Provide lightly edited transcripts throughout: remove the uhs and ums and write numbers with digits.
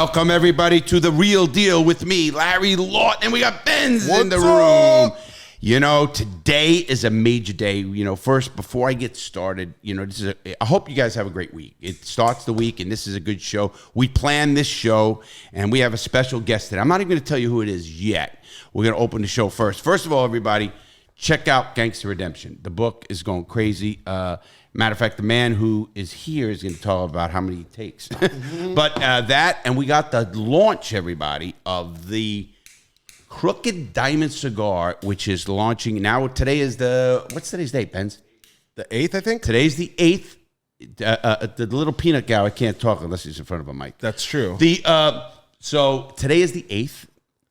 Welcome, everybody, to The Real Deal with me, Larry Lawton, and we got Benz in the room. You know, today is a major day. You know, first, before I get started, you know, I hope you guys have a great week. It starts the week, and this is a good show. We planned this show, and we have a special guest today. I'm not even going to tell you who it is yet. We're going to open the show first. First of all, everybody, check out Gangster Redemption. The book is going crazy. Matter of fact, the man who is here is going to talk about how many it takes. But that, and we got the launch, everybody, of the Crooked Diamond cigar, which is launching now. Today is what's today's date, Benz? The 8th, I think. Today's the 8th. The little peanut gal, I can't talk unless he's in front of a mic. That's true. So today is the 8th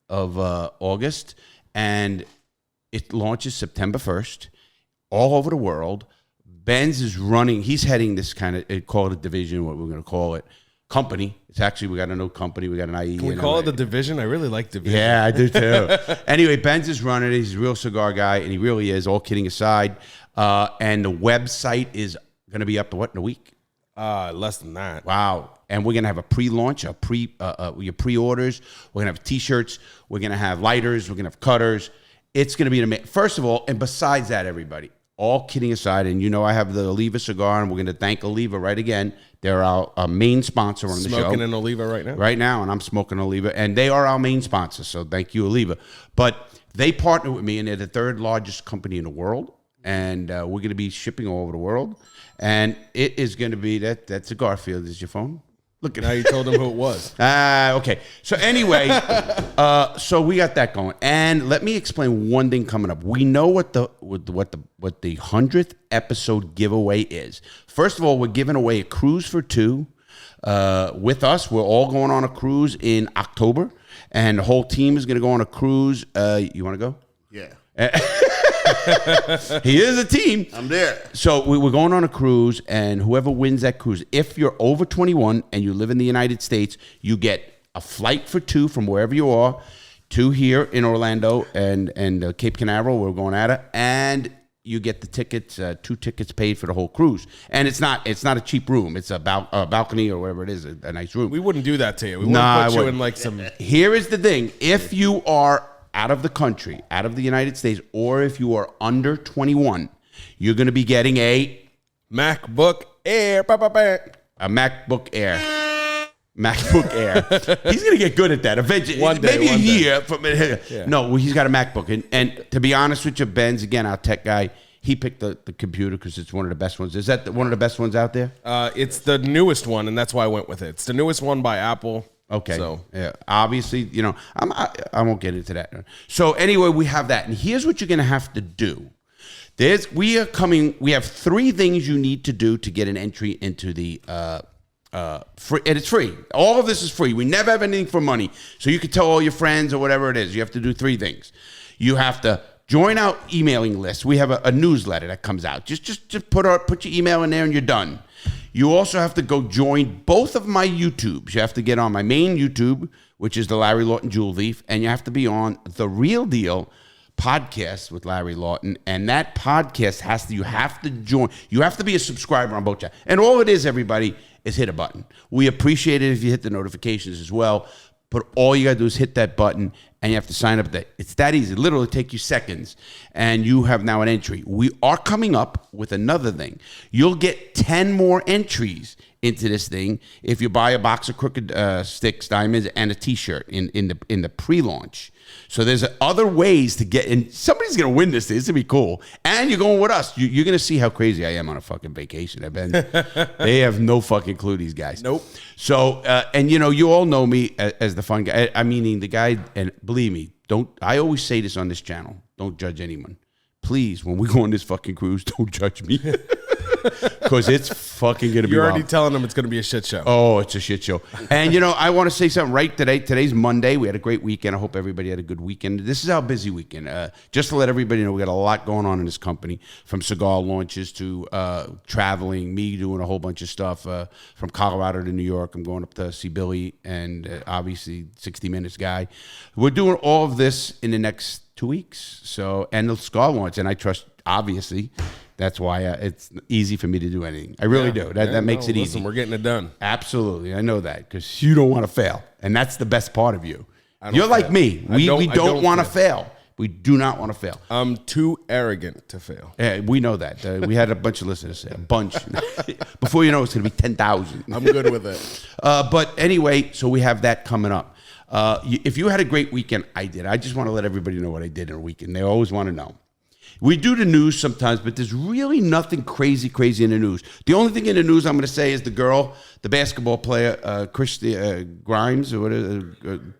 of August, and it launches September 1st all over the world. Benz is running. He's heading this kind of, call it a division, what we're going to call it. Company. It's actually, we got a new company. We got an IE. Can we call it a division? I really like division. Yeah, I do too. Anyway, Benz is running it. He's a real cigar guy, and he really is, all kidding aside. And the website is going to be up to what, in a week? Less than that. Wow. And we're going to have a pre-launch, your pre-orders. We're going to have T-shirts. We're going to have lighters. We're going to have cutters. It's going to be amazing. First of all, and besides that, everybody, all kidding aside, and you know I have the Oliva cigar, and we're going to thank Oliva right again. They're our main sponsor on the show. Smoking an Oliva right now? Right now, and I'm smoking Oliva, and they are our main sponsor, so thank you, Oliva. But they partner with me, and they're the third largest company in the world, and we're going to be shipping all over the world, and it is going to be, that's a Garfield. Is your phone? Look at how you told them who it was. Okay. So anyway, so we got that going, and let me explain one thing coming up. We know what the 100th episode giveaway is. First of all, we're giving away a cruise for two with us. We're all going on a cruise in October, and the whole team is going to go on a cruise. You want to go? Yeah. He is a team. I'm there. So we're going on a cruise, and whoever wins that cruise, if you're over 21 and you live in the United States, you get a flight for two from wherever you are to here in Orlando and Cape Canaveral. We're going at it, and you get the tickets, 2 tickets paid for the whole cruise. And it's not a cheap room. It's a balcony or whatever it is, a nice room. We wouldn't do that to you. We wouldn't put you in like some. Here is the thing: if you are out of the country, out of the United States, or if you are under 21, you're going to be getting a MacBook Air. A MacBook Air. MacBook Air. He's going to get good at that eventually. Maybe a year. Yeah. No, he's got a MacBook. And to be honest with you, Benz, again, our tech guy, he picked the computer because it's one of the best ones. Is that one of the best ones out there? It's the newest one, and that's why I went with it. It's the newest one by Apple. Okay. So yeah, obviously, you know, I won't get into that. So anyway, we have that, and here's what you're going to have to do. We have 3 things you need to do to get an entry into the free, and it's free. All of this is free. We never have anything for money, so you can tell all your friends or whatever it is. You have to do 3 things. You have to join our emailing list. We have a newsletter that comes out. Just put your email in there, and you're done. You also have to go join both of my YouTubes. You have to get on my main YouTube, which is the Larry Lawton Jewel Thief, and you have to be on The Real Deal podcast with Larry Lawton. And that podcast you have to join. You have to be a subscriber on both channels. And all it is, everybody, is hit a button. We appreciate it if you hit the notifications as well. But all you got to do is hit that button, and you have to sign up. It's that easy. It literally take you seconds, and you have now an entry. We are coming up with another thing. You'll get 10 more entries into this thing if you buy a box of Crooked Sticks Diamonds and a T-shirt in the pre-launch. So there's other ways to get in. Somebody's going to win this thing. It's going to be cool. And you're going with us. You're going to see how crazy I am on a fucking vacation. They have no fucking clue, these guys. Nope. So, and you know, you all know me as the fun guy. I mean, the guy, and believe me, I always say this on this channel, don't judge anyone. Please, when we go on this fucking cruise, don't judge me. Because it's fucking going to be You're already wild. telling them it's going to be a shit show. Oh, it's a shit show. And, you know, I want to say something right today. Today's Monday. We had a great weekend. I hope everybody had a good weekend. This is our busy weekend. Just to let everybody know, we got a lot going on in this company, from cigar launches to traveling, me doing a whole bunch of stuff from Colorado to New York. I'm going up to see Billy and obviously 60 Minutes guy. We're doing all of this in the next 2 weeks. So, and the cigar launch. And obviously. That's why it's easy for me to do anything. I really do. That makes it easy. We're getting it done. Absolutely. I know that because you don't want to fail. And that's the best part of you. You're like me. We don't want to fail. We do not want to fail. I'm too arrogant to fail. Yeah, we know that. We had a bunch of listeners say, a bunch. Before you know, it's going to be 10,000. I'm good with it. But anyway, so we have that coming up. If you had a great weekend, I did. I just want to let everybody know what I did in a weekend. They always want to know. We do the news sometimes, but there's really nothing crazy in the news. The only thing in the news I'm going to say is the girl, the basketball player, Grimes or whatever,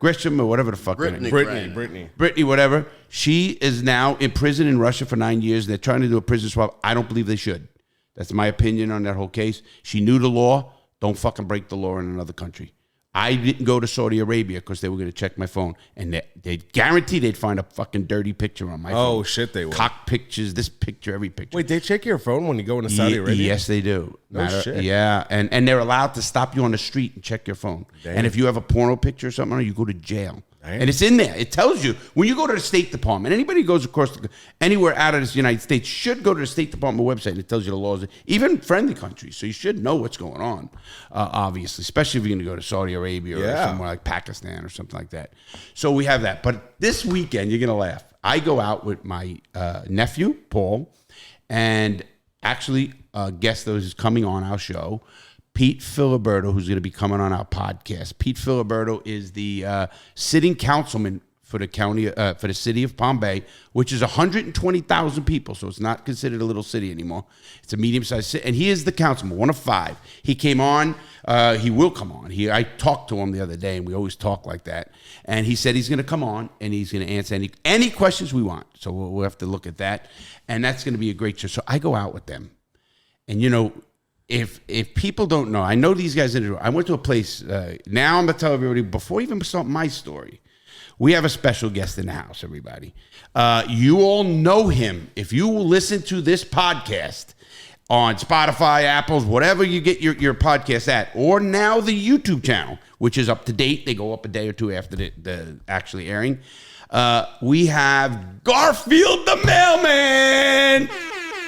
Grisham or whatever the fuck. Brittany, whatever. She is now in prison in Russia for 9 years. They're trying to do a prison swap. I don't believe they should. That's my opinion on that whole case. She knew the law. Don't fucking break the law in another country. I didn't go to Saudi Arabia because they were going to check my phone. And they guaranteed they'd find a fucking dirty picture on my phone. Oh, shit, they would. Cock pictures, this picture, every picture. Wait, they check your phone when you go into Saudi Arabia? Yes, they do. No shit. Yeah, and they're allowed to stop you on the street and check your phone. Damn. And if you have a porno picture or something, you go to jail. Damn. And it's in there. It tells you. When you go to the State Department, anybody who goes across anywhere out of the United States should go to the State Department website, and it tells you the laws, even friendly countries. So you should know what's going on, obviously, especially if you're going to go to Saudi Arabia or somewhere like Pakistan or something like that. So we have that. But this weekend, you're going to laugh. I go out with my nephew, Paul, and actually a guest that is coming on our show, Pete Filiberto, who's going to be coming on our podcast. Pete Filiberto is the sitting councilman for the county, for the city of Palm Bay, which is 120,000 people. So it's not considered a little city anymore. It's a medium-sized city, and he is the councilman, one of 5. He came on. He will come on. I talked to him the other day, and we always talk like that. And he said he's going to come on, and he's going to answer any questions we want. So we'll have to look at that, and that's going to be a great show. So I go out with them, and If people don't know, I know these guys in the room. I went to a place. Now I'm going to tell everybody, before I even start my story, we have a special guest in the house, everybody. You all know him. If you listen to this podcast on Spotify, Apples, whatever you get your podcast at, or now the YouTube channel, which is up to date. They go up a day or two after the actually airing. We have Garfield the Mailman.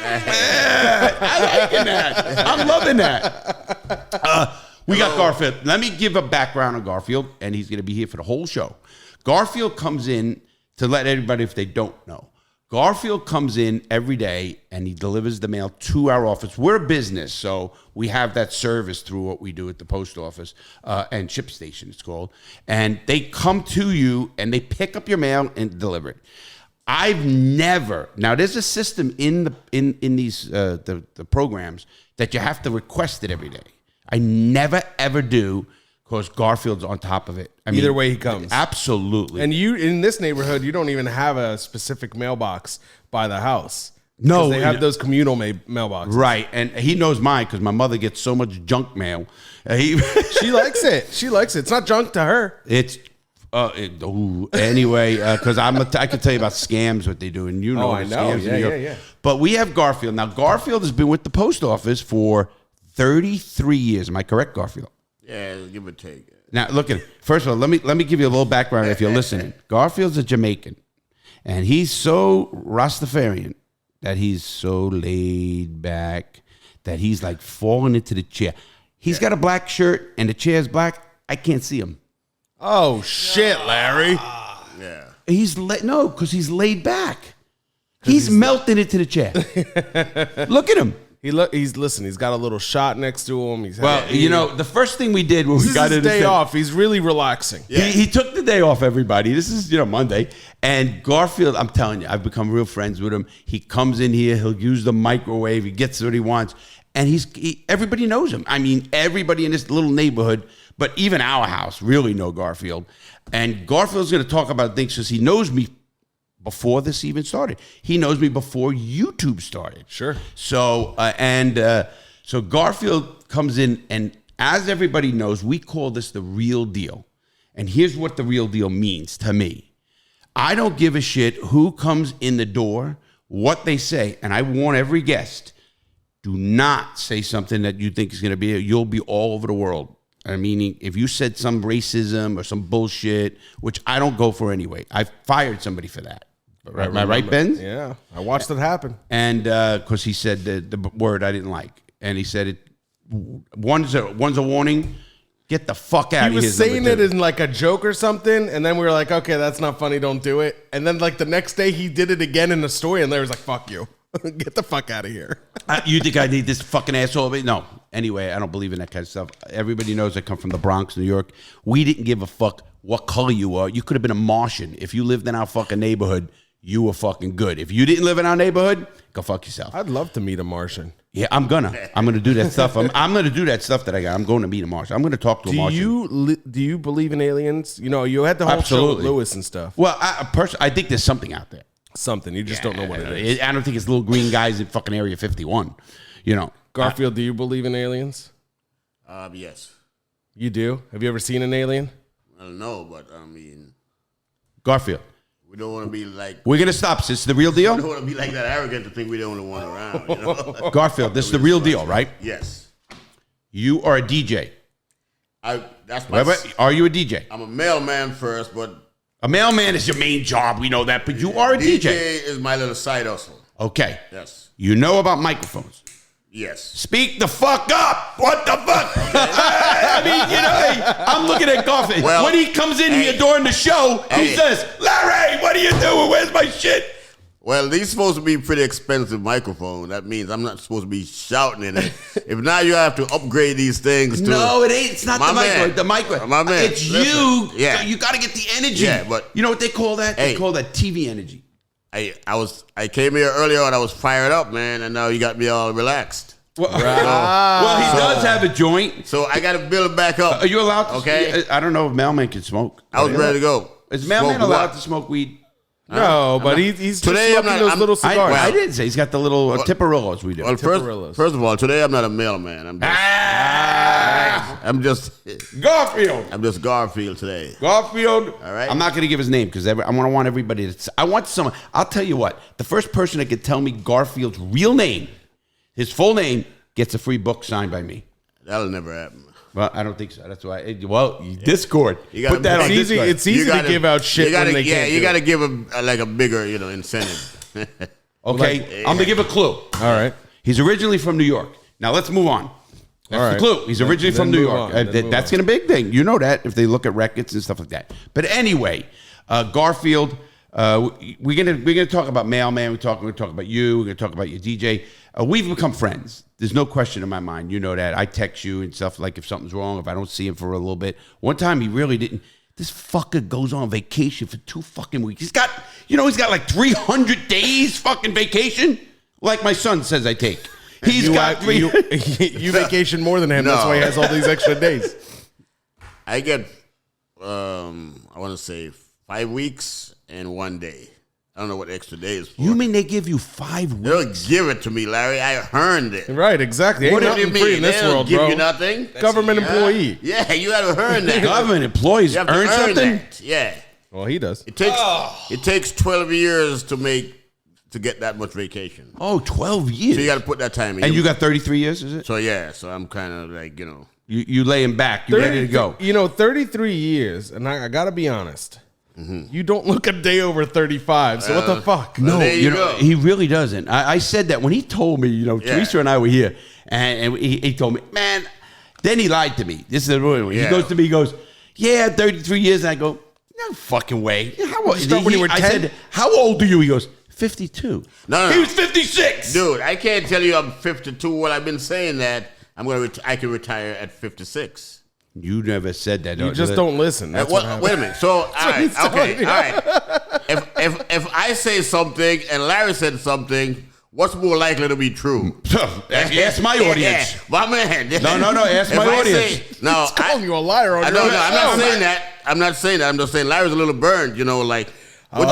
I like that. I'm loving that. We got Garfield. Let me give a background on Garfield, and he's going to be here for the whole show. Garfield comes in, to let everybody, if they don't know, Garfield comes in every day, and he delivers the mail to our office. We're a business, so we have that service through what we do at the post office and ship station, it's called. And they come to you, and they pick up your mail and deliver it. I've never, now there's a system in these the programs that you have to request it every day. I never ever do, because Garfield's on top of it. Either way he comes. Absolutely. And you, in this neighborhood, you don't even have a specific mailbox by the house. No. They have those communal mailboxes. Right. And he knows mine because my mother gets so much junk mail. She likes it. She likes it. It's not junk to her. It's anyway, because I can tell you about scams, what they do, and you know. Oh, I know. Yeah. But we have Garfield. Now, Garfield has been with the post office for 33 years. Am I correct, Garfield? Yeah, give or take. Now, look at it. First of all, let me give you a little background if you're listening. Garfield's a Jamaican, and he's so Rastafarian that he's so laid back that he's like falling into the chair. He's got a black shirt, and the chair's black. I can't see him. Oh, shit, Larry. Yeah. Because he's laid back. He's melting into the chair. Look at him. He's got a little shot next to him. The first thing we did when we got his day off, he's really relaxing. Yeah. He took the day off, everybody. This is, Monday. And Garfield, I'm telling you, I've become real friends with him. He comes in here, he'll use the microwave, he gets what he wants. And everybody knows him. I mean, everybody in this little neighborhood, but even our house, really know Garfield. And Garfield's going to talk about things because he knows me before this even started. He knows me before YouTube started. Sure. So, so Garfield comes in, and as everybody knows, we call this the real deal. And here's what the real deal means to me. I don't give a shit who comes in the door, what they say, and I warn every guest, do not say something that you think is going to be, you'll be all over the world. I mean, if you said some racism or some bullshit, which I don't go for anyway, I fired somebody for that. Am I right, Ben? Yeah, I watched it happen. And because he said the word I didn't like, and he said it. One's a warning. Get the fuck out of here. He was saying it in like a joke or something, and then we were like, okay, that's not funny, don't do it. And then like the next day he did it again in the story, and Larry was like, fuck you. Get the fuck out of here. You think I need this fucking asshole? No. Anyway, I don't believe in that kind of stuff. Everybody knows I come from the Bronx, New York. We didn't give a fuck what color you are. You could have been a Martian. If you lived in our fucking neighborhood, you were fucking good. If you didn't live in our neighborhood, go fuck yourself. I'd love to meet a Martian. Yeah, I'm gonna do that stuff. I'm gonna do that stuff that I got. I'm going to meet a Martian. I'm gonna talk to a Martian. Do you believe in aliens? You know, you had the whole show with Lewis and stuff. Well, I think there's something out there. Something. You just don't know what it is. I don't think it's little green guys in fucking Area 51. You know. Garfield, do you believe in aliens? Yes. You do? Have you ever seen an alien? I don't know, but I mean, Garfield. we don't want to be like. We're going to stop. This is the real We don't deal? want to be like that arrogant to think we're the only one around. You know? Garfield, this is the real deal, right? Yes. You are a DJ. That's my. Wait, are you a DJ? I'm a mailman first, but A mailman is your main job. We know that. But you are a DJ. is my little side hustle. Okay. Yes. You know about microphones. Yes. Speak the fuck up. What the fuck? I mean, you know, hey, I'm looking at Garfield. Well, when he comes in here during the show, he says, Larry, what are you doing? Where's my shit? Well, these supposed to be pretty expensive microphone. That means I'm not supposed to be shouting in it. If not, you have to upgrade these things. No, it ain't. It's not the micro. The micro. My man. It's you. Yeah. So you got to get the energy. Yeah, but you know what they call that? They call that TV energy. I came here earlier and I was fired up, man, and now you got me all relaxed. Well, he does have a joint. So I got to build it back up. Are you allowed to? Okay. I don't know if mailman can smoke. I was ready to go. Is mailman allowed to smoke weed? No, but he's today just smoking those little cigars. I didn't say he's got the little Tipperillos we do. Well, first of all, today I'm not a mailman. I'm just Garfield. I'm just Garfield today. Garfield. All right. I'm not going to give his name because I want everybody to. I want someone. I'll tell you what. The first person that could tell me Garfield's real name, his full name, gets a free book signed by me. That'll never happen. Well, I don't think so. That's why. Discord. You gotta Put that on Discord. It's easy to give out shit when they can't. You got to give a bigger, incentive. Okay, I'm gonna give a clue. All right. He's originally from New York. Now let's move on. That's the clue. He's originally from New York. That's gonna be a big thing. You know that if they look at records and stuff like that. But anyway, Garfield. We're gonna talk about mailman. We're gonna talk about you. We're gonna talk about your DJ. We've become friends. There's no question in my mind. You know that. I text you and stuff like if something's wrong, if I don't see him for a little bit. One time he really didn't. This fucker goes on vacation for 2 fucking weeks. He's got like 300 days fucking vacation. Like my son says I take. He's got three. You vacation more than him. No. That's why he has all these extra days. I get, I want to say 5 weeks and 1 day. I don't know what extra day is for. You mean they give you 5 weeks? They'll give it to me, Larry. I earned it. Right, exactly. What Ain't do you nothing free in mean? this They'll world, give bro. you nothing? Government employee. Yeah, you got to earn that. Government employees You have to earn something? that. Yeah. Well, he does. It takes 12 years to get that much vacation. Oh, 12 years. So you got to put that time in. And you got 33 years, is it? So yeah, so I'm kind of like, You laying back. You ready to go. 33 years, and I got to be honest. You don't look a day over 35, so what the fuck? No, there you go. he really doesn't. I said that when he told me, Teresa and I were here, and he told me, man, then he lied to me. This is the real one. He goes to me, he goes, yeah, 33 years. And I go, no fucking way. How old? When you were 10? I said, how old are you? He goes, 52. No. He was 56. Dude, I can't tell you I'm 52. Well, I've been saying that I can retire at 56. You never said that. You just don't listen. That's what Wait a minute. So, all right. If I say something and Larry said something, what's more likely to be true? Ask my audience. Yeah, my man. No. Ask my audience. He's calling you a liar on I'm your not saying that. I'm not saying that. I'm just saying Larry's a little burned. Like what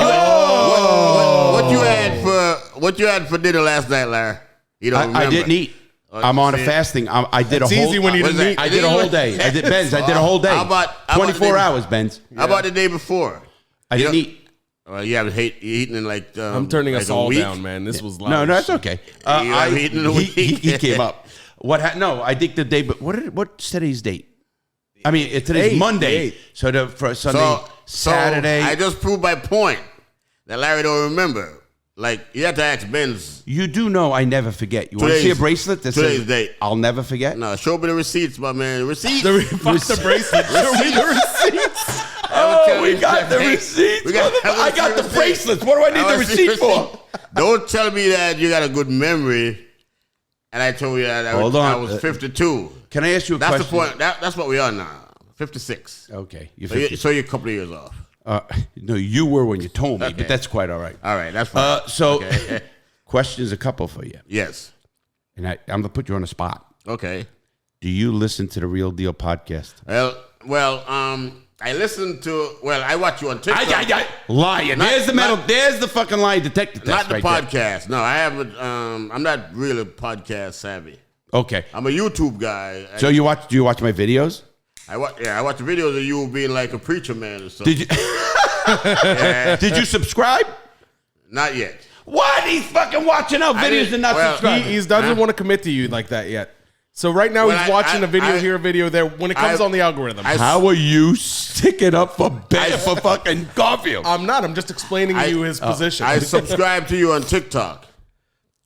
you had for dinner last night, Larry? You don't remember? I didn't eat. I'm on a fasting. I did it's a whole. easy when you didn't eat. I did a whole day. I did Benz. I did a whole day. How about 24 hours, Benz? How about the day before? I didn't eat. Well, you haven't eaten in like. I'm turning like us all week. down, man. This was loud. No, that's okay. You haven't eaten in a week. He came up. No, I think the day. But what's today's date? I mean, today's Monday. So for Sunday, Saturday. So I just proved my point. that Larry don't remember. Like, you have to ask Benz. You do know I never forget. You want to see a bracelet that says date. I'll never forget? No, show me the receipts, my man. Receipts. Fuck the bracelet. Show me the receipts. Oh, we got the receipts. I got the bracelets. What do I need the receipt for? Don't tell me that you got a good memory. And I told you that I was 52. Can I ask you a question? That's the point. That's what we are now. 56. Okay. So you're a couple of years off. No, you were when you told me, Okay. but that's quite all right. All right, that's fine. Questions a couple for you. Yes. And I'm going to put you on the spot. Okay. Do you listen to the Real Deal podcast? Well, I listen to. Well, I watch you on TikTok. Lying. There's the fucking lie detector test. Not the right podcast. There. No, I haven't. I'm not really podcast savvy. Okay. I'm a YouTube guy. So do you watch my videos? I watch the videos of you being like a preacher man or something. Did you? Did you subscribe? Not yet. What? He's fucking watching our videos and not subscribing. He doesn't want to commit to you like that yet. So right now he's watching a video here, a video there. When it comes on the algorithm, how are you sticking up for fucking Garfield? I'm not. I'm just explaining to you his position. I subscribe to you on TikTok.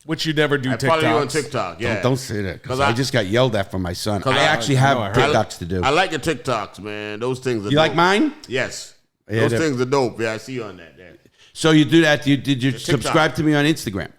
Which you never do. I follow you on TikTok. Yeah. Don't say that because I just got yelled at from my son. I actually have TikToks to do. I like the TikToks, man. Those things are You dope. like mine? Yes. Yeah, those things are dope. Yeah, I see you on that. Yeah. So you do that. Did you subscribe to me on Instagram?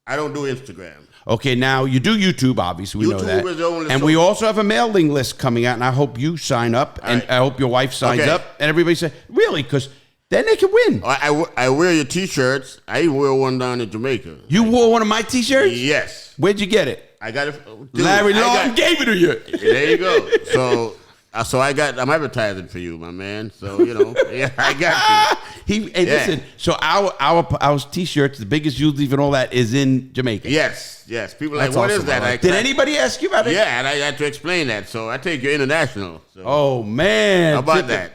I don't do Instagram. Okay, now you do YouTube, obviously. We know that. Is the only and we also have a mailing list coming out, and I hope you sign up, and I hope your wife signs up, and everybody says, really? Because then they can win. I wear your T-shirts. I even wear one down in Jamaica. You wore one of my T-shirts? Yes. Where'd you get it? I got it. Larry Lawton gave it to you. There you go. So I'm advertising for you, my man. So, yeah, I got you. Listen, so our T-shirts, the biggest youth and all that is in Jamaica. Yes. People are like, what is that? Did anybody ask you about it? Yeah, and I had to explain that. So I take you international. So. Oh, man. How about that?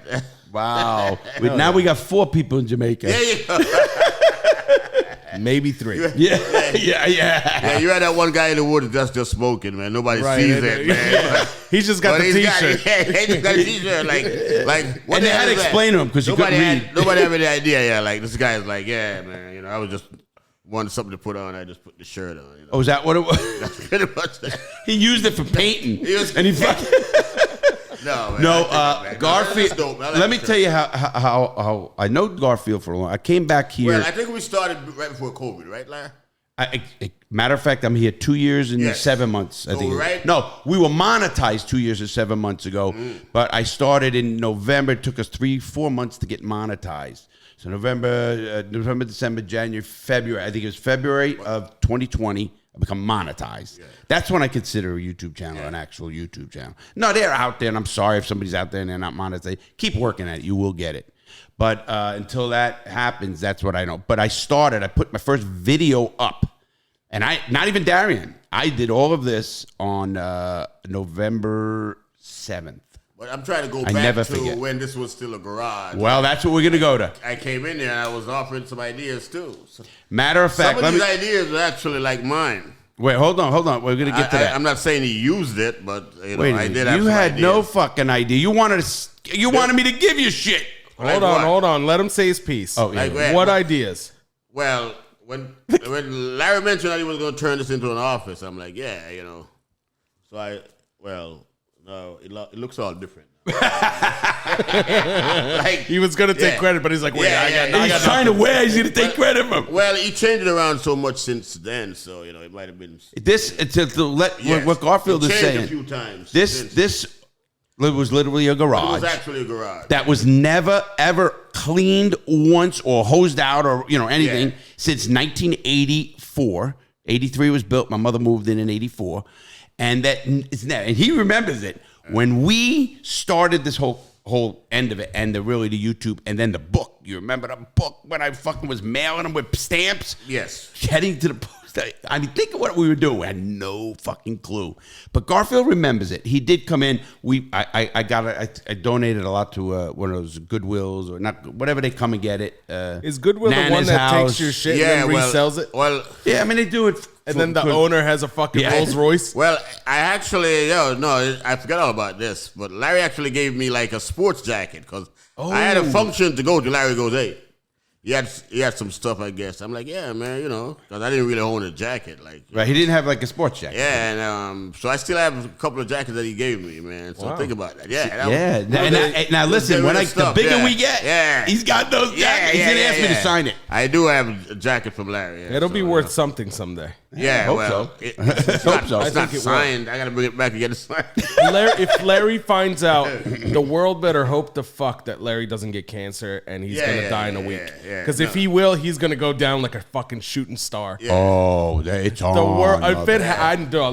Wow. Now we got 4 people in Jamaica. There you go. Maybe 3. Yeah, you had that one guy in the woods that's just smoking, man. Nobody sees it, man. Yeah. He's just got the T-shirt. He just got a T-shirt. Like. What and they had to explain to him because nobody had any idea. Yeah, like this guy's like, yeah, man. I was just wanted something to put on. I just put the shirt on. Oh, is that what it was? That's pretty much that. He used it for painting. And he fucking. Garfield. Let me tell you how I know Garfield for a long. I came back here. Well, I think we started right before COVID, right, Larry? Matter of fact, I'm here 2 years and 7 months. I think. Right? No, we were monetized 2 years and 7 months ago, but I started in November. It took us 3-4 months to get monetized. So November, December, January, February. I think it was February of 2020. I become monetized. Yeah. That's when I consider a YouTube channel an actual YouTube channel. No, they're out there, and I'm sorry if somebody's out there and they're not monetized. Keep working at it. You will get it. But until that happens, that's what I know. But I put my first video up. And not even Darian. I did all of this on November 7th. But I'm trying to go back to when this was still a garage. Well, that's what we're going to go to. I came in there and I was offering some ideas too. So matter of fact, some of these ideas are actually like mine. Wait, hold on. We're going to get to that. I'm not saying he used it, but I did have you some had ideas. no fucking idea. You wanted me to give you shit. Hold on. Let him say his piece. Oh, yeah. Like what ideas? Well, when Larry mentioned that he was going to turn this into an office, I'm like, yeah, So no, it looks all different. He was going to take credit, but he's like, wait, I got he's trying to wear. He's going to take credit from. Well, he changed it around so much since then, so it might have been. What Garfield is saying. A few times. This was literally a garage. It was actually a garage that was never ever cleaned once or hosed out or anything since 1984. 83 was built. My mother moved in 84. And and he remembers it when we started this whole end of it, and the YouTube, and then the book. You remember the book when I fucking was mailing them with stamps? Yes. Heading to the post. I mean, think of what we were doing. We had no fucking clue. But Garfield remembers it. He did come in. I donated a lot to one of those Goodwills or not, whatever they come and get it. Is Goodwill the one that takes your shit and then resells it? Well, yeah, I mean they do it. And then the owner has a fucking Rolls Royce. Well, I actually, I forgot all about this, but Larry actually gave me like a sports jacket because I had a function to go to. Larry goes, hey, he had some stuff, I guess. I'm like, yeah, man, because I didn't really own a jacket. Like, Right, he didn't have like a sports jacket. Yeah, and so I still have a couple of jackets that he gave me, man. So think about that. Yeah. Now listen, the bigger we get, he's got those jackets. He's going to ask me to sign it. I do have a jacket from Larry. Yeah, It'll be worth something someday. Yeah, hope it's not signed. I got to bring it back and get it signed. If Larry finds out, the world better hope the fuck that Larry doesn't get cancer and he's going to die in a week. Because if he will, he's going to go down like a fucking shooting star. Yeah. Oh, it's on. The world.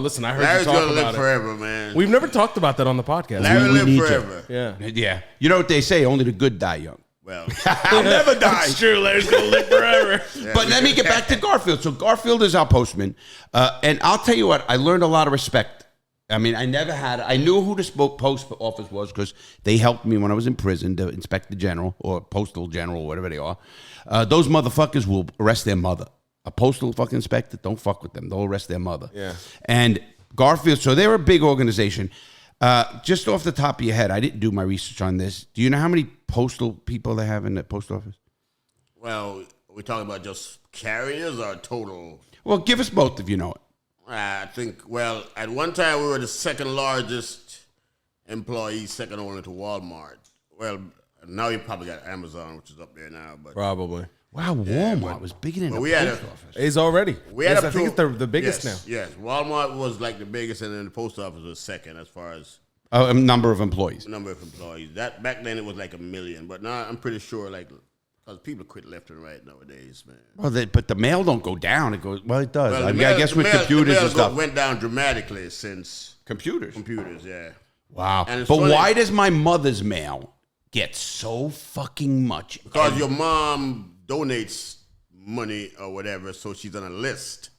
Listen, I heard Larry's you talk gonna about live forever, man. We've never talked about that on the podcast. Larry we need live forever. To. Yeah. You know what they say? Only the good die young. Well, I'll never die. That's true. Larry's going to live forever. But let me get back to Garfield. So Garfield is our postman. And I'll tell you what, I learned a lot of respect. I mean, I knew who the post office was because they helped me when I was in prison, the inspector general or postal general, whatever they are. Those motherfuckers will arrest their mother. A postal fucking inspector, don't fuck with them. They'll arrest their mother. Yeah. And Garfield, so they're a big organization. Just off the top of your head, I didn't do my research on this. Do you know how many postal people they have in the post office? Well, we're talking about just carriers or total? Well, give us both if you know it. I think, at one time we were the second largest employee, second only to Walmart. Well, now you probably got Amazon, which is up there now. But Probably. Wow, Walmart was bigger than the post office. He's already. I think it's the biggest now. Yes, Walmart was like the biggest, and then the post office was second as far as number of employees. That back then it was like 1 million, but now I'm pretty sure because people quit left and right nowadays, man. Well, but the mail don't go down. It goes. Well, it does. Well, I guess with computers and stuff, went down dramatically since computers. Yeah. Wow. But why does my mother's mail get so fucking much? Because your mom donates money or whatever, so she's on a list.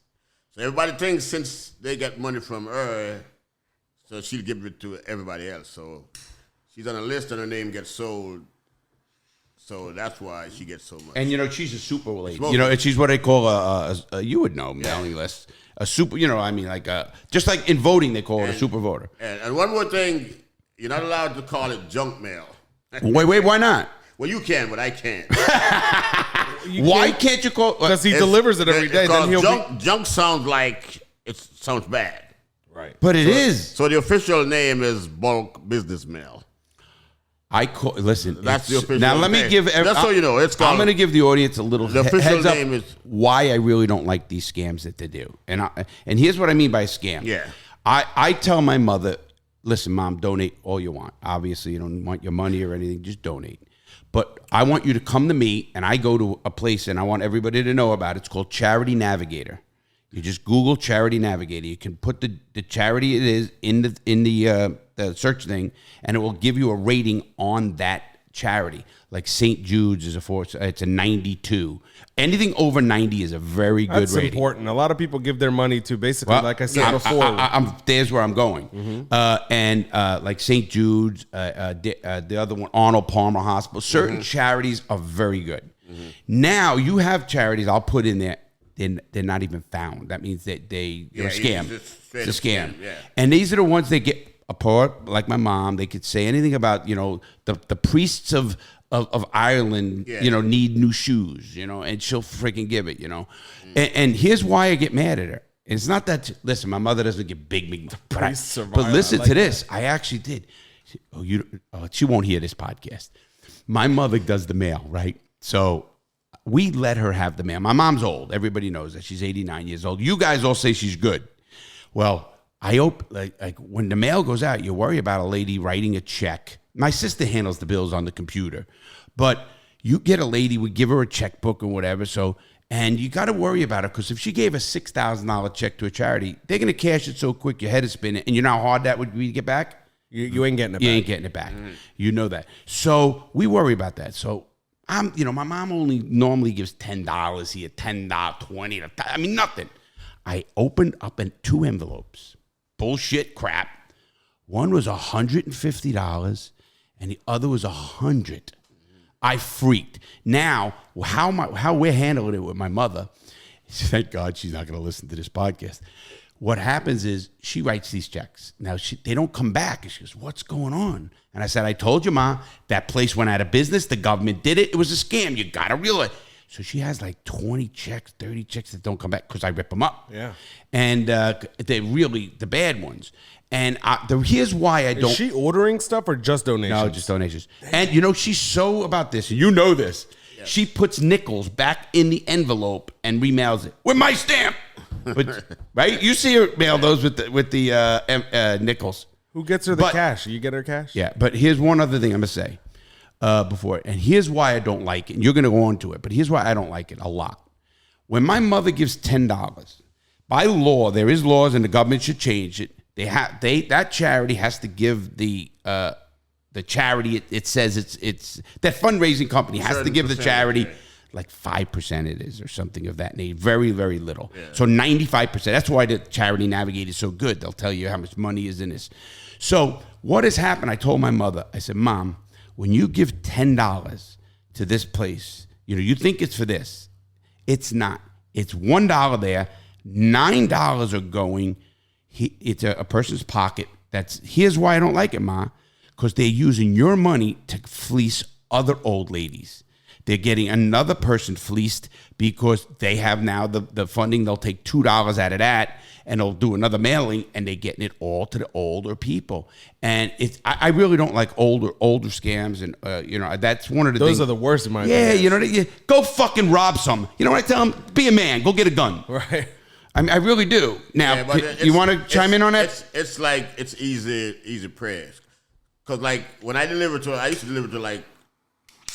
So everybody thinks since they get money from her, so she'll give it to everybody else. So she's on a list and her name gets sold. So that's why she gets so much. And she's a super lady. She's what they call you would know, mailing list. A super, just like in voting they call it a super voter. And one more thing, you're not allowed to call it junk mail. Wait, why not? Well, you can, but I can't. Why can't you call? Because he delivers it every day. Then junk sounds like it sounds bad. Right. But it is. So the official name is bulk business mail. Listen. That's the official name. Now let me give. Just so you know, it's called. I'm going to give the audience a little the official heads up name is why I really don't like these scams that they do. And here's what I mean by a scam. Yeah. I tell my mother, listen, Mom, donate all you want. Obviously, you don't want your money or anything. Just donate. But I want you to come to me, and I go to a place, and I want everybody to know about it. It's called Charity Navigator. You just Google Charity Navigator. You can put the charity it is in the search thing, and it will give you a rating on that charity. Like St. Jude's is it's a 92. Anything over 90 is a very good rating. That's important. A lot of people give their money to basically, like I said before. There's where I'm going. Mm-hmm. Like St. Jude's, the other one, Arnold Palmer Hospital. Certain charities are very good. Mm-hmm. Now you have charities I'll put in there. They're not even found. That means that they're a scam. It's a scam. Yeah. And these are the ones that get apart, like my mom. They could say anything about, the priests of Ireland, need new shoes, and she'll freaking give it, And here's why I get mad at her. It's not that, listen, my mother doesn't get big, but listen to this. I actually did. She won't hear this podcast. My mother does the mail, right? So we let her have the mail. My mom's old. Everybody knows that. She's 89 years old. You guys all say she's good. Well, I hope, like when the mail goes out, you worry about a lady writing a check. My sister handles the bills on the computer. But you get a lady, we give her a checkbook or whatever, and you got to worry about her, because if she gave a $6,000 check to a charity, they're going to cash it so quick, your head is spinning, and you know how hard that would be to get back? You ain't getting it back. You ain't getting it back. Mm-hmm. You know that. So we worry about that. So my mom only normally gives $10 here, $10, $20, nothing. I opened up in 2 envelopes. Bullshit crap. One was $150 and the other was $100. I freaked. Now, how we're handling it with my mother, thank God she's not going to listen to this podcast. What happens is she writes these checks. Now, they don't come back. And she goes, what's going on? And I said, I told you, Ma, that place went out of business. The government did it. It was a scam. You got to realize. So she has like 20 checks, 30 checks that don't come back because I rip them up. Yeah. And they're really the bad ones. And here's why I don't. Is she ordering stuff or just donations? No, just donations. And she's so about this, and you know this. Yes. She puts nickels back in the envelope and remails it with my stamp. Right? You see her mail those with the nickels. Who gets her the cash? You get her cash? Yeah, but here's one other thing I'm going to say before. And here's why I don't like it. And you're going to go on to it. But here's why I don't like it a lot. When my mother gives $10, by law, there is laws and the government should change it. That charity has to give the charity. It says it's that fundraising company has to give the charity like 5% it is or something of that nature. Very, very little. Yeah. So 95%. That's why the charity Navigator is so good. They'll tell you how much money is in this. So what has happened? I told my mother. I said, Mom, when you give $10 to this place, you think it's for this. It's not. It's $1 there. $9 are going. It's a person's pocket. Here's why I don't like it, Ma, because they're using your money to fleece other old ladies. They're getting another person fleeced because they have now the funding. They'll take $2 out of that and they'll do another mailing, and they're getting it all to the older people. And I really don't like older scams, and that's one of the things. Those are the worst in my opinion. Go fucking rob some. You know what I tell them? Be a man. Go get a gun. Right. I really do. Now, you want to chime in on that? It's like it's easy prayers. Because like when I used to deliver to like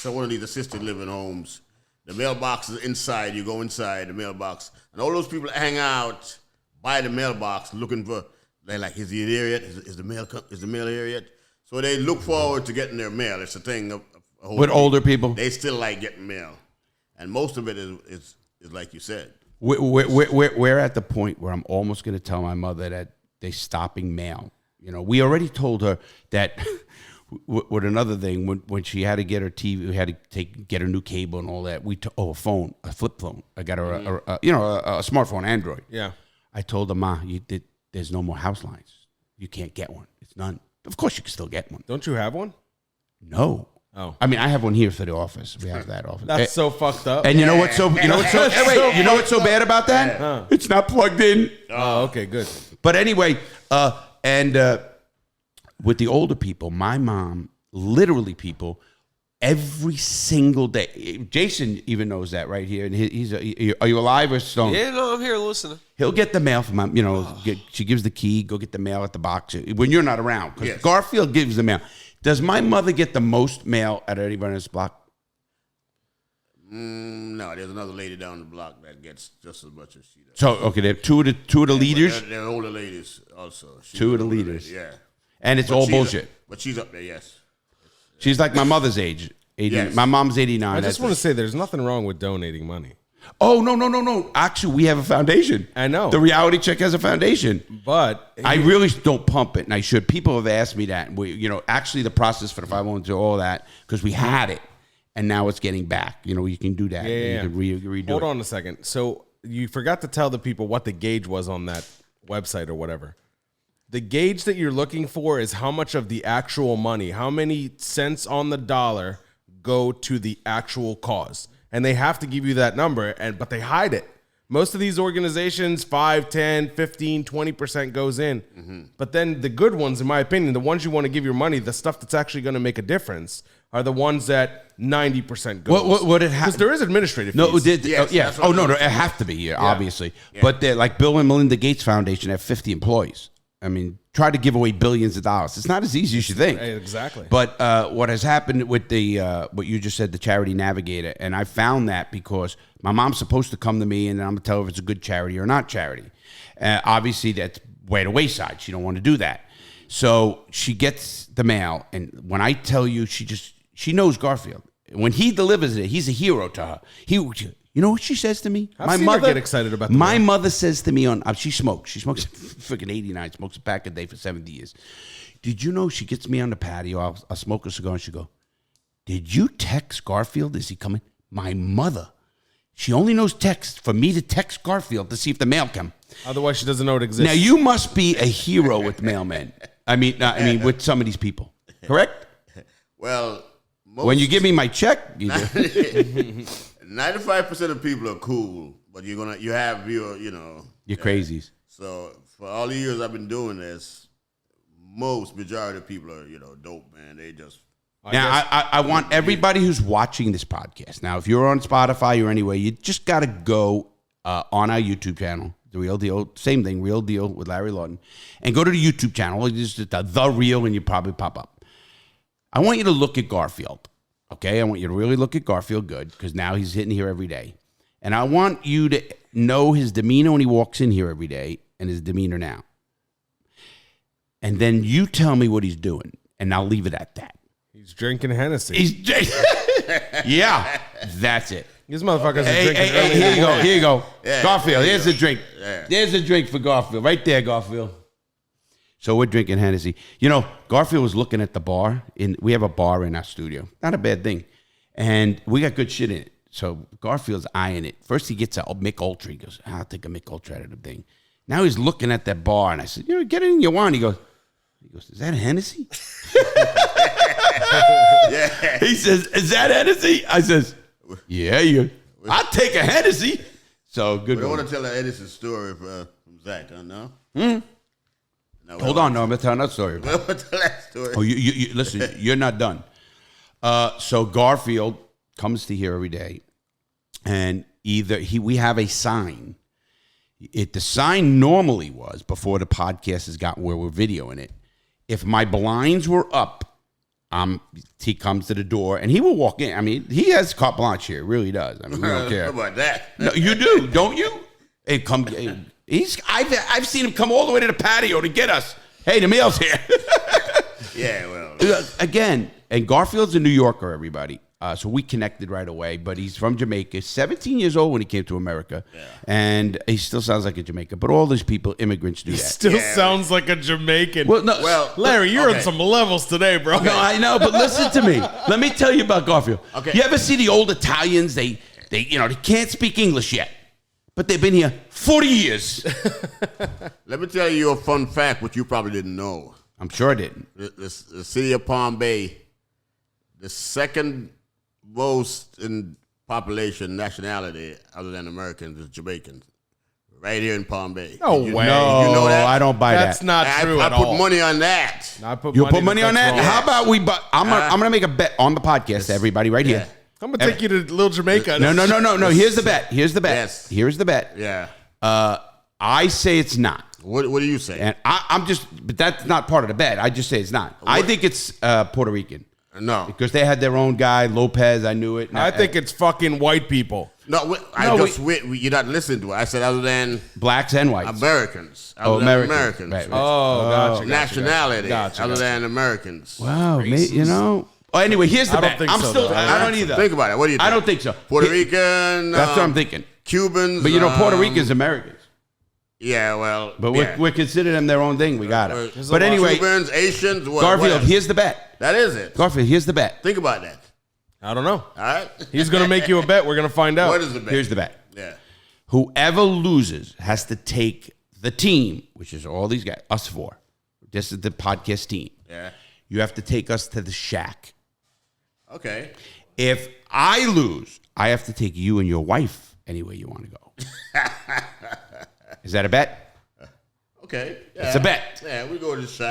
one of these assisted living homes. The mailbox is inside. You go inside the mailbox, and all those people that hang out by the mailbox looking for. They're like, is he there yet? Is the mail here yet? So they look forward to getting their mail. It's a thing of with older people. They still like getting mail, and most of it is like you said. We're at the point where I'm almost going to tell my mother that they're stopping mail. We already told her that. With another thing, when she had to get her TV, we had to get her new cable and all that. A phone, a flip phone. I got her a smartphone, Android. Yeah. I told her, Ma, there's no more house lines. You can't get one. It's none. Of course, you can still get one. Don't you have one? No. Oh. I mean, I have one here for the office. We have that office. That's so fucked up. And you know what's so what's so bad about that? Huh. It's not plugged in. Oh, okay, good. But anyway, with the older people, my mom, literally people, every single day. Jason even knows that right here. And are you alive or stoned? Yeah, no, I'm here listening. He'll get the mail from mom. She gives the key, go get the mail at the box when you're not around. Because Garfield gives the mail. Does my mother get the most mail out of anybody on this block? No, there's another lady down the block that gets just as much as she does. So, okay, they're two of the leaders? They're older ladies also. Two of the leaders. Lady, yeah. And it's all bullshit. But she's up there, yes. She's like my mother's age. 80, yes. My mom's 89. I just want to say there's nothing wrong with donating money. Oh, no. Actually, we have a foundation. I know. The Reality Check has a foundation. But I really don't pump it, and I should. People have asked me that. Actually, the process for the 501 all that, because we had it, and now it's getting back. You can do that. Yeah. You can redo Hold it. on a second. So you forgot to tell the people what the gauge was on that website or whatever. The gauge that you're looking for is how much of the actual money, how many cents on the dollar go to the actual cause. And they have to give you that number, but they hide it. Most of these organizations, 5, 10, 15, 20% goes in. Mm-hmm. But then the good ones, in my opinion, the ones you want to give your money, the stuff that's actually going to make a difference, are the ones that 90% goes. What it because there is administrative fees. No, it have to be, obviously. Yeah. But they're like Bill and Melinda Gates Foundation have 50 employees. I mean, try to give away billions of dollars. It's not as easy as you think. Exactly. But what has happened with the what you just said, the charity Navigator, and I found that because my mom's supposed to come to me and I'm going to tell her if it's a good charity or not charity. Obviously, that's way to wayside. She don't want to do that. So she gets the mail, and when I tell you, she knows Garfield. When he delivers it, he's a hero to her. You know what she says to me? My mother get excited about my mother says to me she smokes freaking 89, smokes a pack a day for 70 years. Did you know she gets me on the patio? I'll smoke a cigar and she go, did you text Garfield? Is he coming? My mother, she only knows text for me to text Garfield to see if the mail come. Otherwise, she doesn't know it exists. Now you must be a hero with mailmen. I mean, with some of these people, correct? Well, when you give me my check, you do. 95% of people are cool, but you have your crazies. So for all the years I've been doing this, majority of people are dope, man. They just. Now, I want everybody who's watching this podcast. Now, if you're on Spotify or anywhere, you just got to go on our YouTube channel, The Real Deal. Same thing, Real Deal with Larry Lawton. And go to the YouTube channel. It's just The Real, and you probably pop up. I want you to look at Garfield, okay? I want you to really look at Garfield good, because now he's hitting here every day. And I want you to know his demeanor when he walks in here every day and his demeanor now. And then you tell me what he's doing, and I'll leave it at that. He's drinking Hennessy. Yeah, that's it. These motherfuckers are drinking. Here you go. Yeah, Garfield, here's a a drink. Yeah. There's a drink for Garfield. Right there, Garfield. So we're drinking Hennessy. Garfield was looking at the bar. We have a bar in our studio. Not a bad thing. And we got good shit in it. So Garfield's eyeing it. First he gets a Mick Ultra. He goes, I'll take a Mick Ultra out of the thing. Now he's looking at that bar. And I said, get it in your wine. He goes, is that a Hennessy? Yeah. He says, is that Hennessy? I says, yeah, I'll take a Hennessy. So good. I want to tell an Edison story from Zach, no? No, hold on, no, I'm going to tell another story. I want to tell that story. Oh, you listen, you're not done. So Garfield comes to here every day, and we have a sign. The sign normally was, before the podcast has gotten where we're videoing it, if my blinds were up, he comes to the door and he will walk in. I mean, he has carte blanche here. Really does. I mean, we don't care. How about that? No, you do, don't you? I've seen him come all the way to the patio to get us. Hey, the mail's here. Yeah, well. Again, and Garfield's a New Yorker, everybody. So we connected right away, but he's from Jamaica, 17 years old when he came to America, and he still sounds like a Jamaican, but all these immigrants do that. Still sounds like a Jamaican. Well, Larry, you're on some levels today, bro. No, I know, but listen to me. Let me tell you about Garfield. Okay. You ever see the old Italians? They can't speak English yet, but they've been here 40 years. Let me tell you a fun fact, which you probably didn't know. I'm sure I didn't. The city of Palm Bay, the second most in population, nationality, other than Americans, is Jamaicans. Right here in Palm Bay. No way. No, you know that? I don't buy That's that. not true at I all. put money on that. You put money on that? Wrong. How about we? I'm gonna make a bet on the podcast, everybody, right here. I'm gonna take you to Little Jamaica. No. Here's the bet. Here's the bet. Yes. Here's the bet. Yeah. I say it's not. What do you say? And but that's not part of the bet. I just say it's not. I think it's Puerto Rican. No. Because they had their own guy, Lopez. I knew it. I think it's fucking white people. No, you're not listening to it. I said other than blacks and whites. Americans. Americans. Right. Gotcha. Nationality. Gotcha. Other than Americans. Wow, Oh, anyway, here's the bet. think so, though. I don't either. Think about it. What do you think? I don't think so. Puerto Rican. That's what I'm thinking. Cubans. But Puerto Ricans, Americans. Yeah, well. But we're considering them their own thing. We got it. But anyway, Cubans, Asians. Garfield, here's the bet. That is it. Garfield, here's the bet. Think about that. I don't know. All right. He's gonna make you a bet. We're gonna find out. What is the bet? Here's the bet. Yeah. Whoever loses has to take the team, which is all these guys, us four. This is the podcast team. Yeah. You have to take us to the shack. Okay. If I lose, I have to take you and your wife anywhere you want to go. Is that a bet? Okay. Yeah. It's a bet. Yeah, we go to the shop.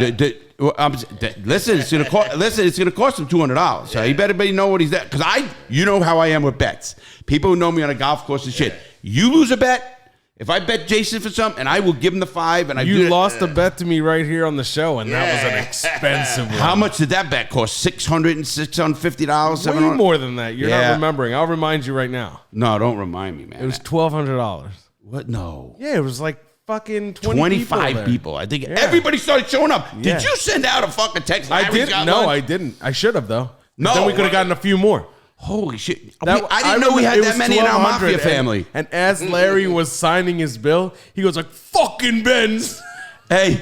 Listen, it's gonna cost him $200. So you better know what he's at. Because you know how I am with bets. People who know me on a golf course and shit. You lose a bet. If I bet Jason for something, and I will give him the $5, and You lost a bet to me right here on the show, and that was an expensive one. How much did that bet cost? $600 and $650, Way $700? more than that. You're Yeah. not remembering. I'll remind you right now. No, don't remind me, man. It was $1,200. What? No. Yeah, it was like fucking 25 people. I think everybody started showing up. Yeah. Did you send out a fucking text? I Larry's didn't. got No, one? I didn't. I should have though. No, then we could have gotten a few more. Holy shit. That- I didn't know we had it that was many in our 1,200, Mafia family. And as Larry was signing his bill, he goes like, "Fucking Benz." Hey,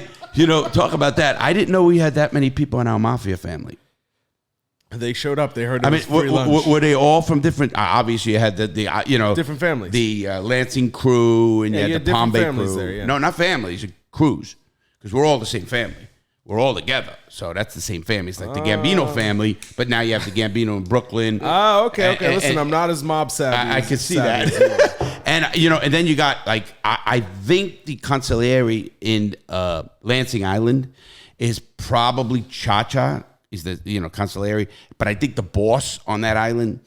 talk about that. I didn't know we had that many people in our Mafia family. They showed up. They heard it I mean, was free lunch. were they all from different? Obviously, you had the Different families. The Lansing crew and Yeah, you you had had the Palm Bay different families crew. there, yeah. No, not families, crews, because we're all the same family. we're all together. So that's the same family. It's like the Gambino family, but now you have the Gambino in Brooklyn. Oh, okay. Listen, I'm not as mob savvy. I can see that. And, and then you got, like, I think the Consigliere in Lansing Island is probably Cha-Cha, is the, Consigliere. But I think the boss on that island,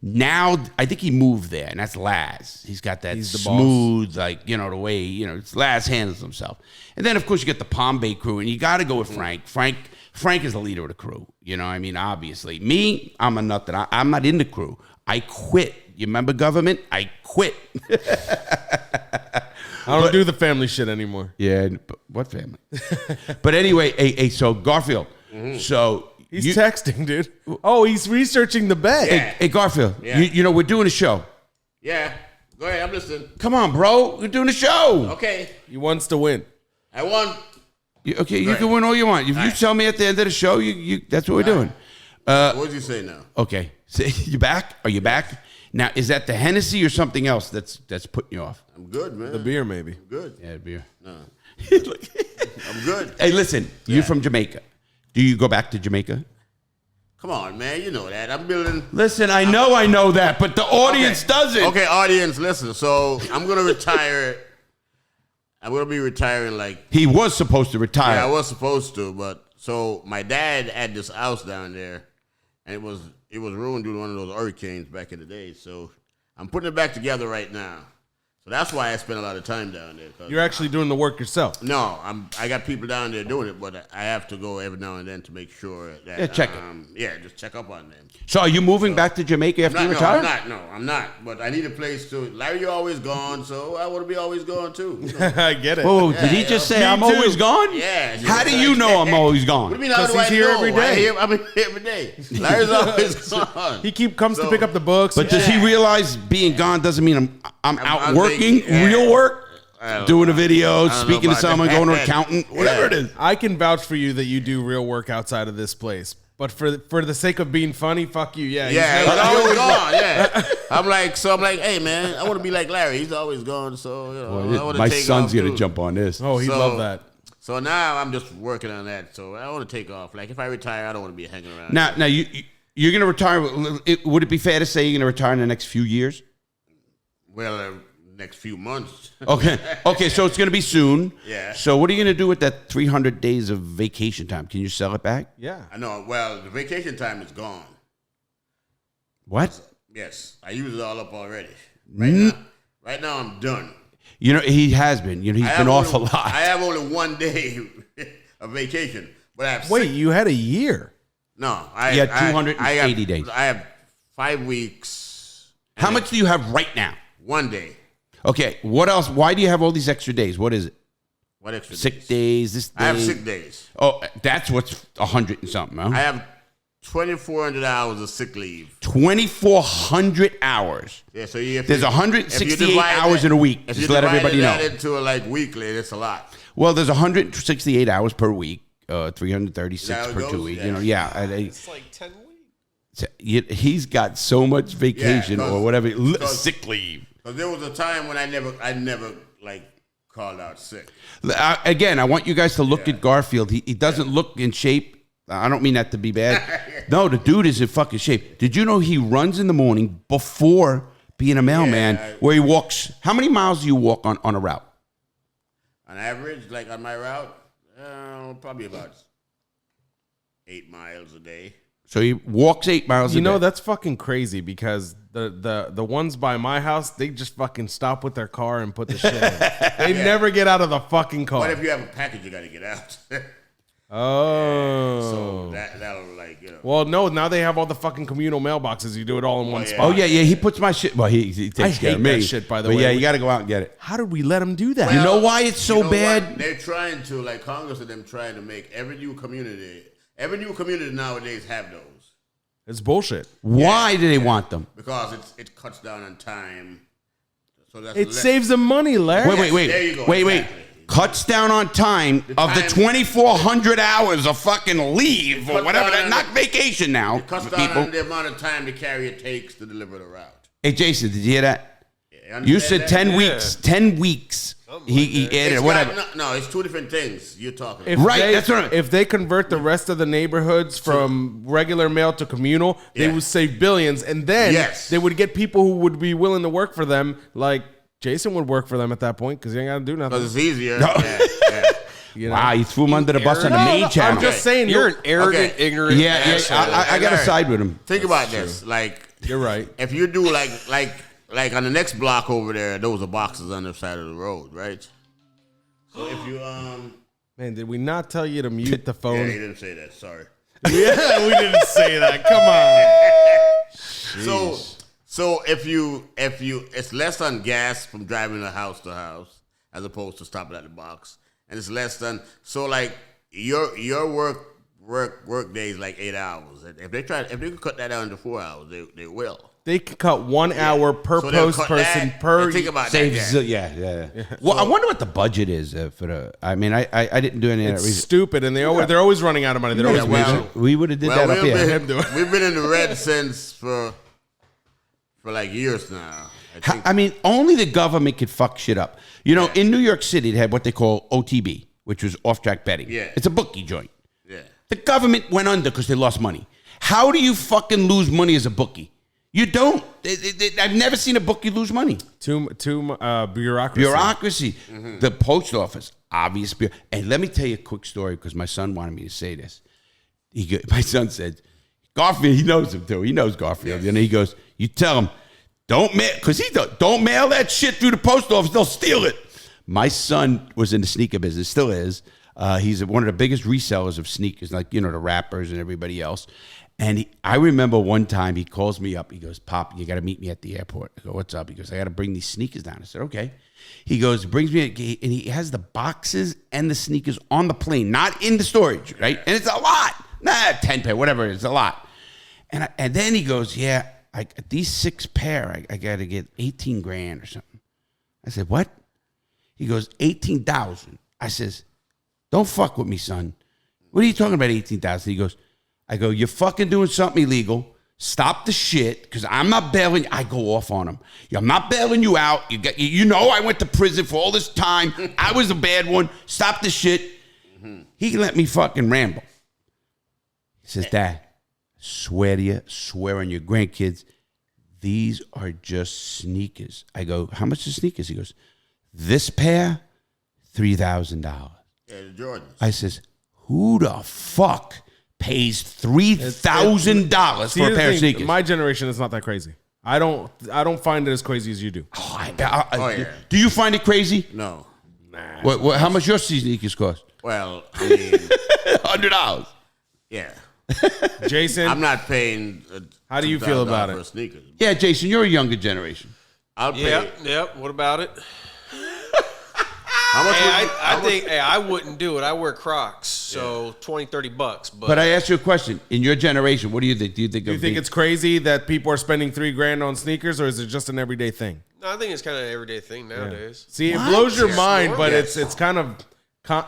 now, I think he moved there, and that's Laz. He's got that smooth, like, the way, it's Laz handles himself. And then, of course, you get the Palm Bay crew, and you got to go with Frank. Frank is the leader of the crew. Obviously. Me, I'm a nut that I'm not in the crew. I quit. You remember government? I quit. I don't do the family shit anymore. Yeah, but what family? But anyway, so Garfield. So he's texting, dude. Oh, he's researching the bet. Hey, Garfield. Yeah. We're doing a show. Yeah. Go ahead. I'm listening. Come on, bro. We're doing a show. Okay. He wants to win. I won. You can win all you want. If you tell me at the end of the show, that's what we're doing. What did you say now? Okay. So, you back? Are you back? Now, is that the Hennessy or something else that's putting you off? I'm good, man. The beer, maybe. I'm good. Yeah, the beer. No. I'm good. Hey, listen. You're from Jamaica. Do you go back to Jamaica? Come on, man. You know that. I'm building. Listen, I know that, but the audience doesn't. Okay, audience, listen. So I'm going to retire. I'm going to be retiring like. He was supposed to retire. Yeah, I was supposed to, but so my dad had this house down there, and it was ruined due to one of those hurricanes back in the day. So I'm putting it back together right now. So that's why I spend a lot of time down there. You're actually doing the work yourself. No, I got people down there doing it, but I have to go every now and then to make sure that check it. Just check up on them. So are you moving back to Jamaica after you retire? I'm not. But I need a place to. Larry, you're always gone, so I want to be always gone too. I get it. Whoa, did he just say I'm always gone? Yeah. How do you know I'm always gone? What do you mean? How do I he's here know? every day. I'm here every day. Larry's always gone. He comes to pick up the books. But does he realize being gone doesn't mean I'm out working, thinking, real work? Doing a video, don't speaking know to about someone, that. going to an accountant, whatever it is. I can vouch for you that you do real work outside of this place. But for the sake of being funny, fuck you. Yeah. Yeah, he's always gone. Yeah. I'm like, hey man, I want to be like Larry. He's always gone, so I want to My take son's off, gonna too. jump on this. Oh, he'd love that. So now I'm just working on that. So I want to take off. Like if I retire, I don't want to be hanging around. Now you're gonna retire. Would it be fair to say you're gonna retire in the next few years? Well, next few months. Okay. So it's gonna be soon. Yeah. So what are you gonna do with that 300 days of vacation time? Can you sell it back? Yeah. I know. Well, the vacation time is gone. What? Yes, I used it all up already. Right now I'm done. He has been. He's been off a lot. I have only 1 day of vacation, but I have Wait, you had a year? No, You had 280 days. I have 5 weeks. How much do you have right now? 1 day. Okay. What else? Why do you have all these extra days? What is it? What extra Sick days. This day. I have sick days. Oh, that's what's 100 and something, huh? I have 2,400 hours of sick leave. 2,400 hours. Yeah, so there's 168 hours in a week. Just let everybody know. If you divide that into like weekly, that's a lot. Well, there's 168 hours per week. 336 per goes? 2 weeks. Yeah. It's like 10 weeks. He's got so much vacation or whatever, sick leave. Because there was a time when I never like called out sick. Again, I want you guys to look at Garfield. He doesn't look in shape. I don't mean that to be bad. No, the dude is in fucking shape. Did you know he runs in the morning before being a mailman, where he walks? How many miles do you walk on a route? On average, like on my route, probably about 8 miles a day. So he walks 8 miles a day. You know, that's fucking crazy because the ones by my house, they just fucking stop with their car and put the shit in. They never get out of the fucking car. But if you have a package, you got to get out. Oh. So that'll like, Well, no, now they have all the fucking communal mailboxes. You do it all in one spot. Oh, yeah, he puts my shit. Well, he takes care of me. that shit, by the but way. yeah, you got to go out and get it. How did we let him do that? You know why it's so bad? What? They're trying to, like Congress and them trying to make every new community nowadays have those. It's bullshit. Why do they want them? Because it cuts down on time. So that's It saves them money, Larry. Wait. There you go. Wait. Exactly. Cuts down on time of the 2,400 hours of fucking leave or whatever. Not vacation now. It cuts down on the amount of time the carrier takes to deliver the route. Hey, Jason, did you hear that? Yeah, You said that? 10 weeks. 10 weeks He added whatever. No, it's two different things you're talking If about. they, that's right. If they convert the rest of the neighborhoods from regular mail to communal, they would save billions, and then they would get people who would be willing to work for them. Like Jason would work for them at that point because he ain't got to do nothing. Because it's easier. No. You know? Wow, you threw him under the bus on the main channel. I'm just saying, You're an arrogant, ignorant. asshole. I got to side with him. Think about this. Like, you're right. If you do like on the next block over there, those are boxes on the side of the road, right? So if you Man, did we not tell you to mute the phone? Yeah, he didn't say that. Sorry. Yeah, we didn't say that. Come on. So if you it's less on gas from driving to house as opposed to stopping at the box, and it's less than like your work day is like 8 hours. If they could cut that down to 4 hours, they will. They can cut 1 hour per post person per. Think about Saves, that. Yeah. Well, I wonder what the budget is for the. I mean, I didn't do any of that research. Stupid, and they're always running out of money. They're always we would have did that up here. We've been in the red since for like years now. I mean, only the government could fuck shit up. You know, in New York City, they had what they call OTB, which was off-track betting. Yeah. It's a bookie joint. Yeah. The government went under because they lost money. How do you fucking lose money as a bookie? You don't. I've never seen a bookie lose money. Too bureaucracy. Bureaucracy. Mm-hmm. The post office, obvious. And let me tell you a quick story because my son wanted me to say this. My son said, Garfield, he knows him too. He knows Garfield. Yes. And he goes, you tell him, don't mail, because don't mail that shit through the post office. They'll steal it. My son was in the sneaker business, still is. He's one of the biggest resellers of sneakers, like, the rappers and everybody else. And I remember one time he calls me up. He goes, Pop, you got to meet me at the airport. I go, what's up? He goes, I got to bring these sneakers down. I said, okay. He goes, brings me, and he has the boxes and the sneakers on the plane, not in the storage, right? And it's a lot. 10 pair, whatever it is, a lot. And then he goes, yeah, these 6 pair, I got to get 18 grand or something. I said, what? He goes, 18,000. I says, don't fuck with me, son. What are you talking about, 18,000? He goes, I go, you're fucking doing something illegal. Stop the shit, because I'm not bailing. I go off on him. I'm not bailing you out. I went to prison for all this time. I was a bad one. Stop the shit. Mm-hmm. He let me fucking ramble. He says, Dad, swear to you, swear on your grandkids, these are just sneakers. I go, how much are sneakers? He goes, this pair, $3,000. Yeah, the Jordans. I says, who the fuck pays $3,000 for a pair of sneakers? My generation is not that crazy. I don't find it as crazy as you do. Yeah. Do you find it crazy? No. Nah. How much your sneakers cost? Well, I mean, $100. Yeah. Jason, I'm not paying. How do you feel about it? For sneakers. Yeah, Jason, you're a younger generation. I'll pay. Yep. What about it? How much? I think I wouldn't do it. I wear Crocs, so $20-$30. But I ask you a question. In your generation, what do you think? Do you think it's crazy that people are spending $3,000 on sneakers, or is it just an everyday thing? No, I think it's kind of an everyday thing nowadays. Yeah. See, it blows your mind, but it's kind of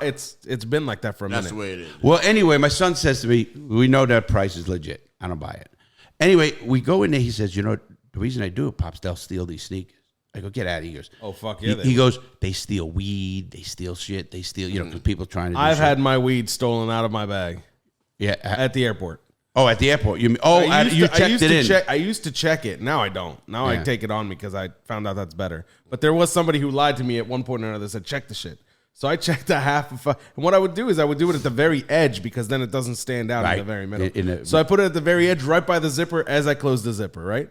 it's been like that for a minute. That's the way it is. Well, anyway, my son says to me, we know that price is legit. I don't buy it. Anyway, we go in there. He says, the reason I do it, Pops, they'll steal these sneakers. I go, get out of here. He goes, oh, fuck yeah. He goes, they steal weed. They steal shit. They steal, because people trying to do I've shit. had my weed stolen out of my bag. Yeah. At the airport. Oh, at the airport. You checked it in. I used to check it. Now I don't. Now I take it on me because I found out that's better. But there was somebody who lied to me at one point or another that said, check the shit. So I checked a half of, and what I would do is I would do it at the very edge because then it doesn't stand out in the very middle. So I put it at the very edge right by the zipper as I closed the zipper, right?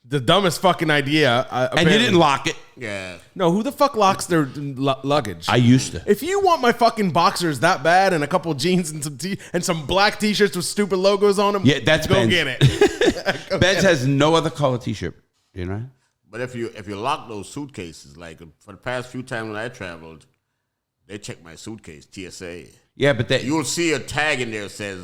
The dumbest fucking idea. And you didn't lock it. Yeah. No, who the fuck locks their luggage? I used to. If you want my fucking boxers that bad and a couple of jeans and some black t-shirts with stupid logos on them, that's go Benz. get it. Benz has no other color t-shirt, But if you lock those suitcases, like for the past few times when I traveled, they check my suitcase, TSA. Yeah, but you'll see a tag in there that says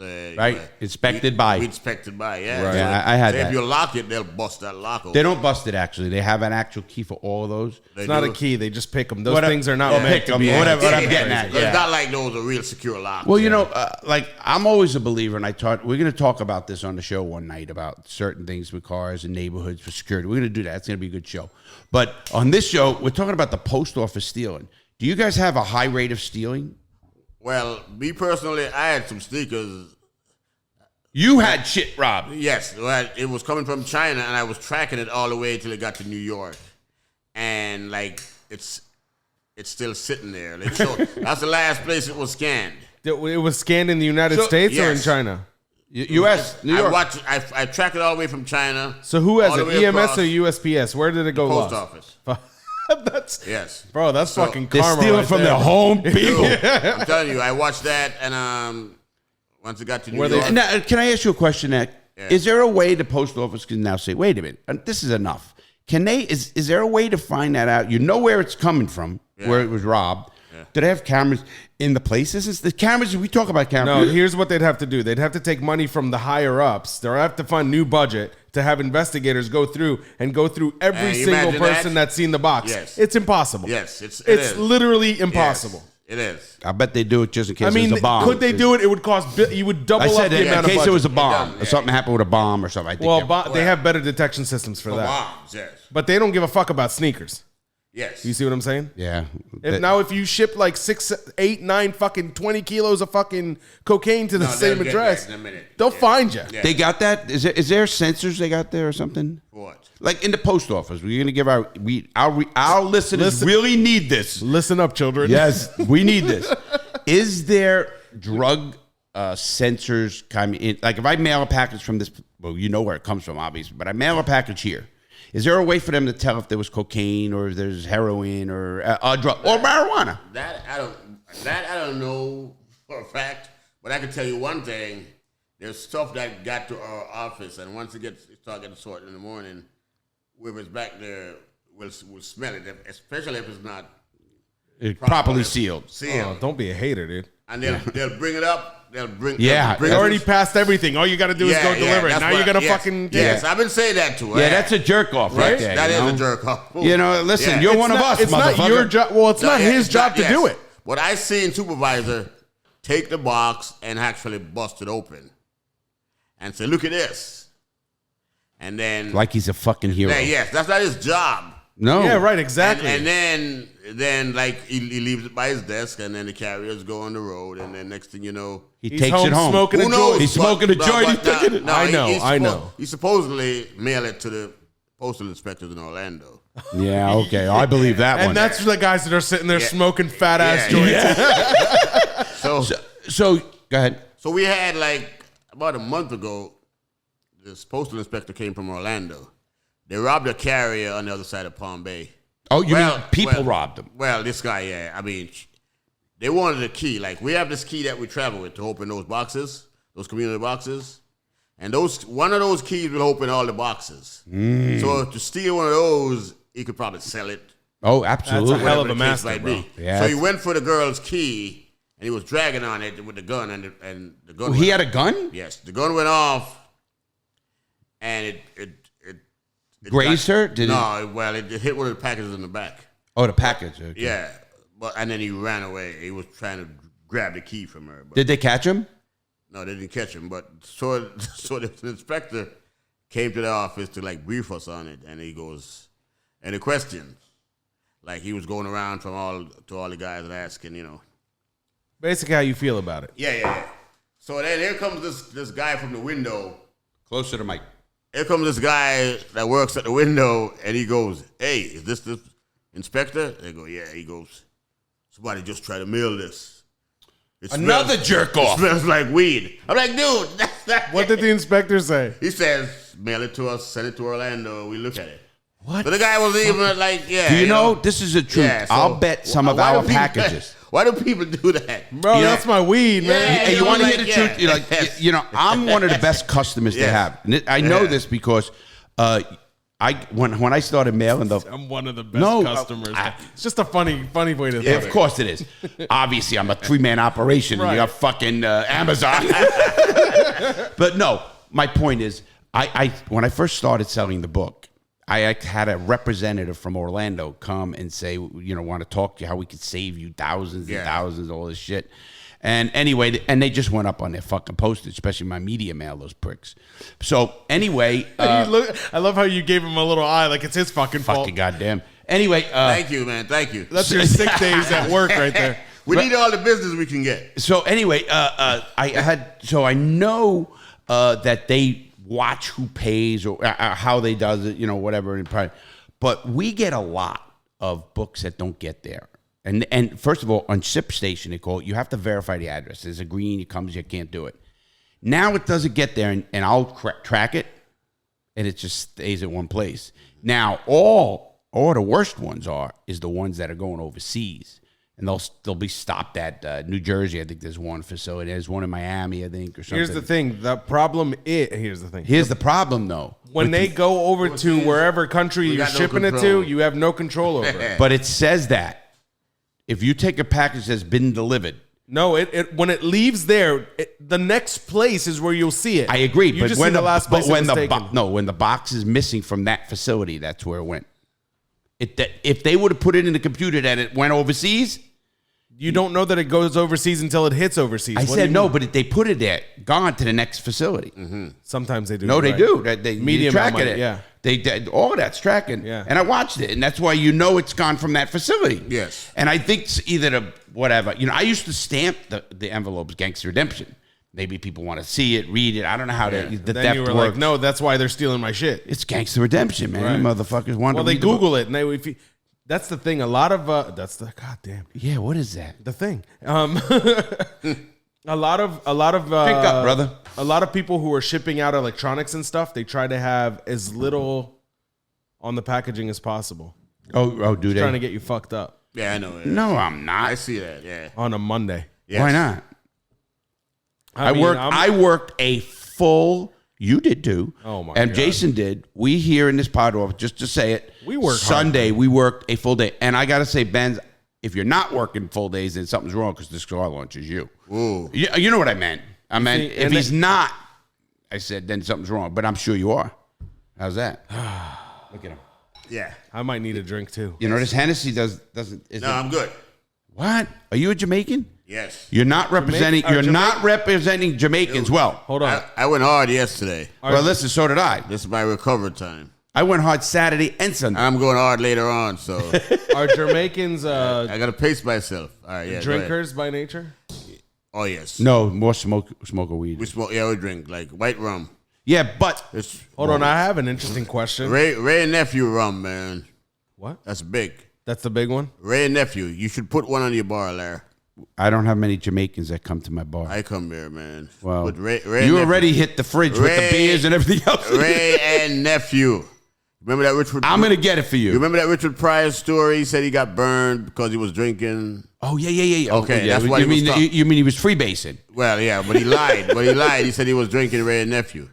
Say, Right? Inspected by. Inspected by, yeah. Right. So Yeah, I had say that. If you lock it, they'll bust that lock open. They don't bust it, actually. They have an actual key for all of those. They It's not do. a key. They just pick them. Those Whatever. things are not Yeah. meant Pick to 'em, be. whatever. What I'm Yeah, getting at, It's yeah. not like those are real secure locks. Well, you know, like I'm always a believer, and we're going to talk about this on the show one night about certain things with cars and neighborhoods for security. We're going to do that. It's going to be a good show. But on this show, we're talking about the post office stealing. Do you guys have a high rate of stealing? Well, me personally, I had some sneakers. You had shit robbed. Yes, well, it was coming from China, and I was tracking it all the way till it got to New York, and like it's still sitting there. That's the last place it was scanned. It was scanned in the United States or in yes. China? U.S., New York. I tracked it all the way from China. So who has all the it? way EMS across or USPS? Where did it go Post lost? office. That's Yes, bro. That's So, fucking They're karma. stealing right from there, their bro. home people. I'm telling you, I watched that, and once it got to New Were they- York, Now, can I ask you a question, Nick? Yeah. Is there a way the post office can now say, wait a minute, this is enough? Can they, is there a way to find that out? You know where it's coming from, where it was robbed. Yeah. Do they have cameras in the places? Is the cameras, we talk about No, cameras. here's what they'd have to do. They'd have to take money from the higher ups. They'll have to find new budget to have investigators go through every And you single imagine person that? that's seen the box. Yes. It's impossible. yes, it It's is. literally Yes, impossible. it is. I bet they do it just in case I mean, there's a bomb. could they do it? It would cost. You would double I said up the that amount in of case budget. it was a bomb does, or yeah. something happened with a bomb or something. I think Well, they have better detection systems for that. Bombs, yes. But they don't give a fuck about sneakers. Yes. You see what I'm saying? yeah. If you ship like 6, 8, 9 fucking 20 kilos of fucking cocaine to the No, same they'll get address, that in a minute. they'll Yeah. find you. Yeah. They got that? Is there sensors they got there or something? What? Like in the post office, we're gonna give our listeners really need this. Listen up, children. Yes, we need this. Is there drug sensors coming in? Like if I mail a package from this, well, you know where it comes from, obviously, but I mail a package here. Is there a way for them to tell if there was cocaine or if there's heroin or a drug or marijuana? That I don't know for a fact, but I can tell you one thing. There's stuff that got to our office, and once it start getting sorted in the morning, whoever's back there will smell it, especially if it's not Properly sealed. Oh, don't be a hater, dude. And they'll bring it up. They'll bring Yeah, They already passed everything. All you got to do is go deliver it. that's Now you're what- gonna yes, fucking yes. I've been saying that to her. Yeah, that's a jerk off, right there. That you is know? a jerk off. You know, listen, Yeah. you're It's one of us, It's not motherfucker. your job. Well, it's No, not yeah, his it's job not- to yes. do it. But I seen supervisor take the box and actually bust it open and say, "Look at this," and then Like he's a fucking hero. yes, that's not his job. No. Yeah, right. Exactly. And then like he leaves it by his desk, and then the carriers go on the road, and then next thing you know, He He's takes home it home. smoking who a knows? joint. He's smoking a joint, he's taking it. I know, I know. He supposedly mailed it to the postal inspectors in Orlando. Yeah, okay. I believe that one. And that's the guys that are sitting there Yeah. smoking fat ass Yeah, joints. So so go ahead. So we had like about a month ago, this postal inspector came from Orlando. They robbed a carrier on the other side of Palm Bay. Oh, you mean people robbed him? Well, this guy, yeah. I mean, they wanted a key. Like we have this key that we travel with to open those boxes, those community boxes, and one of those keys will open all the boxes. So to steal one of those, he could probably sell it. Oh, absolutely. That's a hell of a whatever the case master, might bro. be. Yeah. So he went for the girl's key, and he was dragging on it with the gun, and the gun. He went had a gun? Yes, the gun went off, and it Grazed her? Did it hit one of the packages in the back. Oh, the package. Okay. Yeah, and then he ran away. He was trying to grab the key from her, but Did they catch him? no, they didn't catch him. But so the inspector came to the office to like brief us on it, and he goes, and the questions, like he was going around to all the guys and asking, Basically, how you feel about it. yeah. So then here comes this guy from the window. Closer to Mike. Here comes this guy that works at the window, and he goes, "Hey, is this the inspector?" They go, "Yeah." He goes, "Somebody just tried to mail this. It Another jerk off. Smells like weed." I'm like, "Dude, that's not." What did the inspector say? He says, "Mail it to us. Send it to Orlando. We look at it." What? But the guy wasn't even like, "Yeah." Do you know, this is the truth. Yeah, so I'll bet some of why our do people- packages. Why do people do that? Bro, You know- that's my weed, man. Yeah. Hey, you want to like, hear the yeah. truth? You're like, I'm one of the best customers they Yes. have. And I know Yeah. this because when I started mailing the. I'm one of the best customers. It's just a funny way to put it. Of course it is. Obviously, I'm a 3-man operation, and you're fucking Amazon. But no, my point is, I when I first started selling the book, I had a representative from Orlando come and say, want to talk to you, how we could save you thousands and thousands, all this shit. And anyway, and they just went up on their fucking postage, especially my media mail, those pricks. So anyway, I love how you gave him a little eye, like it's his fucking fault. Fucking goddamn. Anyway, thank you, man. Thank you. That's your sick days at work right there. We need all the business we can get. So anyway, I know that they watch who pays or how they does it, whatever. But we get a lot of books that don't get there. And first of all, on ShipStation, they call it, you have to verify the address. There's a green, it comes, you can't do it. Now it doesn't get there, and I'll track it, and it just stays at one place. Now, all the worst ones is the ones that are going overseas. And they'll be stopped at New Jersey. I think there's one facility. There's one in Miami, I think, or something. Here's the thing. Here's the problem, though. When they go over to wherever country you're shipping it to, you have no control over it. But it says that. If you take a package that's been delivered. No, when it leaves there, the next place is where you'll see it. I agree. You just see the last place it was taken. When the box is missing from that facility, that's where it went. If they would have put it in the computer that it went overseas. You don't know that it goes overseas until it hits overseas. I said no, but they put it there, gone to the next facility. Mm-hmm. Sometimes they do. No, they do. They Medium tracking it. Yeah. They all that's tracking. Yeah. And I watched it, and that's why it's gone from that facility. Yes. And I think it's either whatever. I used to stamp the envelopes, Gangster Redemption. Maybe people want to see it, read it. I don't know how the then theft you were works. like, no, that's why they're stealing my shit. It's Gangster Redemption, man. Right. You motherfuckers want Well, to they read the book. Google it, and that's the thing. A lot of goddamn. Yeah, what is that? The thing. A lot of Drink up, brother. A lot of people who are shipping out electronics and stuff, they try to have as little on the packaging as possible. Oh, do they? Trying to get you fucked up. Yeah, I know it. No, I'm not. I see that. Yeah. On a Monday. Yes. Why not? I worked a full. You did too. Oh my and God. Jason did. We here in this pod office, just to say it. We work Sunday. hard. We worked a full day, and I got to say, Benz, if you're not working full days, then something's wrong because this car launch is you. Ooh. You know what I meant. I meant see, if he's not, I said then something's wrong. But I'm sure you are. How's that? Look at him. Yeah. I might need a drink too. This Hennessy doesn't. I'm good. What? Are you a Jamaican? Yes. You're not representing. You're not representing Jamaicans well. Hold on. I went hard yesterday. Well, listen. So did I. This is my recovery time. I went hard Saturday and Sunday. I'm going hard later on, so Are Jamaicans I gotta pace myself. All right, yeah. drinkers by nature? Oh yes. No, more smoke of weed. We smoke. Yeah, we drink like white rum. Yeah, but It's Hold on, I have an interesting question. Ray and nephew rum, man. What? That's big. That's the big one? Ray and nephew. You should put one on your bar, Larry. I don't have many Jamaicans that come to my bar. I come here, man. Well, With Ray you and already hit the fridge with the beers and everything else. Ray and nephew. Remember that Richard? I'm gonna get it for You you. remember that Richard Pryor story? He said he got burned because he was drinking. Oh yeah. Okay, yeah. that's why you he was mean tough. you mean he was freebasing? Well, yeah, but he lied. He said he was drinking Ray and nephew.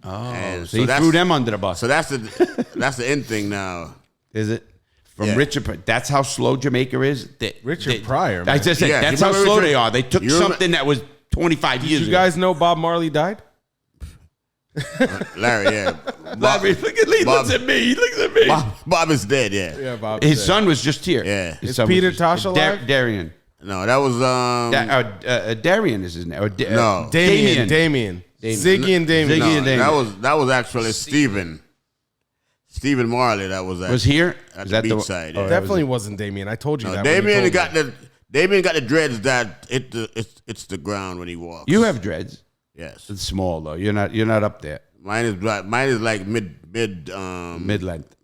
Oh, And so he threw them under the bus. So that's the end thing now. Is it? From Yeah. Richard, that's how slow Jamaica is. Richard Pryor, man. I just said Yeah, that's you how remember slow Richard- they are. They took you remember- something that was 25 years You ago. guys know Bob Marley died? Larry, yeah. Larry, he looks at me. He looks at me. Bob is dead, yeah. Yeah, Bob. His son was just here. Yeah. His Is son was Peter just- Tosh alive? Darian. No, that was Darian is his name. Or No. Damien. Ziggy and Damien. Ziggy and Damien. that was actually Stephen Marley. That was Was here? at Is the that the beachside. oh, Yeah. Definitely wasn't Damien. I told you No, that. when you Damien told me. got the dreads that it's the ground when he walks. You have dreads. yes. It's small though. You're not up there. Mine is black. Mine is like mid Mid length.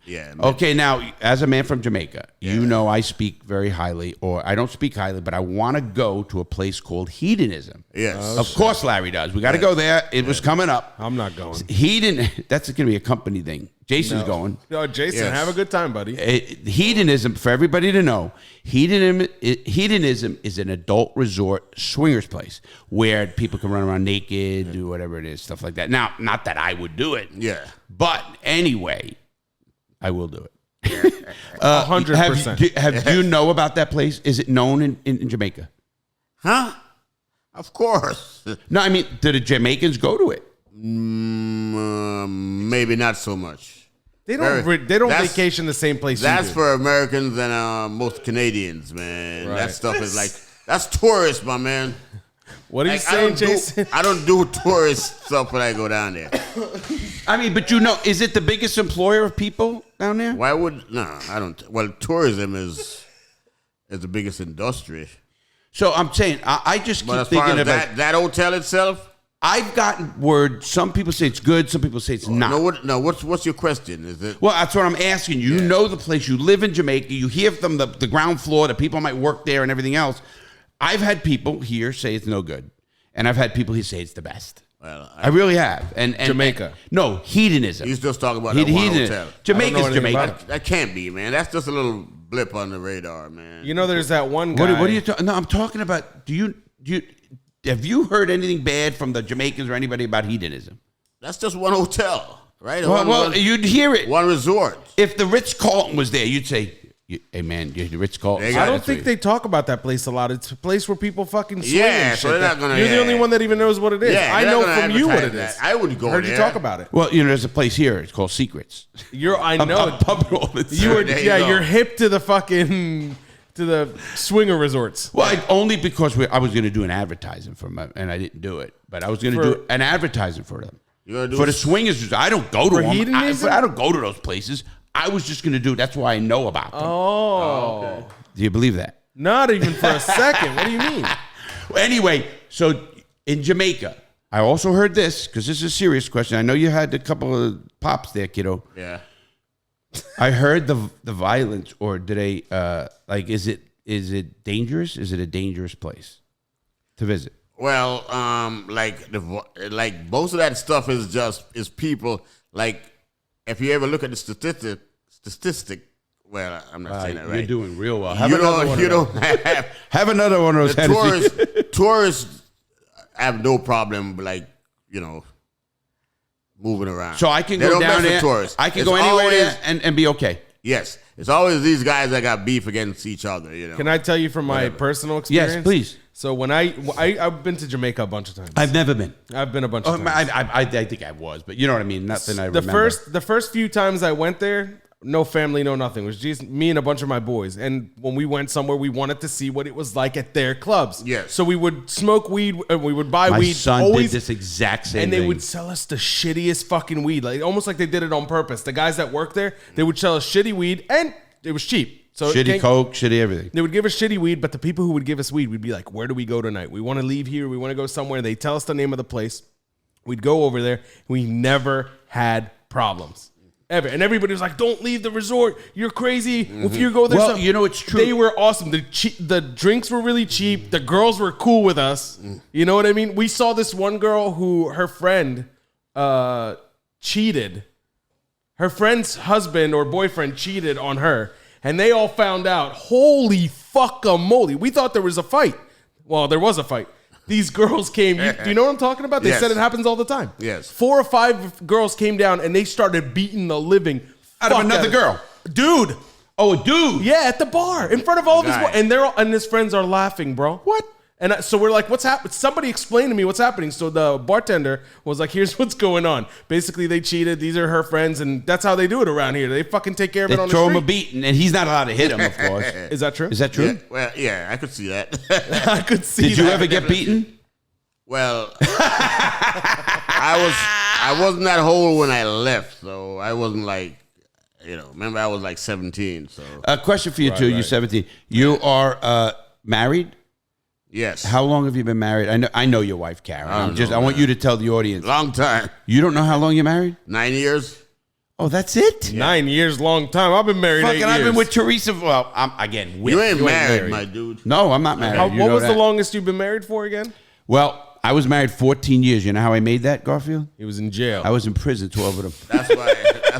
Yeah. Okay, now, as a man from Jamaica, you know I speak very highly, or I don't speak highly, but I want to go to a place called Hedonism. Yes. Of course, Larry does. We got to go there. It was coming up. I'm not going. That's going to be a company thing. Jason's going. No, Jason, have a good time, buddy. Hedonism, for everybody to know, hedonism is an adult resort swingers place where people can run around naked, do whatever it is, stuff like that. Now, not that I would do it. Yeah. But anyway, I will do it. 100%. Do you know about that place? Is it known in Jamaica? Huh? Of course. No, I mean, do the Jamaicans go to it? Maybe not so much. They don't That's- vacation the same place. That's you do. for Americans and most Canadians, man. Right. That stuff is like, that's tourist, my man. What are you Like, saying, Jason? I don't do tourist stuff when I go down there. I mean, but is it the biggest employer of people down there? Why would, no, I don't. Well, tourism is the biggest industry. So I'm saying, I just But keep as far thinking as about. that hotel itself, I've gotten word. Some people say it's good. Some people say it's not. what's your question? Is it? Well, that's what I'm asking. You know the place. You live in Jamaica. You hear from the ground floor that people might work there and everything else. I've had people here say it's no good, and I've had people here say it's the best. Well, I really have. And Jamaica. No, hedonism. He's just talking about that one hotel. Jamaica's anything Jamaica. about That can't be, man. That's just a little blip on the radar, man. You know, there's that one guy. What are you talking? No, I'm talking about. Have you heard anything bad from the Jamaicans or anybody about hedonism? That's just one hotel, right? Well, you'd hear it. One resort. If the Ritz-Carlton was there, you'd say, hey, man, the Ritz-Carlton. They I got don't it think for they talk about that place a lot. It's a place where people fucking swing Yeah, and so shit. they're not gonna- You're the yeah. only one that even knows what it is. Yeah, I they're know not gonna from you what it advertise is. that. I would go Heard there. you talk about it. Well, there's a place here. It's called Secrets. I know. I'm pumping all this. You were, There you go. you're hip to the fucking to the swinger resorts. Well, only because I was going to do an advertising for them, and I didn't do it. But I was going to do an advertising for them. You're gonna do For it? the swingers. I don't go to For them. hedonism? I don't go to those places. I was just going to do. That's why I know about them. Oh, Do you believe that? not even for a second. What do you mean? Well, anyway, so in Jamaica, I also heard this because this is a serious question. I know you had a couple of pops there, kiddo. Yeah. I heard the violence, or did they is it dangerous? Is it a dangerous place to visit? Well, like most of that stuff is people. Like, if you ever look at the statistic. Well, I'm not saying that right. You're doing real well. You don't have Have another one of those. the Hennessy. tourists have no problem, like, moving around. So I can They go don't down mess with there. tourists. I can It's go anywhere always- there and be okay. Yes, it's always these guys that got beef against each other. Can I tell you from my personal experience? Yes, please. So when I've been to Jamaica a bunch of times. I've never been. I've been a bunch of Oh, times. I think I was, but you know what I mean. Nothing I remember. The first few times I went there, no family, no nothing. It was just me and a bunch of my boys. And when we went somewhere, we wanted to see what it was like at their clubs. Yes. So we would smoke weed and we would buy My weed. son always, did this exact same and they thing. would sell us the shittiest fucking weed, like almost like they did it on purpose. The guys that worked there, they would sell us shitty weed, and it was cheap. So Shitty Coke, shitty everything. they would give us shitty weed, but the people who would give us weed, we'd be like, where do we go tonight? We want to leave here. We want to go somewhere. They tell us the name of the place. We'd go over there. We never had problems. Ever. And everybody was like, don't leave the resort. You're crazy. If you go there. Well, it's true. They were awesome. The drinks were really cheap. The girls were cool with us. You know what I mean? We saw this one girl who her friend cheated. Her friend's husband or boyfriend cheated on her. And they all found out. Holy fuck-a-moly. We thought there was a fight. Well, there was a fight. These girls came. Do you know what I'm talking about? They Yes. said it happens all the time. Yes. 4 or 5 girls came down and they started beating the living Out of fuck another girl. Dude. Oh, a dude. Yeah, at the bar in front of all of his Guy. and his friends are laughing, bro. What? And so we're like, what's happening? Somebody explain to me what's happening. So the bartender was like, here's what's going on. Basically, they cheated. These are her friends, and that's how they do it around here. They fucking take care of They it on throw the him a street. beating, and he's not allowed to hit him, of course. Is that true? Is that true? Yeah, well, yeah, I could see that. I could see Did you that. ever get beaten? Well, I wasn't that old when I left, so I wasn't like, remember I was like 17, so. A question for you, too. You're 17. You are married? Yes. How long have you been married? I know your wife, Karen. I want you to tell the audience. Long time. You don't know how long you're married? 9 years. Oh, that's it? 9 years, long time. I've been married 8 Fucking, years. I've been with Teresa. Well, I'm again. With, You ain't married, married. my dude. No, I'm not married. What was the longest you've been married for again? Well, I was married 14 years. You know how I made that, Garfield? He was in jail. I was in prison 12 of them. That's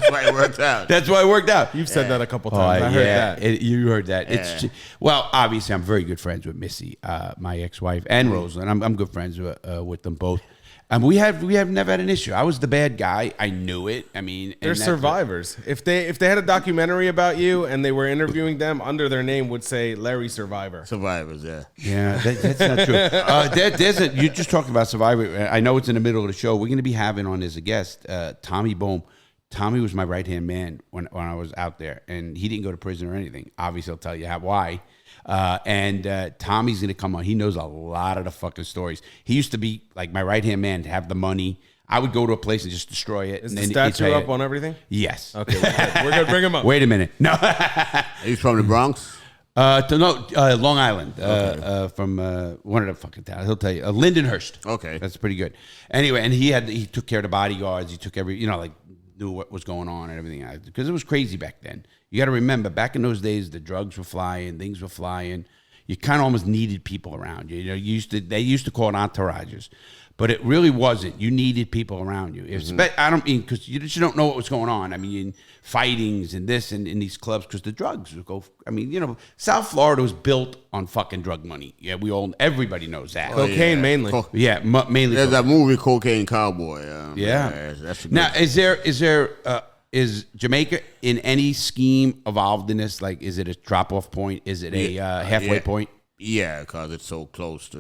why it worked out. That's why it worked out. You've said that a couple times. I heard that. You heard that. Yeah. It's well, obviously, I'm very good friends with Missy, my ex-wife, and Rosalind. I'm good friends with them both. We have never had an issue. I was the bad guy. I knew it. I mean, They're survivors. If they had a documentary about you and they were interviewing them, under their name would say Larry Survivor. Survivors, yeah. Yeah, that's not true. You just talked about Survivor. I know it's in the middle of the show. We're going to be having on as a guest Tommy Bohm. Tommy was my right-hand man when I was out there, and he didn't go to prison or anything. Obviously, I'll tell you why. Tommy's going to come on. He knows a lot of the fucking stories. He used to be like my right-hand man to have the money. I would go to a place and just destroy it. Is and the then statue up on everything? Yes. Okay, we're good. Bring him up. Wait a minute. No. He's from the Bronx? Long Island, from one of the fucking towns. He'll tell you, Lindenhurst. Okay. That's pretty good. Anyway, and he took care of the bodyguards. He took knew what was going on and everything, because it was crazy back then. You got to remember, back in those days, the drugs were flying, things were flying. You kind of almost needed people around you. You know, they used to call it entourages, but it really wasn't. You needed people around you. I don't mean because you don't know what was going on. I mean, fightings and this and in these clubs, because the drugs would go. I mean, South Florida was built on fucking drug money. Yeah, everybody knows that. Cocaine mainly. Mainly. There's that movie Cocaine Cowboy. That's Now, is Jamaica in any scheme involved in this? Like, is it a drop-off point? Is it a halfway point? Yeah, because it's so close to,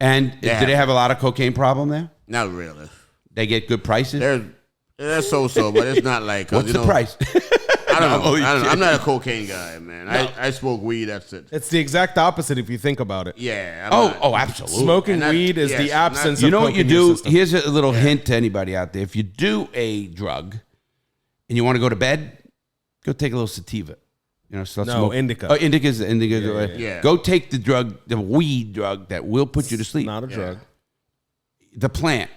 And do they have a lot of cocaine problem there? Not really. They get good prices? They're so-so, but it's not like... What's the price? I don't know. I'm not a cocaine guy, man. No. I smoke weed, that's it. It's the exact opposite if you think about it. Yeah. Absolutely. Smoking weed is the absence of You know what you do? system. Here's a little hint to anybody out there. If you do a drug and you want to go to bed, go take a little sativa. Indica. Oh, indica. Yeah. Go take the drug, the weed drug that will put you to sleep. Not a drug. The plant,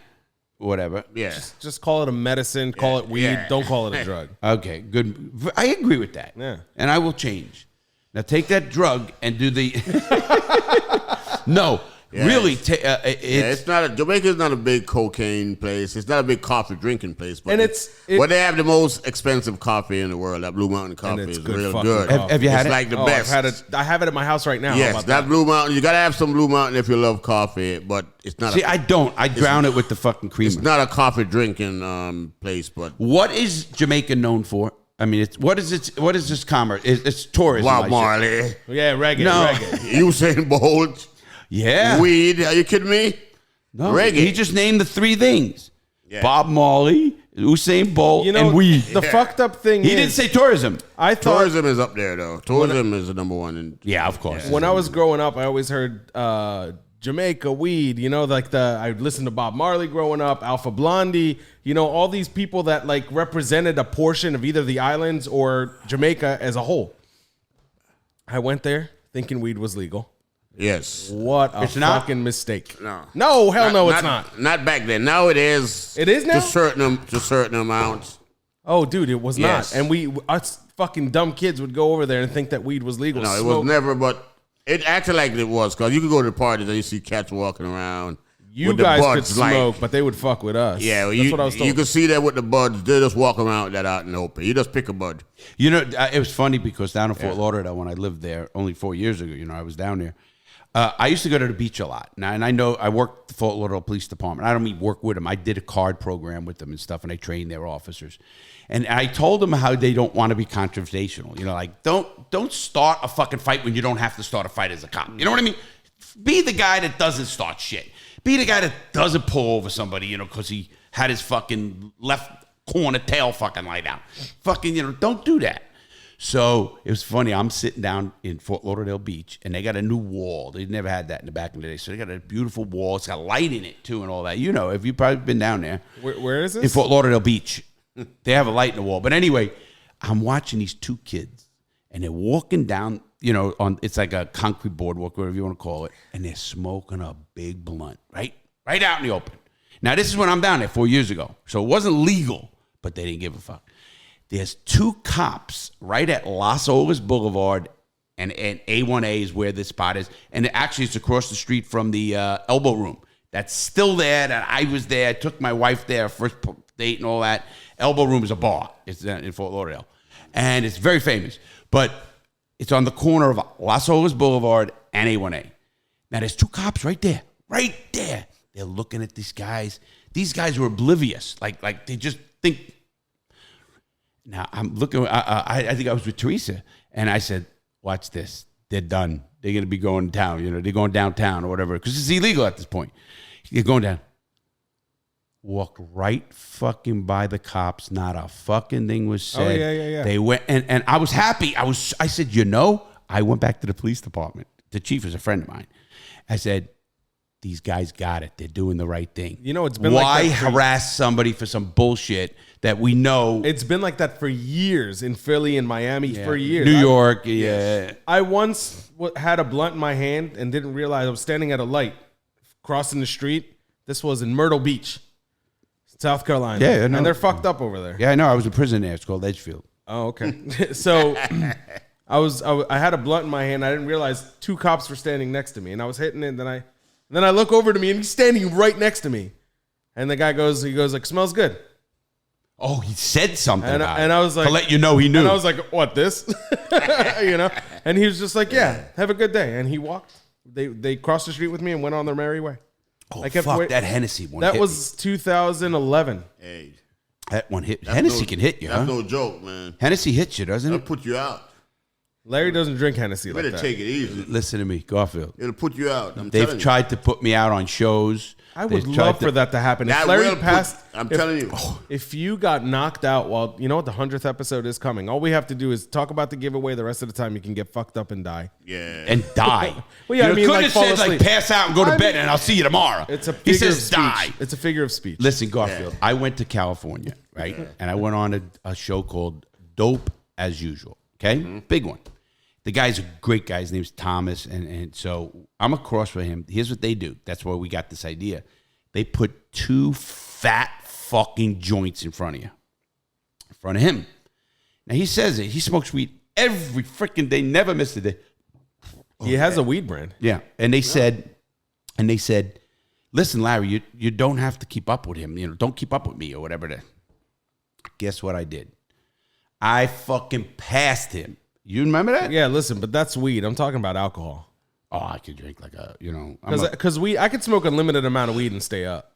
whatever. Yeah. Just call it a medicine. Call it weed. Yeah. Don't call it a drug. Okay, good. I agree with that. Yeah. And I will change. Now take that drug and do the... No. Yeah, really, it's not Jamaica's not a big cocaine place. It's not a big coffee drinking place, but they have the most expensive coffee in the world. That Blue Mountain coffee is real good. Have you had it? It's like the best. I have it at my house right now. Yes, that Blue Mountain. You gotta have some Blue Mountain if you love coffee, but it's not. I don't. I drown it with the fucking creamer. It's not a coffee drinking place, but what is Jamaica known for? I mean, what is this commerce? It's tourism. Bob Marley. Yeah, reggae. No. Reggae. Usain Bolt. Yeah. Weed. Are you kidding me? No. Reggae. He just named the three things. Yeah. Bob Marley, Usain Bolt, and weed. The fucked up thing He didn't say tourism. I thought Tourism is up there, though. Tourism is the number one. Yeah, of course. when I was growing up, I always heard Jamaica weed. I listened to Bob Marley growing up, Alpha Blondie. All these people that represented a portion of either the islands or Jamaica as a whole. I went there thinking weed was legal. Yes. What a not? fucking mistake. No. Hell no, it's not. Not back then. Now it is. It is now? To certain amounts. Oh, dude, it was Yes. not. And us fucking dumb kids would go over there and think that weed was legal. No, it was never, but it acted like it was, because you could go to parties and you see cats walking around. You with the guys could buds, smoke, but they would fuck with us. Yeah, well, That's what I was told. you could see that with the buds. They just walk around with that out in the open. You just pick a bud. It was funny because down in Fort Lauderdale, when I lived there only 4 years ago, I was down there. I used to go to the beach a lot. Now, and I know I worked the Fort Lauderdale Police Department. I don't mean work with them. I did a card program with them and stuff, and I trained their officers. And I told them how they don't want to be confrontational. Don't start a fucking fight when you don't have to start a fight as a cop. You know what I mean? Be the guy that doesn't start shit. Be the guy that doesn't pull over somebody, because he had his fucking left corner tail fucking light out. Fucking, don't do that. So it was funny. I'm sitting down in Fort Lauderdale Beach, and they got a new wall. They never had that in the back in the day. So they got a beautiful wall. It's got light in it, too, and all that. If you've probably been down there. Where is this? In Fort Lauderdale Beach. They have a light in the wall. But anyway, I'm watching these two kids, and they're walking down, it's like a concrete boardwalk, whatever you want to call it, and they're smoking a big blunt, right out in the open. Now, this is when I'm down there 4 years ago. So it wasn't legal, but they didn't give a fuck. There's 2 cops right at Las Olas Boulevard, and A1A is where this spot is. And actually, it's across the street from the Elbow Room. That's still there. That I was there. I took my wife there, first date and all that. Elbow Room is a bar. It's in Fort Lauderdale. And it's very famous. But it's on the corner of Las Olas Boulevard and A1A. Now, there's 2 cops right there. Right there. They're looking at these guys. These guys were oblivious. Like they just think. Now, I'm looking. I think I was with Teresa. And I said, watch this. They're done. They're going to be going down. You know, they're going downtown or whatever. Because it's illegal at this point. They're going down. Walked right fucking by the cops. Not a fucking thing was said. Oh, yeah. They went, and I was happy. I said, you know, I went back to the police department. The chief is a friend of mine. I said, these guys got it. They're doing the right thing. You know, it's been why like that harass somebody for some bullshit that we know? It's been like that for years in Philly and Miami for years. New York, yeah. I once had a blunt in my hand and didn't realize I was standing at a light crossing the street. This was in Myrtle Beach, South Carolina. Yeah, I know. And they're fucked up over there. Yeah, I know. I was in prison there. It's called Edgefield. Oh, okay. So I had a blunt in my hand. I didn't realize 2 cops were standing next to me, and I was hitting it. And then I look over to me, and he's standing right next to me. And the guy goes like, smells good. Oh, he said something And about I was like, to let you know he knew. And I was like, what, this? You know? And he was just like, yeah, have a good day. And he walked. They crossed the street with me and went on their merry way. oh, fuck, that Hennessy one That hit was 2011. Hey, me. That one hit. Hennessy can hit you, that's huh? no joke, man. Hennessy hits you, doesn't It'll it? put you out. Larry doesn't drink Hennessy like Better that. take it easy. Listen to me, Garfield. It'll put you out. I'm They've telling you. tried to put me out on shows. I would They've tried love for that to happen. If That Larry will passed, I'm telling you. if you got knocked out while, you know what, the 100th episode is coming. All we have to do is talk about the giveaway. The rest of the time, you can get fucked up and die. Yeah. And die. Well, yeah, I mean, could like, have fall said, like, asleep. pass out and go to I bed, mean, and I'll see you tomorrow. It's a he figure of says speech. die. It's a figure of speech. Listen, Garfield, I went to California, right? And I went on a show called Dope as Usual, okay? Big one. The guy's a great guy. His name's Thomas. And so I'm across from him. Here's what they do. That's why we got this idea. They put 2 fat fucking joints in front of you. In front of him. Now, he says it. He smokes weed every freaking day. Never missed a day. He has a weed brand. Yeah. And they said, listen, Larry, you don't have to keep up with him. You know, don't keep up with me or whatever. Guess what I did? I fucking passed him. You remember that? Yeah, listen, but that's weed. I'm talking about alcohol. Oh, I could drink like a, you know. Because I could smoke a limited amount of weed and stay up.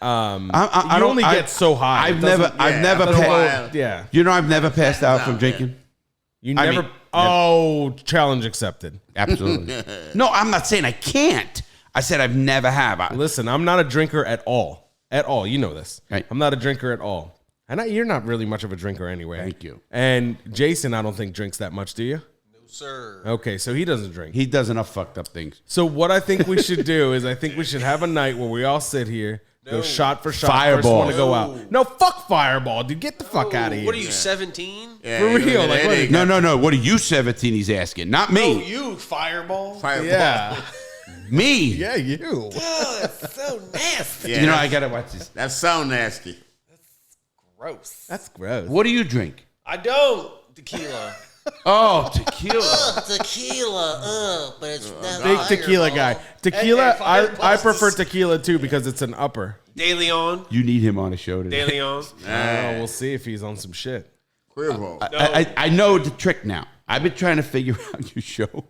I You don't- only get so high. I've It never doesn't- passed. Yeah. You know, I've never passed out from drinking. You I never. mean, oh, challenge accepted. Absolutely. No, I'm not saying I can't. I said I've never have. Listen, I'm not a drinker at all. At all. You know this. Right. I'm not a drinker at all. And you're not really much of a drinker anyway. Thank you. And Jason, I don't think drinks that much, do you? No, sir. Okay, so he doesn't drink. He does enough fucked up things. So what I think we should do is I think we should have a night where we all sit here, go shot for shot. Fireball. First one to go out. No, fuck Fireball, dude. Get the fuck out of here. What are you, 17? Yeah, For real, you know, like, that what ain't No, no, no. What are you 17? He's asking. Not Oh, me. you, Fireball? Fireball. Yeah. Me. Yeah, you. Oh, that's so nasty. Yeah, You know, I got to watch this. that sound nasty. Gross. That's gross. What do you drink? I don't. Tequila. Oh, tequila. Tequila, but it's not Big tequila guy. Tequila, Hey, Fireball's I prefer the- tequila too because it's an upper. De Leon. You need him on the show today. De Leon. Oh, we'll see if he's on some shit. Cuervo. I know the trick now. I've been trying to figure out your show.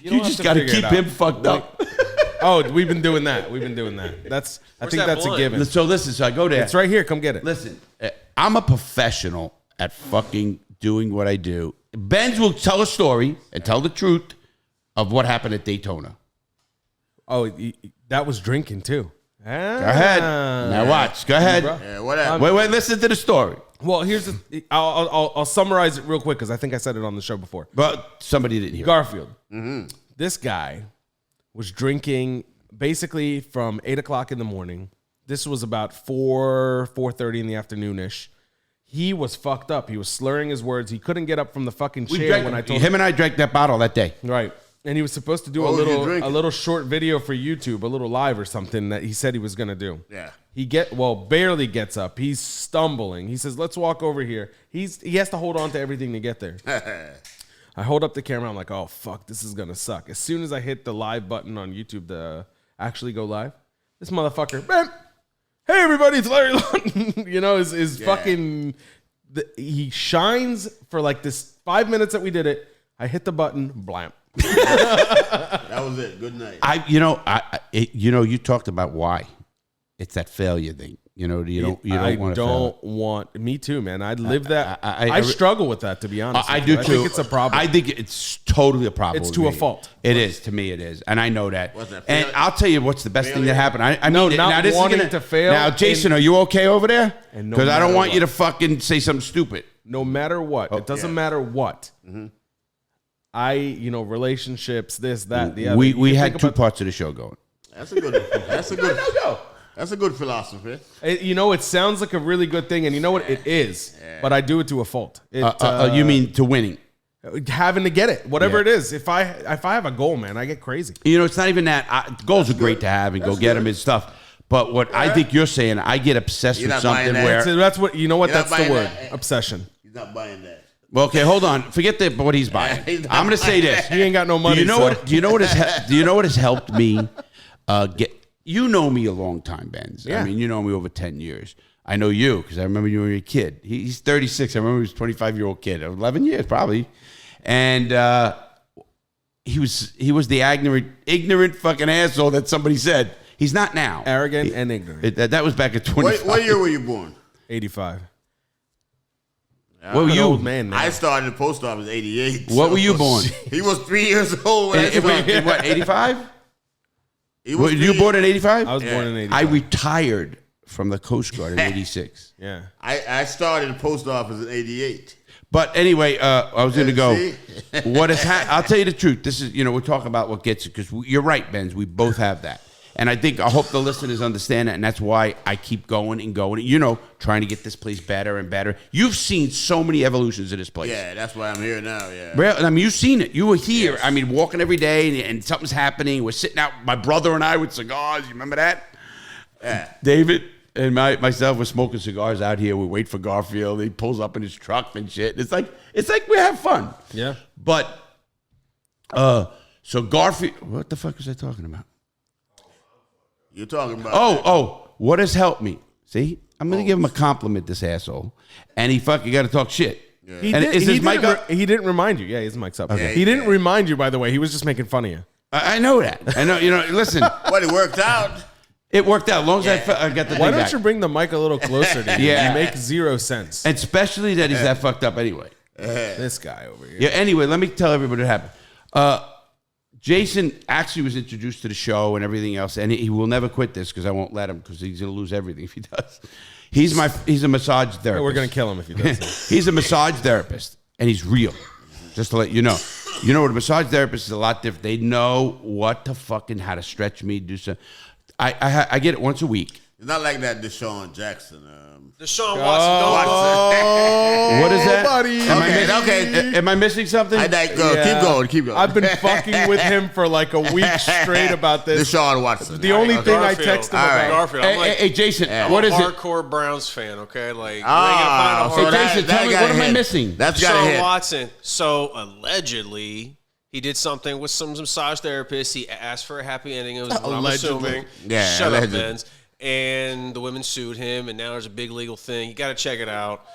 You don't just have got to to figure keep it out. him fucked up. Oh, we've been doing that. That's. I Where's think that that's a blunt? given. So listen, so I go there. It's right here. Come get it. Listen, I'm a professional at fucking doing what I do. Benz will tell a story and tell the truth of what happened at Daytona. Oh, that was drinking too. Go ahead. Now watch. Go ahead. Yeah, whatever. Wait, listen to the story. Well, here's the. I'll summarize it real quick because I think I said it on the show before. But somebody didn't hear. Garfield. This guy was drinking basically from 8 o'clock in the morning. This was about 4:30 in the afternoon-ish. He was fucked up. He was slurring his words. He couldn't get up from the fucking chair when I told him. Him and I drank that bottle that day. Right. And he was supposed to do What was you drinking? a little short video for YouTube, a little live or something that he said he was going to do. Yeah. He barely gets up. He's stumbling. He says, "Let's walk over here." He has to hold on to everything to get there. I hold up the camera. I'm like, "Oh fuck, this is going to suck." As soon as I hit the live button on YouTube to actually go live, this motherfucker, man, hey everybody, it's Larry Lawton. Is fucking. He shines for like this 5 minutes that we did it. I hit the button, blam. That was it. Good night. You talked about why. It's that failure thing. You don't want to. Me too, man. I live that. I struggle with that, to be honest. I do too. I think it's a problem. I think it's totally a problem. It's to a fault. It is to me. It is, and I know that. What's that, And failure? I'll tell you what's the best thing that happened. I No, mean, not now this wanting is gonna, to fail Now, Jason, and- are you okay over there? And no Because I don't matter want you to what. fucking say something stupid. No matter what, it doesn't matter what. Relationships, this, that, the other. We You had think two about- parts of the show going. That's a good. That's a good philosophy. It sounds like a really good thing, and you know what? It is, but I do it to a fault. You mean to winning? Having to get it, whatever Yeah. it is. If I have a goal, man, I get crazy. It's not even that. Goals are great to have and go get them and stuff. But what I think you're saying, I get obsessed You're with not buying something that. where. So that's what you know. What You're not that's the buying word? that. Obsession. He's not buying that. Well, okay, hold on. Forget what he's buying. He's not I'm going to say buying this. He ain't got no money. Do you know so- what? Do you know what has? Do you know what has helped me get? You know me a long time, Benz. Yeah. I mean, you know me over 10 years. I know you because I remember you when you were a kid. He's 36. I remember he was a 25-year-old kid. 11 years probably, and he was the ignorant fucking asshole that somebody said. He's not now. Arrogant and ignorant. That was back at 25. What year were you born? 85. What were An you? old man now. I started the post office in '88. What were you born? He was 3 years old. When I started. In what, 85? He was You 3 born in 85? I was born in 85. I retired from the Coast Guard in 86. Yeah. I started the post office in '88. But anyway, I was going to go. See? What is? I'll tell you the truth. This is, we're talking about what gets it because you're right, Benz. We both have that, and I hope the listeners understand that, and that's why I keep going and going. Trying to get this place better and better. You've seen so many evolutions of this place. Yeah, that's why I'm here now. Yeah. Well, I mean, you've seen it. You were here. Yes. I mean, walking every day, and something's happening. We're sitting out, my brother and I with cigars. You remember that? Yeah. David and myself were smoking cigars out here. We wait for Garfield. He pulls up in his truck and shit. It's like we have fun. Yeah. But so Garfield, what the fuck was I talking about? You're talking about. Oh, what has helped me? See, I'm gonna give him a compliment, this asshole, and he fucking got to talk shit. Yeah. He, And did, is he, his mic didn't up? he didn't remind you. Yeah, his mic's up. Okay. He didn't remind you, by the way. He was just making fun of you. I know that. I know. Listen, But it worked out. it worked out. As long as I got the Why thing don't back. you bring the mic a little closer to you? Yeah. You make zero sense. And especially that he's that fucked up anyway. This guy over here. Yeah. Anyway, let me tell everybody what happened. Jason actually was introduced to the show and everything else, and he will never quit this because I won't let him because he's gonna lose everything if he does. He's a massage therapist. We're gonna kill him if he does. He's a massage therapist, and he's real. Just to let you know. What a massage therapist is a lot different. They know what to fucking how to stretch me, do something. I get it once a week. It's not like that Deshaun Jackson. Deshaun Watson. What is that? buddy. Am I missing something? Keep going. I've been fucking with him for like a week straight about this. Deshaun Watson. The only thing I Garfield. text him All right. about. Garfield. I'm like, Hey, Jason, I'm what a is it? hardcore Browns fan, okay? Like, Ah, you ain't gonna Hey, find a Jason, tell me, got what am I hit. missing? That's got a Deshaun hit. Watson. So allegedly, he did something with some massage therapist. He asked for a happy ending. It was what I'm Allegedly. assuming. Yeah, Shut allegedly. up, Benz. And the women sued him, and now there's a big legal thing. You got to check it out.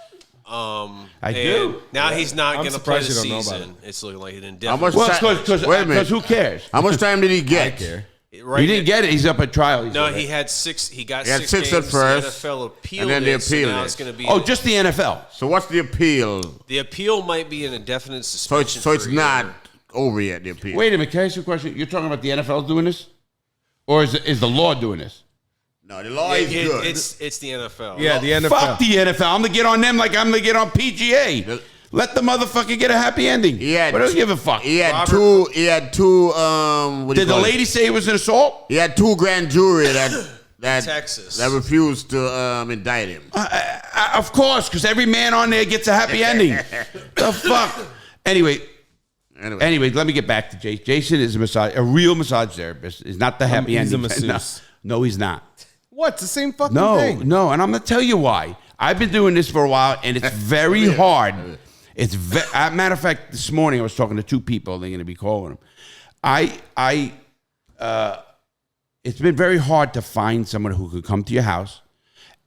I do. Now he's not I'm going to play the surprised you don't know about season. It's looking like he didn't. How much Well, time? Wait a minute. because who cares? How much time did he get? He didn't get it. He's up at trial. No, he had six. He got He had 6 six games. at first, The NFL appealed and then they it, so appealed now it. it's going to be. Just the NFL. So what's the appeal? The appeal might be an indefinite So it's suspension. so it's for a not year. over yet. The appeal. Wait a minute. Can I ask you a question? You're talking about the NFL doing this? Or is the law doing this? No, the law is good. It's the NFL. Yeah, the NFL. Fuck the NFL. I'm going to get on them like I'm going to get on PGA. Let the motherfucker get a happy ending. Yeah, What do I give a fuck? He had two. What do you Did the call it? lady say it was an assault? He had two grand jury that Texas. that refused to indict him. Of course, because every man on there gets a happy ending. The fuck? Anyway, Anyway, let me get back to Jason. Jason is a real massage therapist. He's not the happy He's a ending. masseuse. No, he's not. What? It's the same fucking thing. No, and I'm going to tell you why. I've been doing this for a while, and it's very hard. It's matter of fact, this morning I was talking to 2 people. They're going to be calling them. It's been very hard to find someone who could come to your house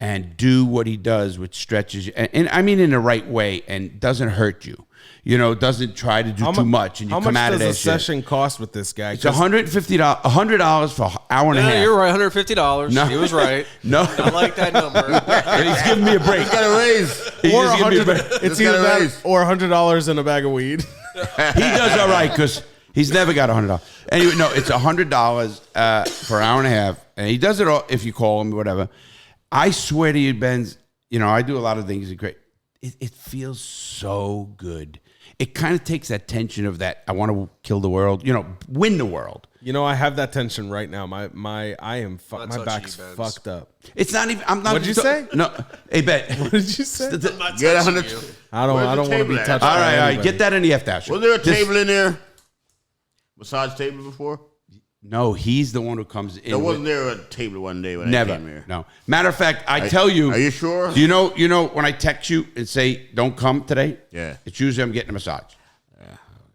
and do what he does, which stretches you, and I mean in the right way, and doesn't hurt you. You know, doesn't try to do too much, and you come out of that shit. How much does a session cost with this guy? It's $150 for an hour and a half. You're right, $150. No. He was right. No. I like that number. And he's giving me a break. He's got a raise. Or He's giving me a break. It's either that or $100 in a bag of weed. He does all right because he's never got $100. Anyway, no, it's $100 for an hour and a half, and he does it all if you call him or whatever. I swear to you, Benz, you know, I do a lot of things. Great. It feels so good. It kind of takes that tension of that I want to kill the world, you know, win the world. You know, I have that tension right now. My back's Benz. fucked up. It's not even. I'm not. What'd you say? No, hey, Bet. What did you say? Get Touching 100. you. I don't want to be touched. All by right, anybody. get that in the F dash. Was there a table in there? Massage table before? No, he's the one who comes in. There wasn't there a table one day when I Never. came here? No. Matter of fact, I tell you. Are you sure? Do you know when I text you and say don't come today? Yeah. It's usually I'm getting a massage. Yeah.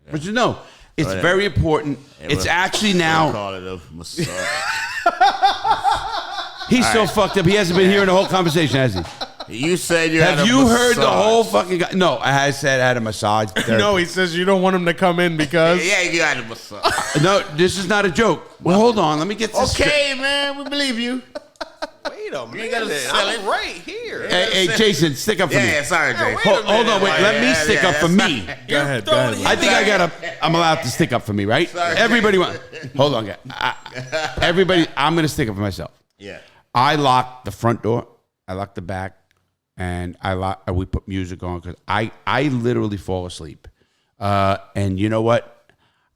But you know, it's Whatever. very important. It's actually now. Call it a massage. He's so fucked up. He hasn't been hearing the whole conversation, has he? You said you had Have a you heard the massage. whole fucking guy? No, I said I had a massage. No, he says you don't want him to come in because. Yeah, you had a massage. No, this is not a joke. Well, hold on. Let me get this. Okay, man, we believe you. Wait a minute. gotta sell I'm it. right here. Hey, Jason, stick up for me. Yeah, sorry, Jay. wait. Hold on, wait. Let me Yeah, stick yeah, up for that's me. Go ahead. Go ahead. I think I'm allowed to stick up for me, right? Sorry. Everybody want. Hold on, guys. Everybody, I'm going to stick up for myself. Yeah. I lock the front door. I lock the back, and we put music on because I literally fall asleep. And you know what?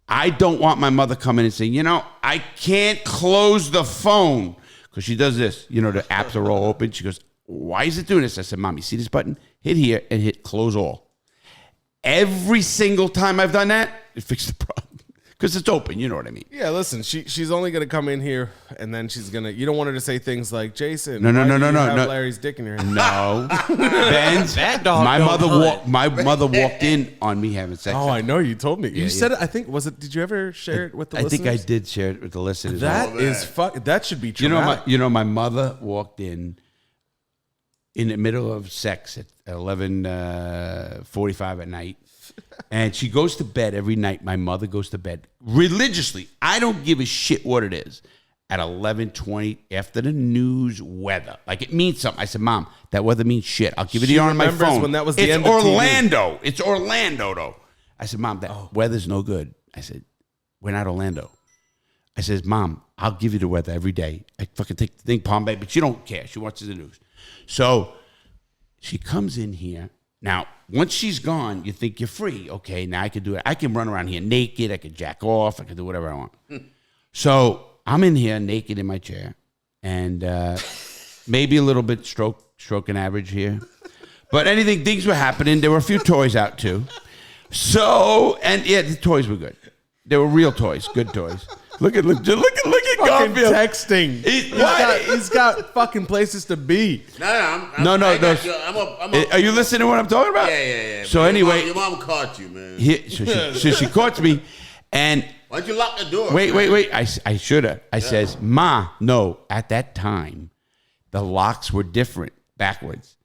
I don't want my mother coming and saying, you know, I can't close the phone because she does this. You know, the apps are all open. She goes, why is it doing this? I said, Mom, you see this button? Hit here and hit close all. Every single time I've done that, it fixed the problem. Because it's open, you know what I mean. Yeah, listen, she's only gonna come in here and then she's gonna. You don't want her to say things like, Jason. No, why do you have no. Larry's dick in your hand. No, Benz. That dog My don't mother hunt. My mother walked in on me having sex. Oh, I know you told me. You Yeah, said it. I think was it. Did you ever share it with the I listeners? think I did share it with the listeners. That is fuck. That should be You know, traumatic. my mother walked in the middle of sex at 11:45 at night, and she goes to bed every night. My mother goes to bed religiously. I don't give a shit what it is. At 11:20 after the news weather, like it means something. I said, Mom, that weather means shit. I'll give it to She you on my remembers phone. when that was the it's end of TV. Orlando. It's Orlando, though. I said, Mom, that weather's no good. I said, we're not Orlando. I says, Mom, I'll give you the weather every day. I fucking take the thing, Palm Bay, but she don't care. She watches the news. So she comes in here. Now, once she's gone, you think you're free. Okay, now I can do it. I can run around here naked. I can jack off. I can do whatever I want. So I'm in here naked in my chair, and maybe a little bit stroking average here. But things were happening. There were a few toys out too. So, and yeah, the toys were good. They were real toys, good toys. Look at fucking Garfield. texting. He's got fucking places to be. No, No, I got those- you. I'm up. Are you listening to what I'm talking about? Yeah. So Your anyway, your mom caught you, man. so she caught me, and Why don't you lock the door? wait. I should have. I says, Ma, no. At that time, the locks were different backwards.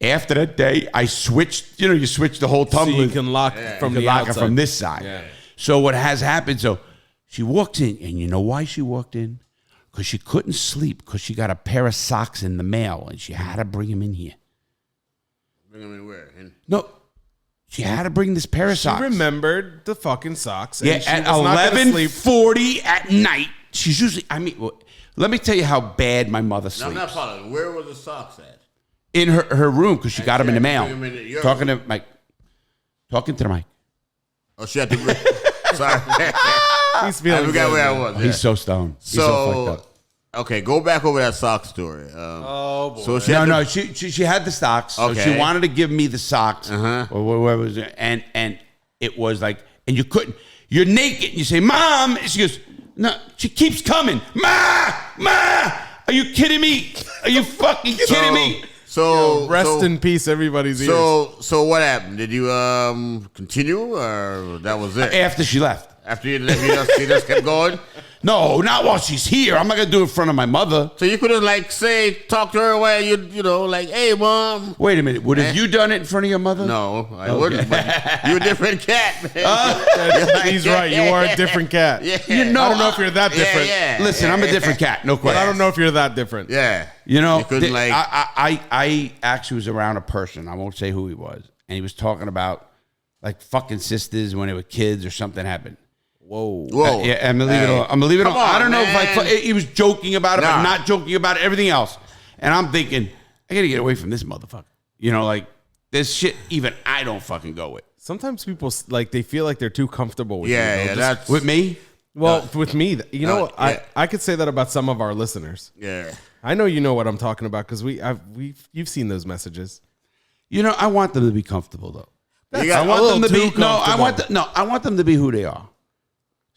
After that day, I switched. You know, you switch the whole So tumbler. you can lock from You the can lock outside. her from this side. Yeah. So what has happened? So she walks in, and you know why she walked in? Because she couldn't sleep because she got a pair of socks in the mail, and she had to bring them in here. Bring them in where? No, she had to bring this pair of She socks. remembered the fucking socks. Yeah, and she at was not gonna sleep. 11:40 at night. She's usually. Let me tell you how bad my mother No, sleeps. I'm not following. Where were the socks at? In her room because she got them in the mail. Bring 'em in your Talking to the mic. Oh, she had to bring. Sorry. He's feeling I forgot good, where I man. was. He's so stoned. He's so fucked up. Okay, go back over that sock story. Oh, boy. So she had No, to- she had the socks. So Okay. she wanted to give me the socks. Uh-huh. Or whatever it was, and it was like and you couldn't. You're naked, and you say, Mom, and she goes, no, she keeps coming. Ma, are you kidding me? Are you fucking kidding me? So Rest in peace, everybody's ears. So what happened? Did you continue, or that was it? After she left. After you left, you just kept going? No, not while she's here. I'm not going to do it in front of my mother. So you could have, like, talk to her while you know, like, hey, Mom. Wait a minute. Would have you done it in front of your mother? No, I wouldn't. But you're a different cat, man. He's right. You are a different cat. Yeah. You know, I don't know if you're that different. Yeah. Listen, I'm a different cat. No But question. I don't know if you're that different. Yeah. You know, couldn't, like... I actually was around a person. I won't say who he was. And he was talking about, like, fucking sisters when they were kids or something happened. Whoa. Yeah, I'm gonna leave it on. I'm gonna leave it on. I don't know man. if he was joking about it, Nah. but not joking about everything else. And I'm thinking, I gotta get away from this motherfucker. You know, like this shit. Even I don't fucking go with. Sometimes people like they feel like they're too comfortable with you. Yeah, They'll that's... With me, Well, with me, you know what? yeah. I could say that about some of our listeners. Yeah. I know you know what I'm talking about because you've seen those messages. you know, I want them to be comfortable though. You got I want a little them to be too no. I want comfortable. I want them to be who they are.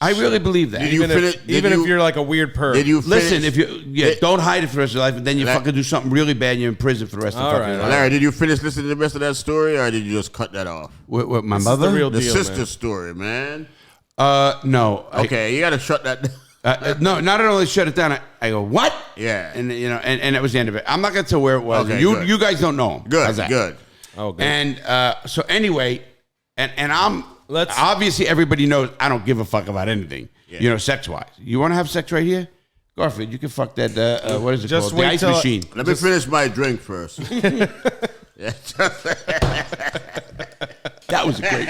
I really believe that. Did you finish- Even did if you're like a weird perv. Did you Listen, finish- if you don't hide it for the rest of your life, and then you That- fucking do something really bad, and you're in prison for the rest of All the fucking right, life. Larry, did you finish listening to the rest of that story, or did you just cut that off? With my This is mother, the real The deal, sister man. story, man. no. Okay, you got to shut that down. No, not only shut it down. I go, what? Yeah. and you know, and that was the end of it. I'm not gonna tell where it was. Okay, you good. you guys don't know him. Good, How's that? good. Oh, good. And so anyway, and I'm Let's- obviously everybody knows I don't give a fuck about anything. Yeah. You know, sex wise. You want to have sex right here, Garfield? You can fuck that. What is it Just called? The wait ice till- machine. Let me finish my drink first. That was a great.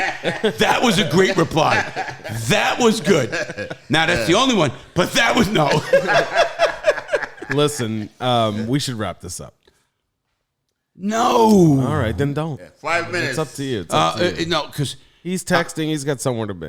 That was a great reply. That was good. Now that's the only one, but that was no. Listen, we should wrap this up. No. All right, then don't. 5 minutes. It's up to you. It's up to you. No, because He's texting. He's got somewhere to be.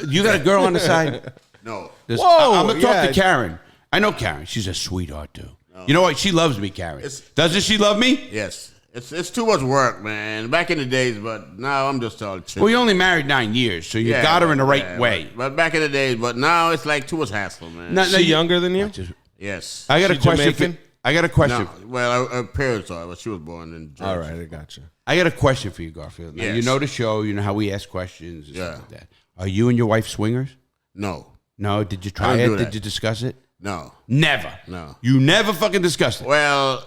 you got a girl on the side. No. Whoa, I'm gonna talk yeah. to Karen. I know Karen. She's a sweetheart too. You know what? She loves me, Karen. It's- Doesn't she love me? Yes. It's too much work, man. Back in the days, but now I'm just all chill. Well, you only married 9 years, so you got her in the right way. But back in the days, but now it's like too much hassle, man. No, Is she younger than you? Yes. I got a She question. Jamaican? I got a question. No, well, her parents are, but she was born in Georgia. All right, I got you. I got a question for you, Garfield. Now, Yes. you know the show. You know how we ask questions and Yeah. stuff like that. Are you and your wife swingers? No. No. Did you I try don't it? do that. Did you discuss it? No. Never. No. You never fucking discussed it. Well,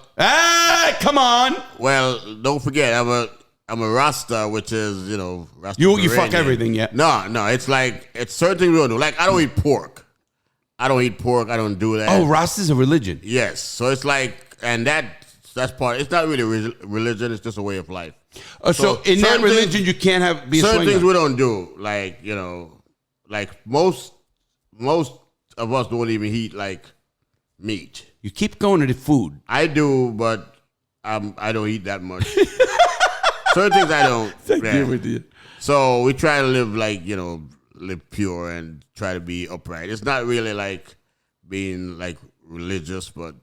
Come on. don't forget, I'm a Rasta, which is, Rasta. You fuck everything, yeah. No, it's like, it's certain things we don't do. Like, I don't eat pork. I don't do that. Oh, Rasta's a religion. Yes. So it's like, and that's part, it's not really religion, it's just a way of life. So in that certain religion, things- you can't be a certain swinger. things we don't do, like, like most of us don't even eat, like, meat. You keep going to the food. I do, but I don't eat that much. Certain things I don't. Yeah. So we try to live like, live pure and try to be upright. It's not really like being like religious, but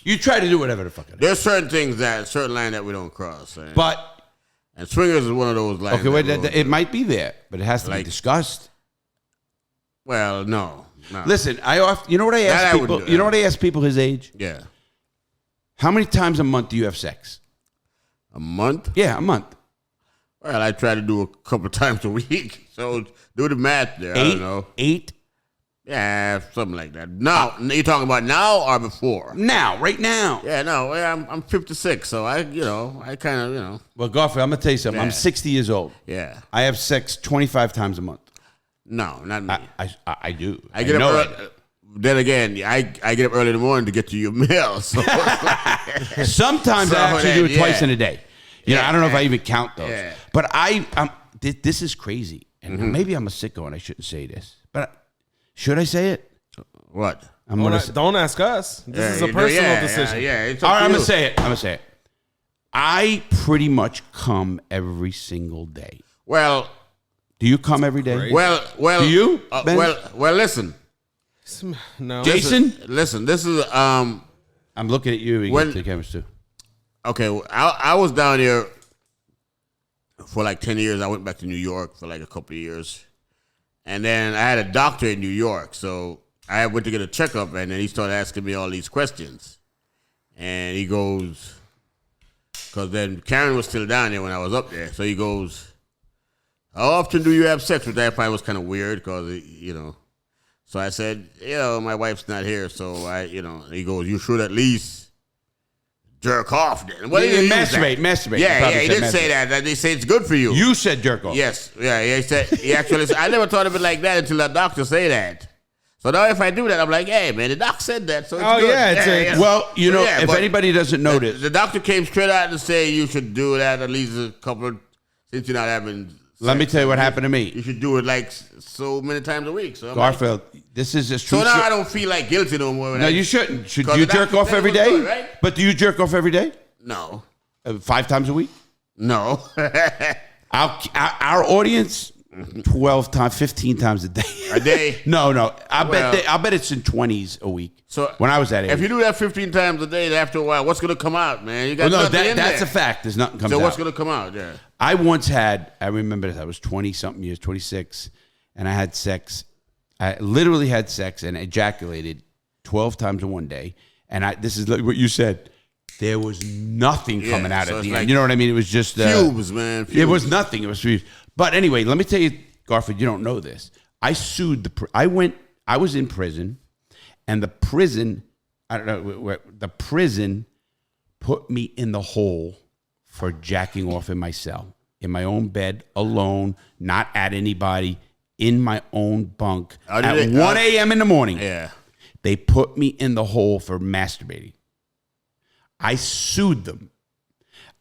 You try to do whatever the fuck it is. there's certain line that we don't cross. And swingers is one of those lines. Okay, wait, that we don't it do. might be there, but it has to be Like- discussed. Well, no. Listen, you know what I That ask I wouldn't people? do. You know what I ask people his age? Yeah. How many times a month do you have sex? A month? Yeah, a month. Well, I try to do a couple times a week. So do the math there. I don't know. 8? Yeah, something like that. Now, you talking about now or before? Now, right now. Yeah, no, well, I'm 56, so I kind of, Well, Garfield, I'm gonna tell you something. I'm Yeah. 60 years old. yeah. I have sex 25 times a month. No, not me. I do. I get up know early. Then again, I get up early in the morning to get to your mail. So Sometimes So I actually do it then, twice yeah. in a day. You know, I don't know if I even count those. Yeah. But this is crazy. And maybe I'm a sicko and I shouldn't say this. But should I say it? what? I'm gonna say, Don't ask us. This is a you do- personal decision. Yeah, it's all up right, to I'm you. gonna say it. I pretty much come every single day. Well, Do you come every day? well. Do you, Ben? Well. Listen, No. Jason? listen. This is I'm looking at you. You When- get the cameras too. okay. I was down here for like 10 years. I went back to New York for like a couple of years. And then I had a doctor in New York. So I went to get a checkup, and then he started asking me all these questions. And he goes, because then Karen was still down there when I was up there. So he goes, how often do you have sex? Which I find was kind of weird because, So I said, my wife's not here. So he goes, you should at least jerk off then. Well, masturbate. Yeah, he did say that. They say it's good for you. You said jerk off. Yes. Yeah, he said, he actually said, I never thought of it like that until the doctor say that. So now if I do that, I'm like, hey, man, the doc said that, so it's good. Yeah. Well, if anybody doesn't notice. The doctor came straight out and say you should do that at least a couple, since you're not having sex. Let me tell you what happened to me. You should do it like so many times a week. So Garfield, this is just true. So now I don't feel like guilty no more. No, you shouldn't. Should you jerk off every day? Good, right? But do you jerk off every day? No. 5 times a week? No. Our audience, 12 times, 15 times a day. A day? No. I bet it's in 20s a week. So when I was that age. If you do that 15 times a day, after a while, what's going to come out, man? You got nothing in that's there. a fact. There's nothing coming out. So what's going to come out? Yeah. I once had, I remember this, I was 20-something years, 26, and I had sex. I literally had sex and ejaculated 12 times in one day. And this is what you said. There was nothing coming out at the end. You know what I mean? It was just fumes, man. Fumes. It was nothing. It was fumes. But anyway, let me tell you, Garfield, you don't know this. I sued I was in prison, and the prison put me in the hole for jacking off in my cell, in my own bed, alone, not at anybody, in my own bunk at 1 a.m. in the morning. Yeah. They put me in the hole for masturbating. I sued them.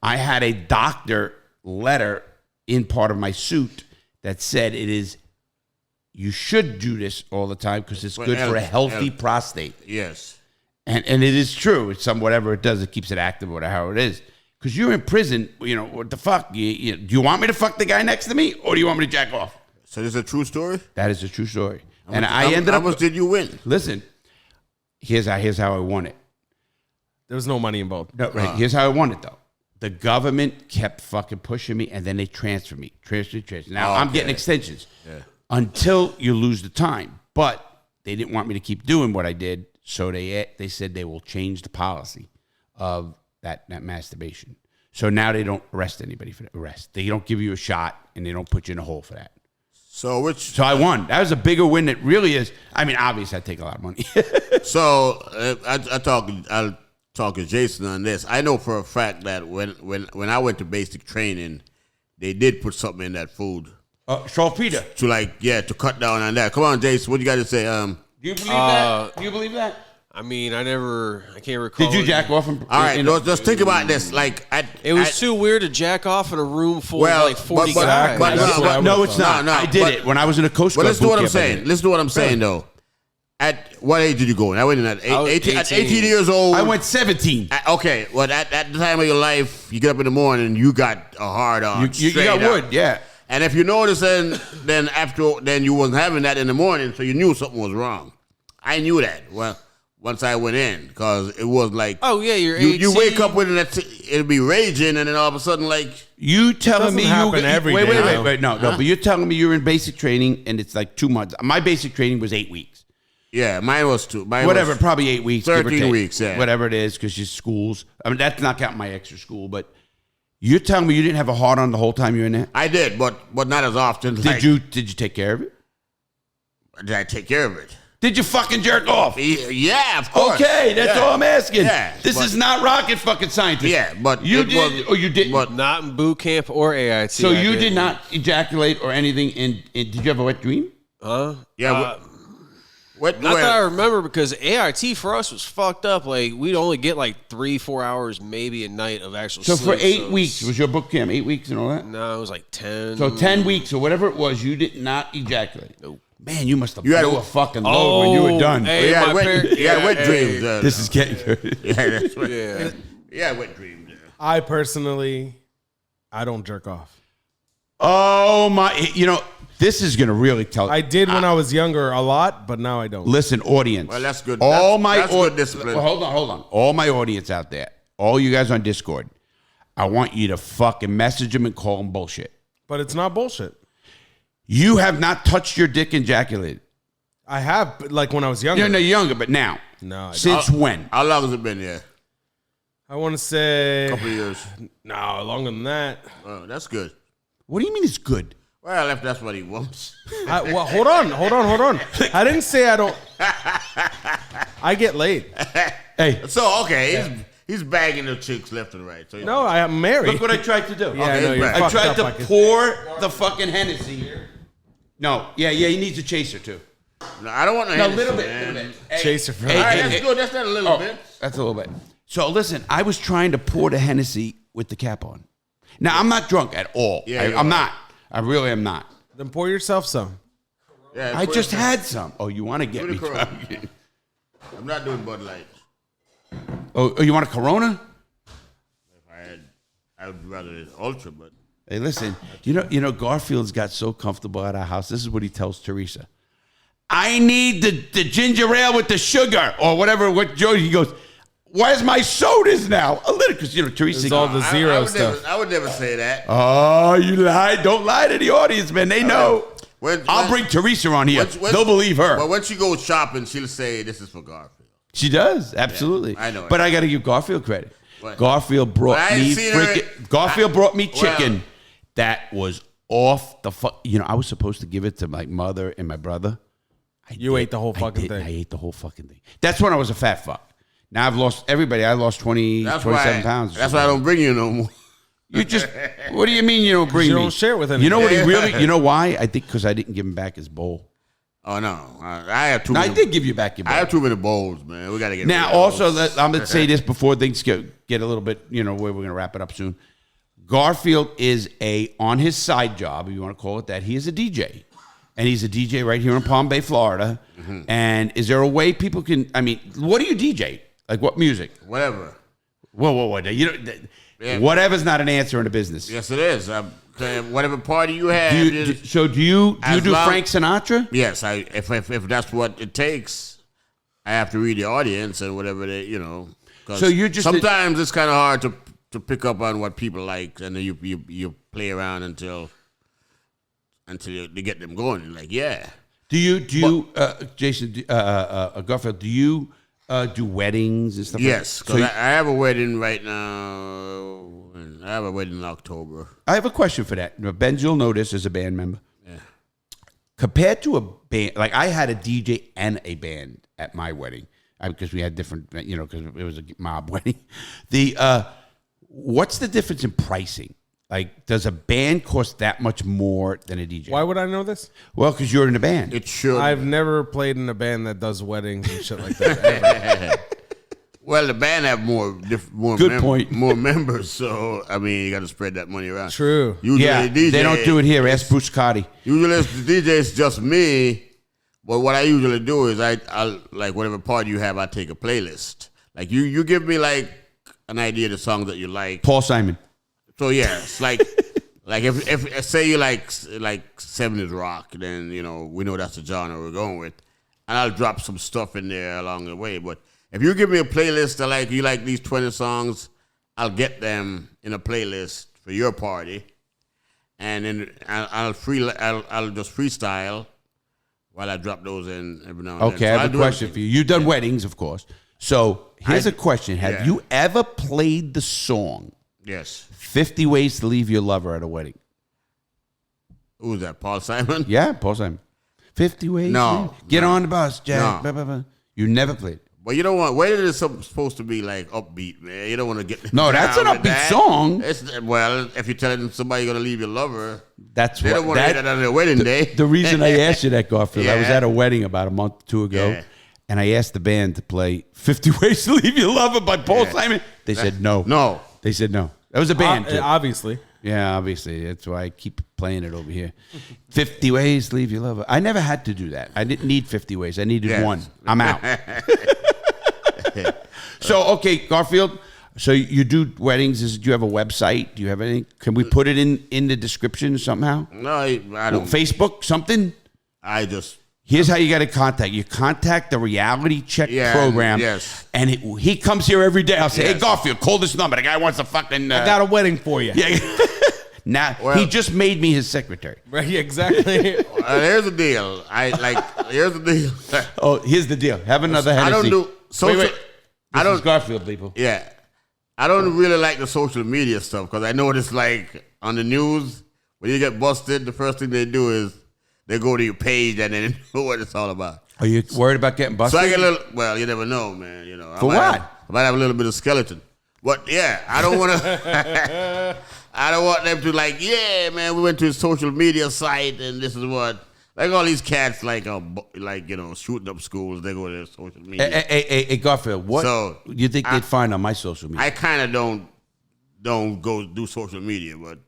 I had a doctor letter in part of my suit that said you should do this all the time because it's good for a healthy prostate. Yes. And it is true. It's whatever it does, it keeps it active or whatever it is. Because you're in prison, what the fuck? Do you want me to fuck the guy next to me or do you want me to jack off? So this is a true story? That is a true story. How much did you win? Listen, here's how I won it. There was no money involved. No, right. Here's how I won it, though. The government kept fucking pushing me, and then they transferred me. Transfer. Now, I'm getting extensions until you lose the time. But they didn't want me to keep doing what I did, so they said they will change the policy of that masturbation. So now they don't arrest anybody for the arrest. They don't give you a shot, and they don't put you in a hole for that. So I won. That was a bigger win that really is. I mean, obviously, I take a lot of money. So I'll talk to Jason on this. I know for a fact that when I went to basic training, they did put something in that food. Saltpeter. To cut down on that. Come on, Jason, what you got to say? Do you believe that? Do you believe that? I mean, I can't recall. Did you jack off? All right, just think about this. It was too weird to jack off in a room full of like 40 guys. No, it's not. I did it when I was in a Coast Guard. But listen to what I'm saying. Listen to what I'm saying, though. At what age did you go? I went in at 18. At 18 years old. I went 17. Okay, well, at the time of your life, you get up in the morning and you got a hard on. You got wood, yeah. And if you notice, then you wasn't having that in the morning, so you knew something was wrong. I knew that. Well, once I went in, because it was like, you're 18. You wake up with it, it'll be raging, and then all of a sudden, like, you telling me wait, no, Huh? but you're telling me you're in basic training and it's like 2 months. My basic training was 8 weeks. Yeah, mine was 2. Whatever, probably 8 weeks. 13 weeks, yeah. Whatever it is, because your schools. I mean, that's not counting my extra school, but you're telling me you didn't have a hard on the whole time you were in there? I did, but not as often. Did you take care of it? Did I take care of it? Did you fucking jerk off? Yeah, of course. Okay, that's all I'm asking. Yeah, this is not rocket fucking scientist. Yeah, but you did or you didn't. But not in boot camp or AIT. So you did not ejaculate or anything. Did you have a wet dream? Yeah. Not that I remember, because AIT for us was fucked up. Like, we'd only get like 3-4 hours maybe a night of actual sleep. So for 8 weeks, was your boot camp 8 weeks and all that? No, it was like 10. So 10 weeks or whatever it was, you did not ejaculate. Nope. Man, you must have blew a fucking load when you were done. Hey, you had wet dreams. This is getting good. Yeah, that's right. Yeah. Yeah, wet dreams. I personally, I don't jerk off. Oh my! This is gonna really tell. I did when I was younger a lot, but now I don't. Listen, audience. Well, that's good. That's good discipline. Well, hold on. All my audience out there, all you guys on Discord, I want you to fucking message him and call him bullshit. But it's not bullshit. You have not touched your dick and ejaculated. I have, but like when I was younger. You're no younger, but now. No. Since when? How long has it been? Yeah, I want to say a couple of years. No, longer than that. Oh, that's good. What do you mean it's good? Well, if that's what he wants. Well, hold on. I didn't say I don't. I get laid. Hey, So okay, he's bagging the chicks left and right. So, No, I am married. look what I tried to do. Yeah, I know, Okay, you're right. I fucked tried up to like it. pour the fucking Hennessy. No, yeah, he needs a chaser too. No, I don't want to. No, a little bit. Hey, Chaser for hey, All right, hey, that's hey. good. That's not a little Oh, bit. that's a little bit. So listen, I was trying to pour the Hennessy with the cap on. Now I'm not drunk at all. Yeah, you I'm are. not. I really am not. Then pour yourself some. Yeah, I just had some. Oh, you want to get Do me the Corona. drunk? I'm not doing Bud Light. Oh, you want a Corona? I would rather it's Ultra, but Hey, listen. You know, Garfield's got so comfortable at our house. This is what he tells Teresa. I need the ginger ale with the sugar or whatever. What Joe? He goes. Where's my sodas now? A little, because Teresa. It's all the I zero would stuff. I would never say that. Oh, you lied. Don't lie to the audience, man. They know. When- I'll when- bring Teresa on here. when- They'll believe her. But when she goes shopping, she'll say, "This is for Garfield." She does, absolutely. I know it. But I got to give Garfield credit. What? Garfield brought But I ain't me seen her- Garfield brought me Well- chicken that was off the fuck. You know, I was supposed to give it to my mother and my brother. You ate the whole fucking thing. I ate the whole fucking thing. That's when I was a fat fuck. Now I've lost everybody. I lost 27 pounds. That's why I don't bring you no more. You just, what do you mean you don't bring You me? don't share it with You know what he anybody. really, you know why? I think because I didn't give him back his bowl. Oh no, I have too. No, I many, did give you back your I bowl. have too many bowls, man. We gotta get. Now, rid of also, those. I'm going to say this before things get a little bit, where we're going to wrap it up soon. Garfield is on his side job, if you want to call it that, he is a DJ. And he's a DJ right here in Palm Bay, Florida. Mm-hmm. And is there a way people can, what do you DJ? Like what music? Whatever. Whoa. Yeah. Whatever's not an answer in a business. Yes, it is. Whatever party you have. Do you do As long- Frank Sinatra? Yes, if that's what it takes, I have to read the audience and whatever they, 'cause So you're just sometimes it's kind of hard to pick up on what people like, and then you play around until they get them going. Like, yeah, Do you Jason Garfield? Do you do weddings and stuff? yes, like because that? So I have a wedding right now. I have a wedding in October. I have a question for that. Benz, you'll know this as a band member. Yeah. Compared to a band, like I had a DJ and a band at my wedding because we had different, because it was a mob wedding. What's the difference in pricing? Like, does a band cost that much more than a DJ? Why would I know this? Well, because you're in a band. It should. I've never played in a band that does weddings and shit like that. Ever. Well, the band have more Good point. more members, so you got to spread that money around. True. Usually Yeah, the DJ, they don't do it here. Ask Bruce Carty. Usually the DJ is just me, but what I usually do is I'll like whatever party you have, I take a playlist. Like you give me like an idea of the songs that you like. Paul Simon. So yeah, it's like if say you like 70s rock, then we know that's the genre we're going with, and I'll drop some stuff in there along the way. But if you give me a playlist that you like these 20 songs, I'll get them in a playlist for your party, and then I'll just freestyle while I drop those in every now and then. Okay, So I have a question for you. You've done weddings, of course. So here's a question: have you ever played the song Yes. 50 Ways to Leave Your Lover at a wedding? Who's that? Paul Simon? Yeah, Paul Simon. 50 Ways. No, Get no. on the bus, Jack. No. Blah, blah, blah. You never played. But you don't want. Wedding is supposed to be like upbeat, man. You don't want to get. No, that's an down with upbeat that. song. Well, if you're telling somebody you're gonna leave your lover, That's they don't want to hear that on their wedding day. The reason I asked you that, Garfield, I was Yeah. at a wedding about a month or two ago, Yeah. and I asked the band to play 50 Ways to Leave Your Lover by Paul Simon. They said no. No. They said no. That was a band, too. Obviously. Yeah, obviously. That's why I keep playing it over here. 50 Ways to Leave Your Lover. I never had to do that. I didn't need 50 ways. I needed Yes. one. I'm out. So, okay, Garfield. So you do weddings. Do you have a website? Do you have anything? Can we put it in the description somehow? No, I don't. Facebook, something? I just Here's how you got to contact. You contact the reality check program. Yes. And he comes here every day. I'll say, Yes. hey, Garfield, call this number. The guy wants a fucking... I got a wedding for you. Yeah. Now, he just made me his secretary. Right, exactly. Here's the deal. Here's the deal. Oh, here's the deal. Have another Hennessy. I don't do social. Wait. I This is don't. Garfield, people. Yeah, I don't really like the social media stuff because I know it's like on the news when you get busted, the first thing they do is they go to your page and then know what it's all about. Are you worried about getting busted? So I get a little. Well, you never know, man. You know, For what? I might have a little bit of skeleton, but yeah, I don't want to. I don't want them to like, yeah, man. We went to a social media site and this is what. Like all these cats, like shooting up schools. They go to their social media. Hey, Garfield, what So, you think they'd find on my social media? I kind of don't go do social media, but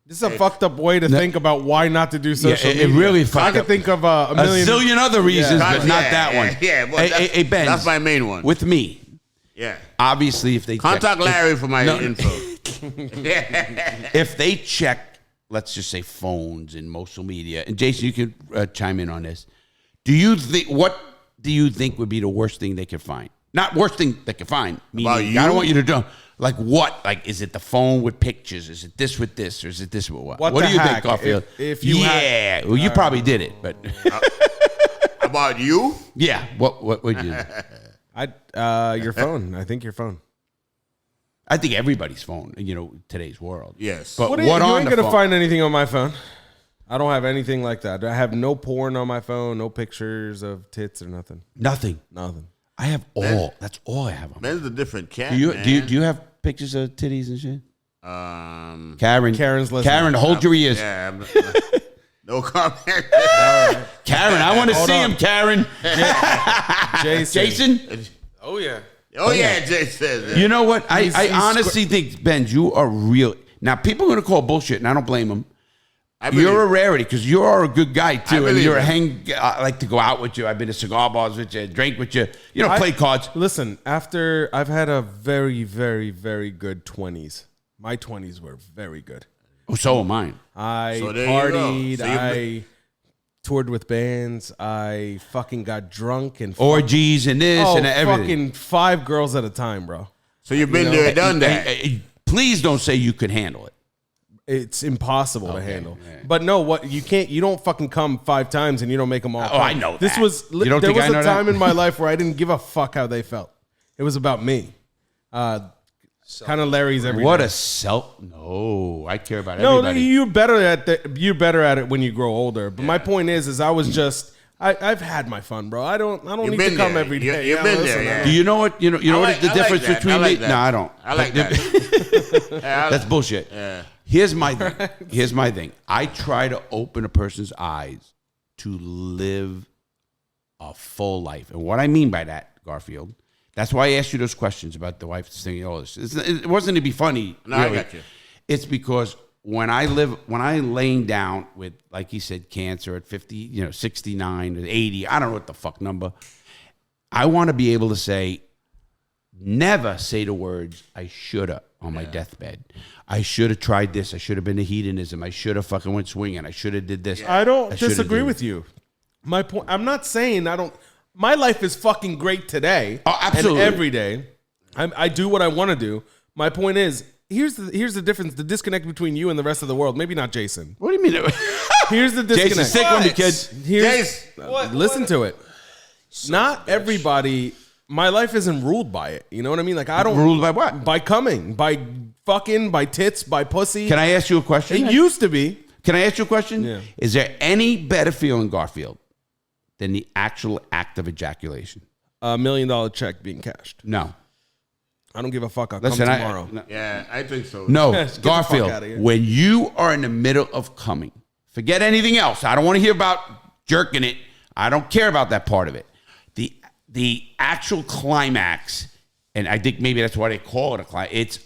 This is a fucked up way to think about why not to do social it media. really I fucked can up. think of a a million. zillion other reasons, but not that one. Yeah, but hey, Benz, that's my main one. With me, Yeah, obviously, if they contact check, Larry for my info. if they check, let's just say phones and social media, and Jason, you can chime in on this. What do you think would be the worst thing they could find? Not worst thing they could find. Meaning, About you? I don't want you to do. Like what? Like, is it the phone with pictures? Is it this with this? Or is it this with what? What What the do you think, heck? Garfield? If you well, you probably did it, but About you? yeah. What would you? Your phone. I think your phone. I think everybody's phone. Today's world. Yes. But What what you on ain't the gonna phone? find anything on my phone. I don't have anything like that. I have no porn on my phone, no pictures of tits or nothing. Nothing. Nothing. I have all. That's all I have on. Ben's a different cat. Do you man. do you have pictures of titties and shit? Karen's listening. Karen, hold your ears. Yeah. No comment. Karen, I want to see on. him, Karen. Jason. Jason, Oh yeah. Oh yeah, Jay says. you know what? I He's honestly think, Ben, you are real. Now, people are going to call bullshit, and I don't blame them. I believe- You're a rarity because you're a good guy, too. And believe you're it. I like to go out with you. I've been to cigar bars with you, drink with you, play cards. Listen, after I've had a very, very, very good 20s. My 20s were very good. Oh, so am mine. I So there you go. partied. So you've I toured with bands. I fucking got drunk and Orgies and this and everything. fucking 5 girls at a time, bro. So you've been there, done that. Please don't say you could handle it. It's impossible to handle. But no, what you can't, you don't fucking come 5 times and you don't make them all. Oh, I know This that. was You don't there think I was know a that? time in my life where I didn't give a fuck how they felt. It was about me. Kind of Larry's every What day. a self. No, I care about No, everybody. you're better at it when you grow older. But my point is I was just I've had my fun, bro. I don't You've need been to come there. every day. You've been listen, there, yeah. Do you know what? You know I what like- is the I like difference that. between I like me? that. No, I don't. I like that. That's bullshit. Yeah. Here's my thing. Here's my thing. I try to open a person's eyes to live a full life, and what I mean by that, Garfield. That's why I asked you those questions about the wife thing. All this. It wasn't to be funny. No, I really. got you. It's because when I'm laying down with, like he said, cancer at 50, 69 or 80, I don't know what the fuck number. I want to be able to say, never say the words, I shoulda on my deathbed. I should have tried this. I should have been a hedonism. I should have fucking went swinging. I should have did this. I don't shoulda disagree did with you. My point. I'm not saying I don't. My life is fucking great today. Oh, absolutely. And every day, I do what I want to do. My point is, here's the difference. The disconnect between you and the rest of the world. Maybe not Jason. What do you mean? Here's the disconnect. Jason, stick with me, kid. Here's, Jace. listen to it. Not everybody. My life isn't ruled by it. You know what I mean? Like I don't Ruled by what? By coming, by fucking, by tits, by pussy. Can I ask you a question? It used to be. Can I ask you a question? Yeah. Is there any better feeling, Garfield, than the actual act of ejaculation? $1 million check being cashed. No. I don't give a fuck. I'll Listen, come tomorrow. Yeah, I think so. No, Get the fuck Garfield, outta here. when you are in the middle of coming, forget anything else. I don't want to hear about jerking it. I don't care about that part of it. The actual climax, and I think maybe that's why they call it a climax, it's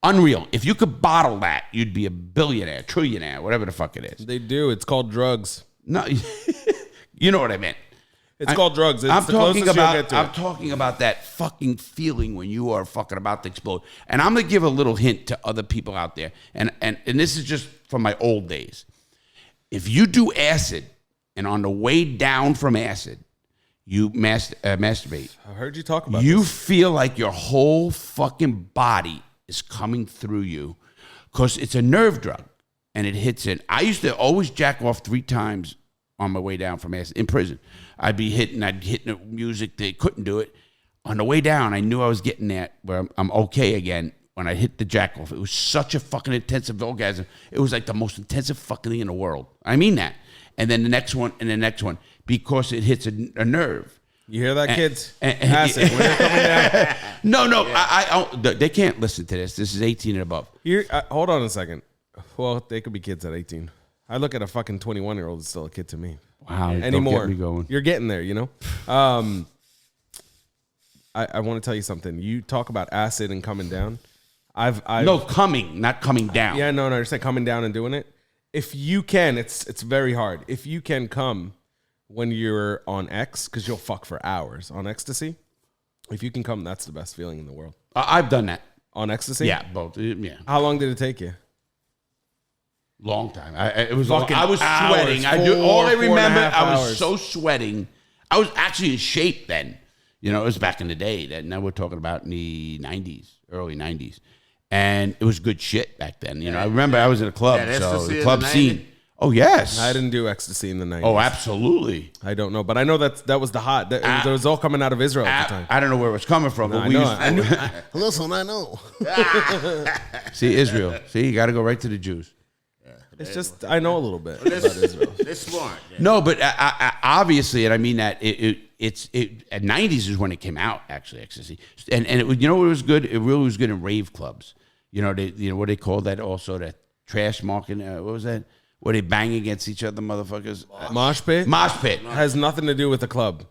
unreal. If you could bottle that, you'd be a billionaire, trillionaire, whatever the fuck it is. They do. It's called drugs. No, you know what I meant. It's called drugs. It's I'm the talking closest you'll get about. to I'm it. talking about that fucking feeling when you are fucking about to explode. And I'm gonna give a little hint to other people out there. And this is just from my old days. If you do acid and on the way down from acid, you masturbate. I heard you talk about You this. feel like your whole fucking body is coming through you because it's a nerve drug and it hits it. I used to always jack off 3 times on my way down from acid in prison. I'd hit the music. They couldn't do it. On the way down, I knew I was getting that where I'm okay again. When I hit the jack off, it was such a fucking intensive orgasm. It was like the most intensive fucking thing in the world. I mean that. And then the next one and the next one because it hits a nerve. You hear that, kids? Acid. When they're coming down. No. Yeah. They can't listen to this. This is 18 and above. Hold on a second. Well, they could be kids at 18. I look at a fucking 21-year-old that's still a kid to me. Wow. Anymore. Don't get me going. You're getting there, you know? I want to tell you something. You talk about acid and coming down. No, coming, not coming down. Yeah, no, you're saying coming down and doing it. If you can, it's very hard. If you can come when you're on X, because you'll fuck for hours on ecstasy. If you can come, that's the best feeling in the world. I've done that. On ecstasy? Yeah, both. Yeah. How long did it take you? Long time. I was Hours, sweating. All I remember, I was so sweating. I was actually in shape then. You know, it was back in the day. Now we're talking about in the 90s, early 90s. And it was good shit back then. You know, I remember I was in a club, so the club scene. Oh, yes. I didn't do ecstasy in the 90s. Oh, absolutely. I don't know, but I know that was the hot. That was all coming out of Israel at the time. I don't know where it was coming from, but Listen, I know. See, Israel. See, you got to go right to the Jews. It's just, I know a little bit about Israel. They're smart. Yeah. No, but obviously, and I mean that it's at 90s is when it came out, actually, ecstasy, and it was, you know what was good? It really was good in rave clubs. You know what they call that also, that trash marking. What was that? Where they bang against each other, motherfuckers. Mosh pit. Mosh pit has nothing to do with the club.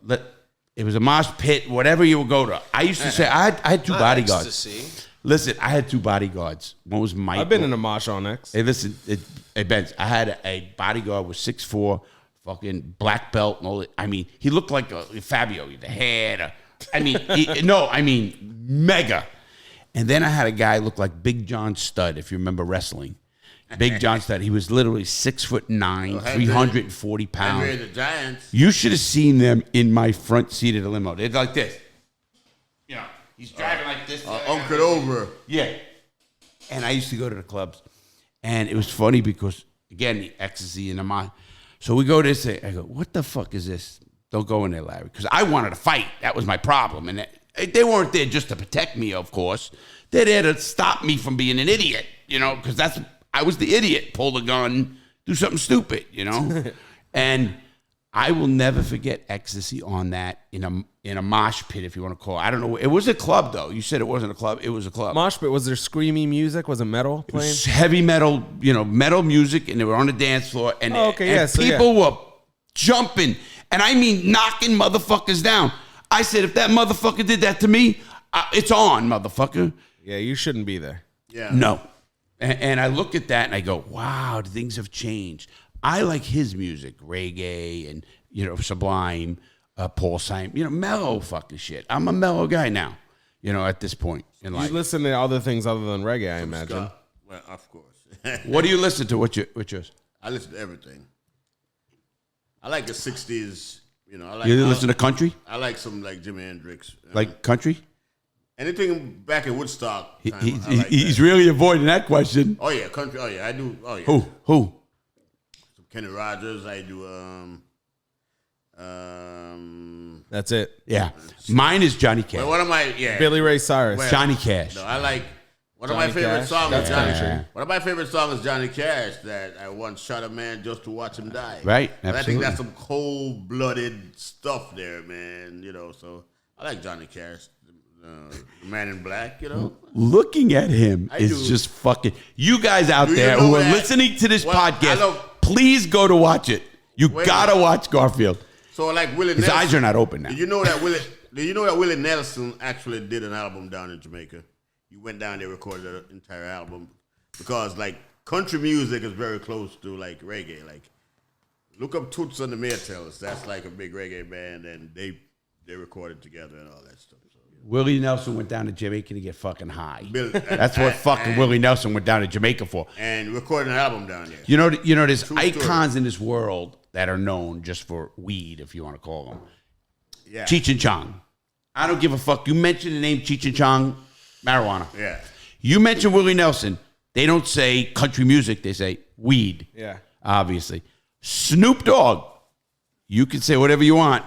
It was a mosh pit, whatever you would go to. I used to say I had 2 bodyguards. Ecstasy. Listen, I had 2 bodyguards. One was Michael. I've been in a mosh on X. Hey, listen, hey, Benz, I had a bodyguard with 6'4", fucking black belt and all that. I mean, he looked like a Fabio. The hair. I mean, mega. And then I had a guy look like Big John Studd, if you remember wrestling. Big John Studd. He was literally 6'9", 340 pounds. Henry the Giants. You should have seen them in my front seat of the limo. They're like this. You know, he's driving like this. Uncle over. Yeah. And I used to go to the clubs. And it was funny because, again, the ecstasy in the mind. So we go to this. I go, what the fuck is this? Don't go in there, Larry. Because I wanted to fight. That was my problem. And they weren't there just to protect me, of course. They're there to stop me from being an idiot, you know, because I was the idiot. Pull the gun, do something stupid, you know. And I will never forget ecstasy on that in a mosh pit, if you want to call it. I don't know. It was a club, though. You said it wasn't a club. It was a club. Mosh pit, was there screamy music? Was it metal playing? It was heavy metal, you know, metal music, and they were on the dance floor. And, people were jumping, and I mean knocking motherfuckers down. I said, if that motherfucker did that to me, it's on, motherfucker. Yeah, you shouldn't be there. Yeah. No. And I look at that and I go, wow, things have changed. I like his music, reggae and, you know, Sublime, Paul Simon, you know, mellow fucking shit. I'm a mellow guy now, you know, at this point in life. You listen to other things other than reggae, I imagine. Well, of course. What do you listen to? What's yours? I listen to everything. I like the 60s, you know. You listen to country? I like some like Jimi Hendrix. Like country? Anything back in Woodstock time, He's really avoiding that question. Oh yeah, country. Oh yeah, I do. Oh yeah. Who? Some Kenny Rogers. I do. That's it. Yeah. Mine is Johnny Cash. Well, one of my Billy Ray Cyrus. Well, Johnny Cash. No, I like one Johnny of my favorite Cash? songs. That's Johnny. One of my favorite songs is Johnny Cash. That I once shot a man just to watch him die. Right. And Absolutely. I think that's some cold-blooded stuff there, man. You know, so I like Johnny Cash. The Man in Black, you know. Looking at him is just fucking. You guys out there who are listening to this podcast, please go to watch it. You gotta watch Garfield. So like Willie His Nelson, eyes are not open now. Did you know that Willie Nelson actually did an album down in Jamaica? He went down there, recorded an entire album because like country music is very close to like reggae. Like look up Toots and the Maytals. That's like a big reggae band, and they recorded together and all that stuff. So, Willie Nelson went down to Jamaica to get fucking high. That's what fucking Willie Nelson went down to Jamaica for. And recorded an album down there. You know, there's icons in this world that are known just for weed, if you want to call them. Yeah. Cheech and Chong. I don't give a fuck. You mention the name Cheech and Chong, marijuana. Yeah. You mention Willie Nelson, they don't say country music, they say weed. Yeah. Obviously. Snoop Dogg, you can say whatever you want,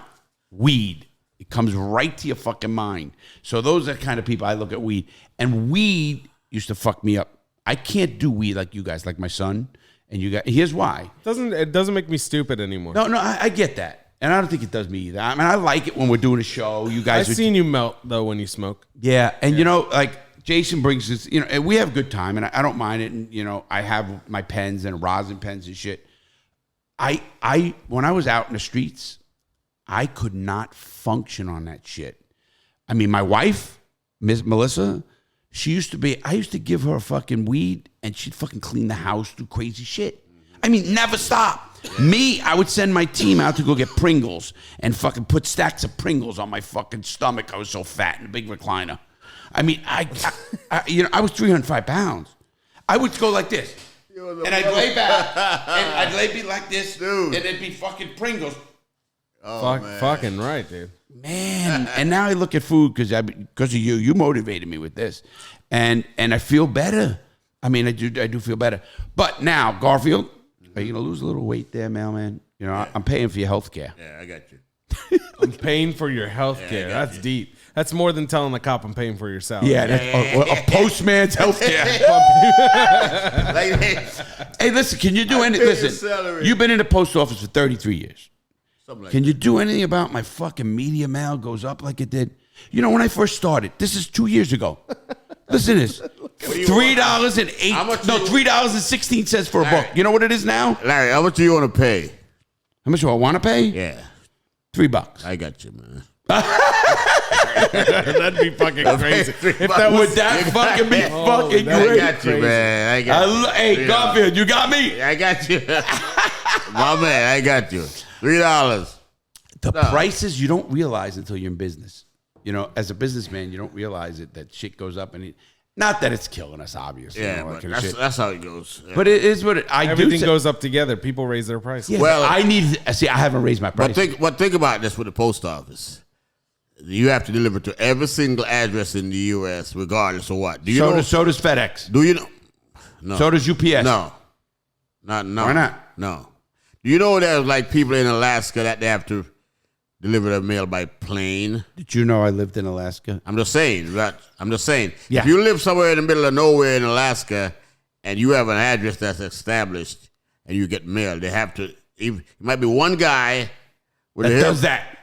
weed. It comes right to your fucking mind. So those are the kind of people I look at weed. And weed used to fuck me up. I can't do weed like you guys, like my son. And you guys, here's why. It doesn't make me stupid anymore. No, I get that. And I don't think it does me either. I mean, I like it when we're doing a show. You guys I've seen you melt, though, when you smoke. Yeah, and you know, like Jason brings this, you know, and we have a good time, and I don't mind it. And you know, I have my pens and rosin pens and shit. I when I was out in the streets, I could not function on that shit. I mean, my wife, Miss Melissa, I used to give her a fucking weed, and she'd fucking clean the house, do crazy shit. I mean, never stop. Me, I would send my team out to go get Pringles and fucking put stacks of Pringles on my fucking stomach. I was so fat in a big recliner. I mean, I I was 305 pounds. I would go like this, and I'd lay back, and I'd lay like this, Dude. and it'd be fucking Pringles. Fucking right, dude. Man, and now I look at food because of you. You motivated me with this, and I feel better. I mean, I do feel better. But now, Garfield, are you gonna lose a little weight there, mailman? You know, I'm paying for your health care. Yeah, I got you. I'm paying for your health care. Yeah, That's deep. That's more than telling the cop I'm paying for your salary. Yeah, that's a postman's health care. Like, Hey, listen, can you do I anything? pay your Listen, salary. you've been in the post office for 33 years. something like Can you do anything about my fucking media mail goes up like it did? You know, when I first started, this is 2 years ago. Listen to this. $3.08. How much No, you- $3.16 for a book. Larry. You know what it is now? that. Larry, how much do you want to pay? How much do I want to pay? Yeah, $3. I got you, man. That'd be fucking crazy. If that Would was that fucking be fucking I great? got you, man. I got you. Hey, Garfield, you got me? I got you. My man, I got you. $3. The prices you don't realize until you're in business. You know, as a businessman, you don't realize it that shit goes up, and not that it's killing us, obviously. Yeah, you know, but kind of shit. that's how it goes. Yeah. But it is what I everything do. goes up together, people raise their prices. Yeah, Well- I need. See, I haven't raised my price. But think about this with the post office. You have to deliver to every single address in the U.S., regardless of what. Do you know? So does FedEx. Do you know? No. So does UPS. No. No. Why not? No. Do you know there's like people in Alaska that they have to deliver their mail by plane? Did you know I lived in Alaska? I'm just saying. Right? I'm just saying. Yeah. If you live somewhere in the middle of nowhere in Alaska and you have an address that's established and you get mail, they have to. It might be one guy That does that.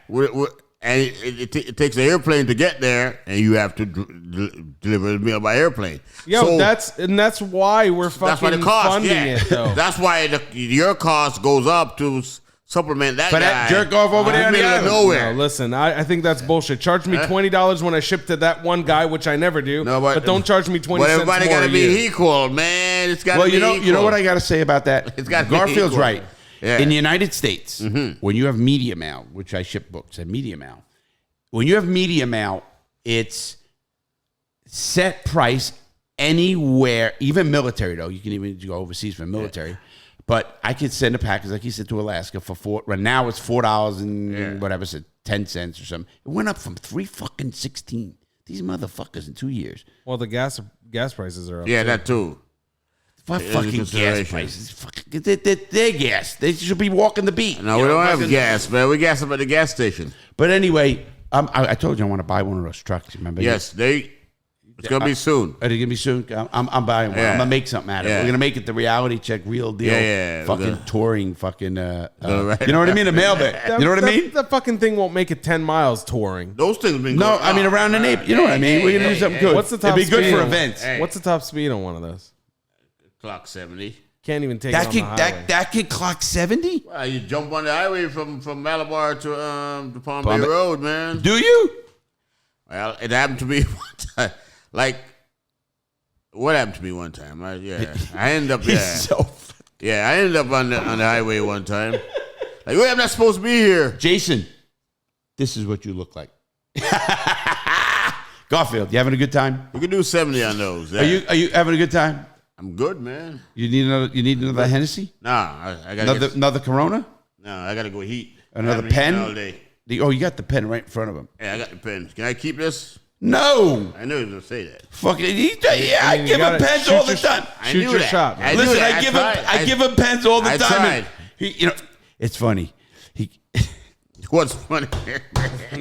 And it takes an airplane to get there, and you have to deliver the mail by airplane. Yo, So that's why we're that's why fucking the cost. funding Yeah, it, though. that's why your cost goes up to supplement that For guy. that jerk off over there in the on the middle of island. nowhere. No, listen, I think that's bullshit. Charge me $20 when I ship to that one guy, which I never do. No, but don't charge me 20 But cents everybody more got a to be year. equal, man. It's got to Well, be equal. you know what I got to say about that. It's gotta be Garfield's equal. right. Yeah. In the United States, when you have media mail, which I ship books and media mail, when you have media mail, it's set price anywhere, even military though. You can even go overseas for military. Yeah. But I could send a package, like you said, to Alaska for $4. Now it's $4 and whatever, so 10 cents or something. It went up from $3.16. These motherfuckers in 2 years. Well, the gas prices are up. Yeah, too. that too. What It is fucking gas consideration. prices? Fucking, they're gas. They should be walking the beat. No, You we know, don't have fucking- gas, man. We gas up at the gas station. But anyway, I told you I want to buy one of those trucks. Remember? Yes, it's gonna be soon. Are they gonna be soon? I'm buying one. Yeah. I'm gonna make something out of it. Yeah. We're gonna make it the reality check, real deal. Yeah. We're Fucking gonna- touring, fucking. right. You know what I mean? A mailbag. You know what I mean? That fucking thing won't make it 10 miles touring. Those things been No, going I mean up. around the neighborhood. You know what I mean? We're gonna do something good. What's the top It'd be good speed? for events. Hey. What's the top speed on one of those? Clock 70. Can't even take That it on could the highway. that could clock 70. Well, you jump on the highway from Malabar to Palm Palm Bay Bay. Road, man. Do you? Well, it happened to me one time. Like, what happened to me one time? I ended up He's so. I ended up on the highway one time. Like, wait, I'm not supposed to be here. Jason, this is what you look like. Garfield, you having a good time? You can do 70 on those. Yeah. Are you having a good time? I'm good, man. You need another Hennessy? Nah, I gotta Another Corona? No, I gotta go heat. Another I've been eating pen? all day. Oh, you got the pen right in front of him. Yeah, I got the pen. Can I keep this? No. I knew he was gonna say that. Fucking, I You give him gotta pens shoot all the your- time. I Shoot knew your that. shot, man. I knew Listen, that. I give him pens all the I time. tried. And it's funny. What's funny?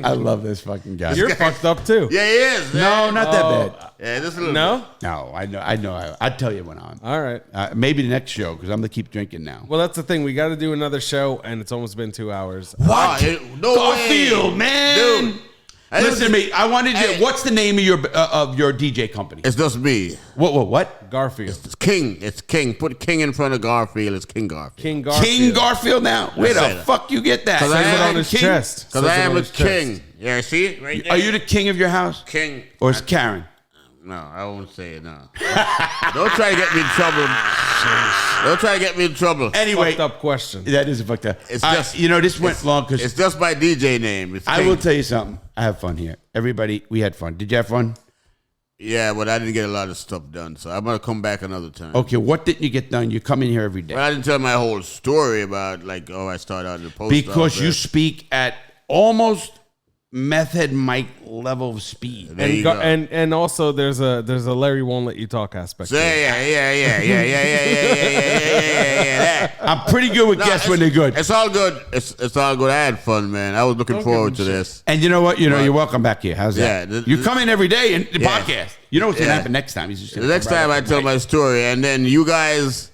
I love this fucking guy. You're fucked up too. Yeah, he is. No, man. not that bad. Yeah, just a little. No? No, I know. I'll tell you when I'm. All right. Maybe the next show because I'm gonna keep drinking now. Well, that's the thing. We got to do another show, and it's almost been 2 hours. What? No Garfield, way. man. Dude. Listen to me. I wanted you. Hey. What's the name of your DJ company? It's just me. What? Garfield. It's King. It's King. Put King in front of Garfield. It's King Garfield. King Garfield. King Garfield now? Where Say the that. fuck you get that? Because Says it I on am his King? chest. Because Says I it am on a his chest. king. Yeah, see it right there? Are you the king of your house? king? Or is Karen? No, I won't say it now. Don't try to get me in trouble. Don't try to get me in trouble. Anyway, Fucked up question. that is a fucked up. It's just this went long because it's just my DJ name. It's I King. will tell you something. I have fun here. Everybody, we had fun. Did you have fun? Yeah, but I didn't get a lot of stuff done, so I'm gonna come back another time. Okay, what didn't you get done? You come in here every day. But I didn't tell my whole story about I started out in the post Because you office. speak at almost method mic level of speed. There you go. And also there's a Larry won't let you talk aspect. So, to it. yeah. I'm pretty good with guests when they're good. It's all good. It's all good. I had fun, man. I was looking forward to this. And you know what? You're welcome back here. How's that? Yeah, you come in every day in the Yeah. podcast. You know what's going to Yeah. happen next time. He's just The gonna next come right time up I and tell right. my story, and then you guys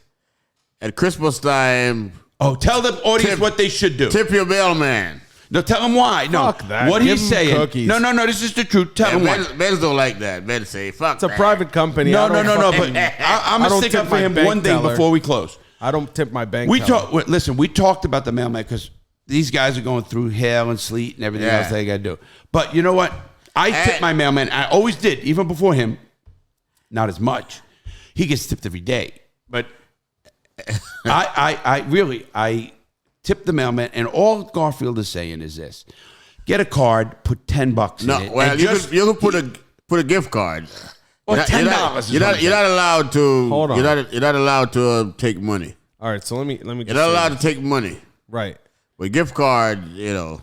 at Christmas time Oh, tell the audience Tip- what they should do. tip your mailman. No, tell them why. No, Fuck that. what Give he's 'em saying. cookies. No, this is the truth. Tell them why. Benz don't like that. Benz say, fuck It's a that. private company. No. I don't But fucking- I'm I gonna don't stick tip up for my him bank one thing teller. before we close. I don't tip my bank. We teller. Listen, we talked about the mailman because these guys are going through hail and sleet and everything Yeah. else they got to do. But you know what? I tip my mailman. I always did, even before him. Not as much. He gets tipped every day, but I really tip the mailman. And all Garfield is saying is this: get a card, put $10 in No, it. well, and you just- can put a gift card. Well, You're not- $10 is You're what not, I'm you're not saying. allowed to. Hold on. You're not allowed to take money. All right, so let me. You're just not say allowed this. to take money. Right. But gift card, yeah.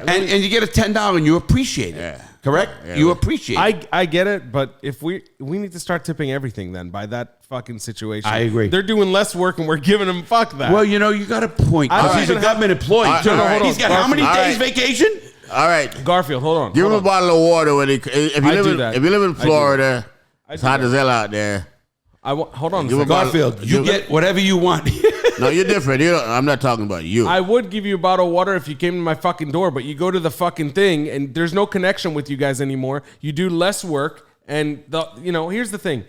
and you get a $10 and you appreciate it. Yeah. Correct? Yeah, You but- appreciate it. I get it, but if we need to start tipping everything then by that fucking situation. I agree. They're doing less work and we're giving them fuck that. Well, you know, you got a point. I don't 'cause he's a even have- government employee. All too. right, hold on. He's got how many All days right. vacation? All right. Garfield, hold on. Give him hold a on. bottle of water when if I you do live that. if you live in I do Florida, I it's do hot that. as hell out there. Hold on a Give him second. a bottle- Garfield, you get whatever you want. No, you're different. I'm not talking about you. I would give you a bottle of water if you came to my fucking door, but you go to the fucking thing and there's no connection with you guys anymore. You do less work, and here's the thing.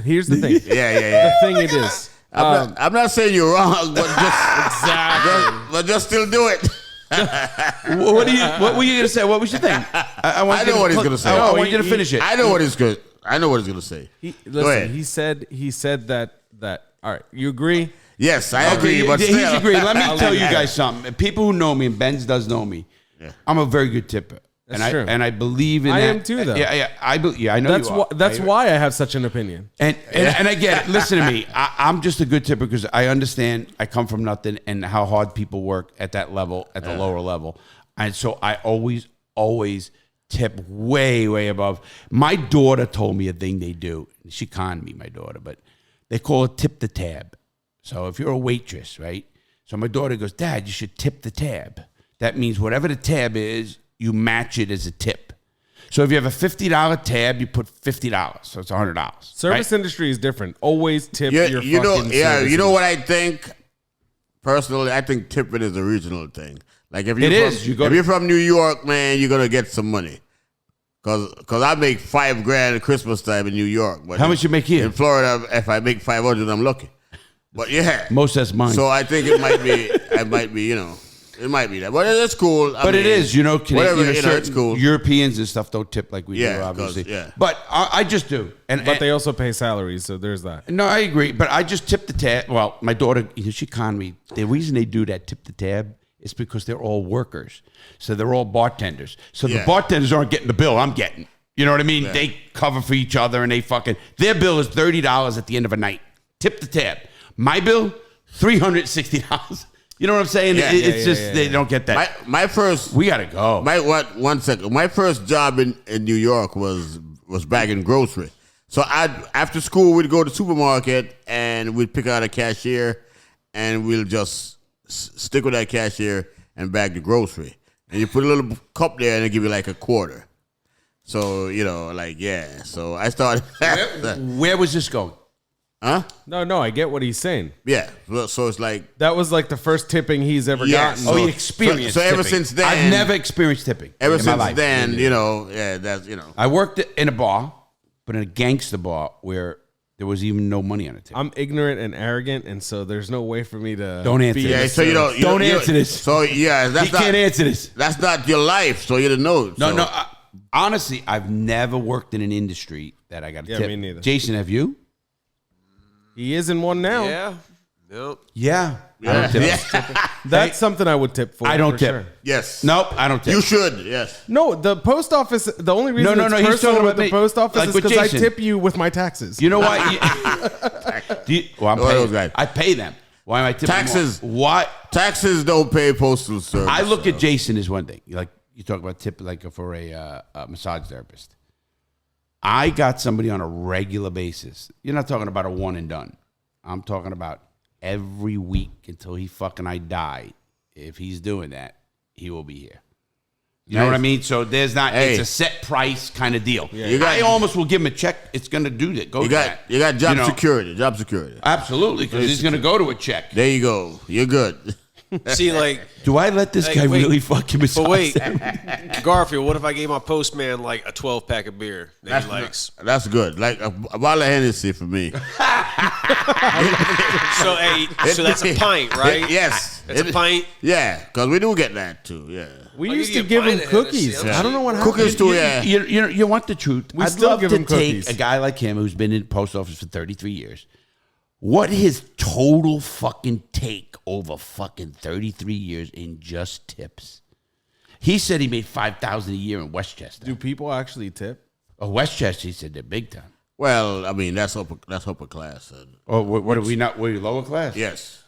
Here's the thing. yeah. The thing it is. I'm not saying you're wrong, but Exactly. but just still do it. What were you going to say? What was your thing? I I know what he's gonna say. I want you to finish it. I know what he's good. I know what he's gonna say. Go ahead. He said that. All right, you agree? Yes, I agree. But he's still. agreed. Let me I'll tell leave you it. guys something. People who know me, and Benz does know me, I'm a very good tipper. That's true. And I believe in I that. am too, though. Yeah. I know That's you why. are. That's why I have such an opinion. And I get it. Listen to me. I'm just a good tipper because I understand I come from nothing and how hard people work at that level, at the lower level. And so I always tip way, way above. My daughter told me a thing they do. She conned me, my daughter, but they call it tip the tab. So if you're a waitress, right? So my daughter goes, Dad, you should tip the tab. That means whatever the tab is, you match it as a tip. So if you have a $50 tab, you put $50. So it's $100. Service industry is different. Always tip your fucking you know services. what I think. Personally, I think tipping is a regional thing. Like if you're from New York, man, you're gonna get some money. Cause I make $5,000 at Christmas time in New York. But How much you make here? In Florida, if I make 500, I'm lucky. But yeah, Most that's mine. so I think it might be. It might be that. But it's cool. But it is, whatever. It's certain cool. Europeans and stuff don't tip like we Yeah, do, obviously. 'cause, yeah. But I just do. But they also pay salaries, so there's that. No, I agree. But I just tip the tab. Well, my daughter, she conned me. The reason they do that, tip the tab, is because they're all workers. So they're all bartenders. So the Yeah. bartenders aren't getting the bill I'm getting. You know what I mean? Yeah. They cover for each other and their bill is $30 at the end of a night. Tip the tab. My bill, $360. You know what I'm saying? Yeah, It's just they don't get that. My first. We gotta go. 1 second. My first job in New York was bagging grocery. So after school we'd go to the supermarket and we'd pick out a cashier and we'll just stick with that cashier and bag the grocery. And you put a little cup there and they give you like a quarter. So, so I started. Where was this going? Huh? No, I get what he's saying. Yeah. So it's like. That was like the first tipping he's ever Yes. gotten. You experienced So ever tipping. since then. I've never experienced tipping. Ever in my since life. then, that's. I worked in a bar, but in a gangster bar where there was even no money on the tip. I'm ignorant and arrogant, and so there's no way for me to. Don't answer be this. Yeah, so you don't. Don't answer this. So, yeah, that's He not. can't answer this. That's not your life, so you didn't know. No. Honestly, I've never worked in an industry that I got to Yeah, tip. me neither. Jason, have you? He is in one now. Yeah. Nope. Yeah. I don't tip. Yeah. That's something I would tip for. I don't for tip. sure. Yes. Nope, I don't tip. You should. Yes. No, the post office. The only reason No, it's he's personal talking with about the me. post office Like is with because I Jason. tip you with my taxes. You know why? I'm Those paying. guys. I pay them. Why am I tipping Taxes. more? What? Taxes don't pay postal service. I look at Jason as one thing. Like you talk about tip, like for a massage therapist. I got somebody on a regular basis. You're not talking about a one and done. I'm talking about every week until he fucking I die. If he's doing that, he will be here. You know what I mean? So there's not. Hey. It's a set price kind of deal. You got- I almost will give him a check. It's going to do that. Go You to got that. you got job You know? security. Job security. Absolutely, because he's going to go to a check. There you go. You're good. See, like, Do I let this Hey, guy wait. really fucking massage? but wait, Garfield, what if I gave my postman like a 12-pack of beer that he likes? That's good. Like a bottle of Hennessy for me. So that's a pint, right? Yes. It's a pint. Yeah, because we do get that too. Yeah. we I'll used give to you a give him pint of cookies. Hennessy. I don't know what happened. Cookies too. Yeah. You want the truth? We I'd still love give to him take cookies. a guy like him who's been in the post office for 33 years. What his total fucking take over fucking 33 years in just tips? He said he made $5,000 a year in Westchester. Do people actually tip? Oh, Westchester, he said they're big time. Well, I mean that's upper class. Oh, what are we not? We're lower class. Yes.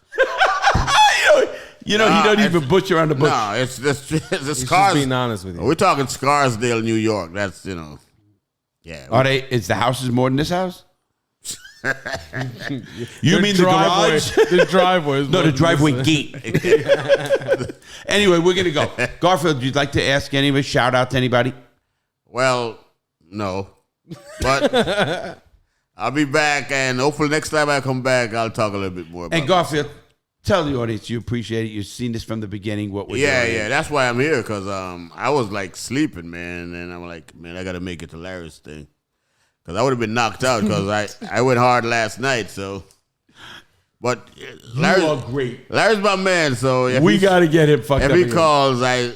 You know, he don't even butcher around the bush. No, it's the He's Scars. just being honest with you. We're talking Scarsdale, New York. That's yeah. Are they? Is the houses more than this house? You mean the garage? The driveway. is No, the what it driveway is. gate. Anyway, we're gonna go. Garfield, you'd like to ask anybody? Shout out to anybody? Well, no, but I'll be back, and hopefully next time I come back, I'll talk a little bit more about. And Garfield, tell the audience you appreciate it. You've seen this from the beginning. What we're doing. Yeah, that's why I'm here, because I was like sleeping, man, and I'm like, man, I got to make it to Larry's thing, because I would have been knocked out because I went hard last night, so. But Larry, You are great. Larry's my man, so if We he- got to get him fucked if up. he again. calls, I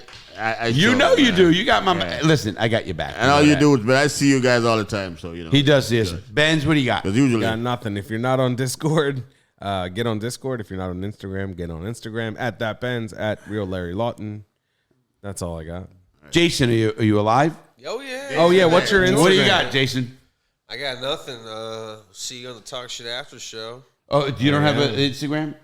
You show know him, you man. do. You got my Yeah. listen. I got your back. And all you do is, but I see you guys all the time, so you know. He does this. Benz, what do you got? Because usually, Got nothing. If you're not on Discord, get on Discord. If you're not on Instagram, get on Instagram at that Benz at Real Larry Lawton. That's all I got. Jason, are you alive? Oh, yeah. Oh yeah, what's your Instagram? What do you got, Jason? I got nothing. See you on the Talk Shit After show. Oh, you don't have an Instagram?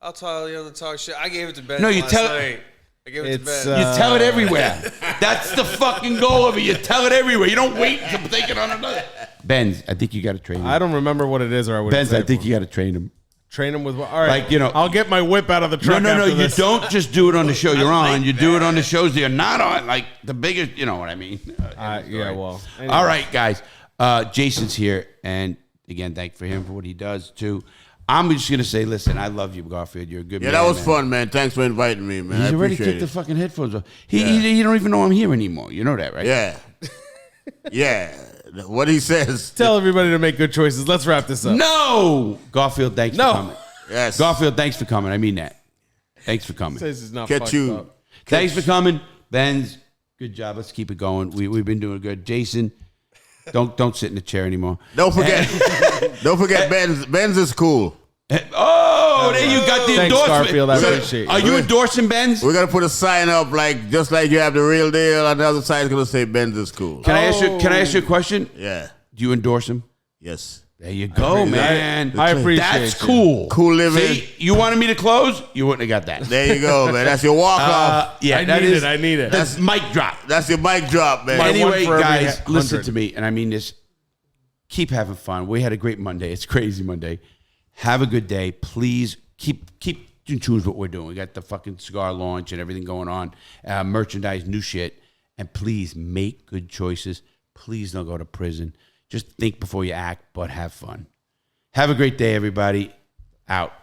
I'll tell you on the Talk Shit. I gave it to Ben No, you last tell- night. I gave it to It's, Ben. You tell it everywhere. That's the fucking goal of it. You tell it everywhere. You don't wait to take it on another. Benz, I think you got to train him. I don't remember what it is, or I would. Benz, I think you got to train him. train him with what? All right, Like, you know- I'll get my whip out of the truck. No, after you this. don't just do it on the show you're on. You do it on the shows that you're not on. Like the biggest, you know what I mean? Yeah, well. Anyway. All right, guys. Jason's here, and again, thank for him for what he does too. I'm just gonna say, listen, I love you, Garfield. You're a good man. that was man. fun, man. Thanks for inviting me, man. He's I already appreciate kicked the it. fucking headphones off. He don't even know I'm here anymore. You know that, right? Yeah. Yeah. What he says. Tell everybody to make good choices. Let's wrap this up. No, Garfield, thanks for coming. Yes. Garfield, thanks for coming. I mean that. Thanks for coming. Says he's not Catch fucked you. up. Thanks for coming, Benz. Good job. Let's keep it going. We've been doing good. Jason, don't sit in the chair anymore. Don't forget. Don't forget. Benz is cool. Oh, there you got the Thanks, endorsement. Garfield. I appreciate Are you. you endorsing Benz? We're gonna put a sign up just like you have the real deal. On the other side is gonna say Benz is cool. Can I ask you a question? Yeah. Do you endorse him? Yes. There you go, man. I appreciate That's you. cool. Cool living. See, you wanted me to close? You wouldn't have got that. There you go, man. That's your walk off. Yeah, I that need is- it. I need it. That's mic drop. That's your mic drop, man. My one Anyway, for every guys, 100. listen to me, and I mean this. Keep having fun. We had a great Monday. It's crazy Monday. Have a good day. Please keep in tune with what we're doing. We got the fucking cigar launch and everything going on, merchandise, new shit, and please make good choices. Please don't go to prison. Just think before you act, but have fun. Have a great day, everybody. Out.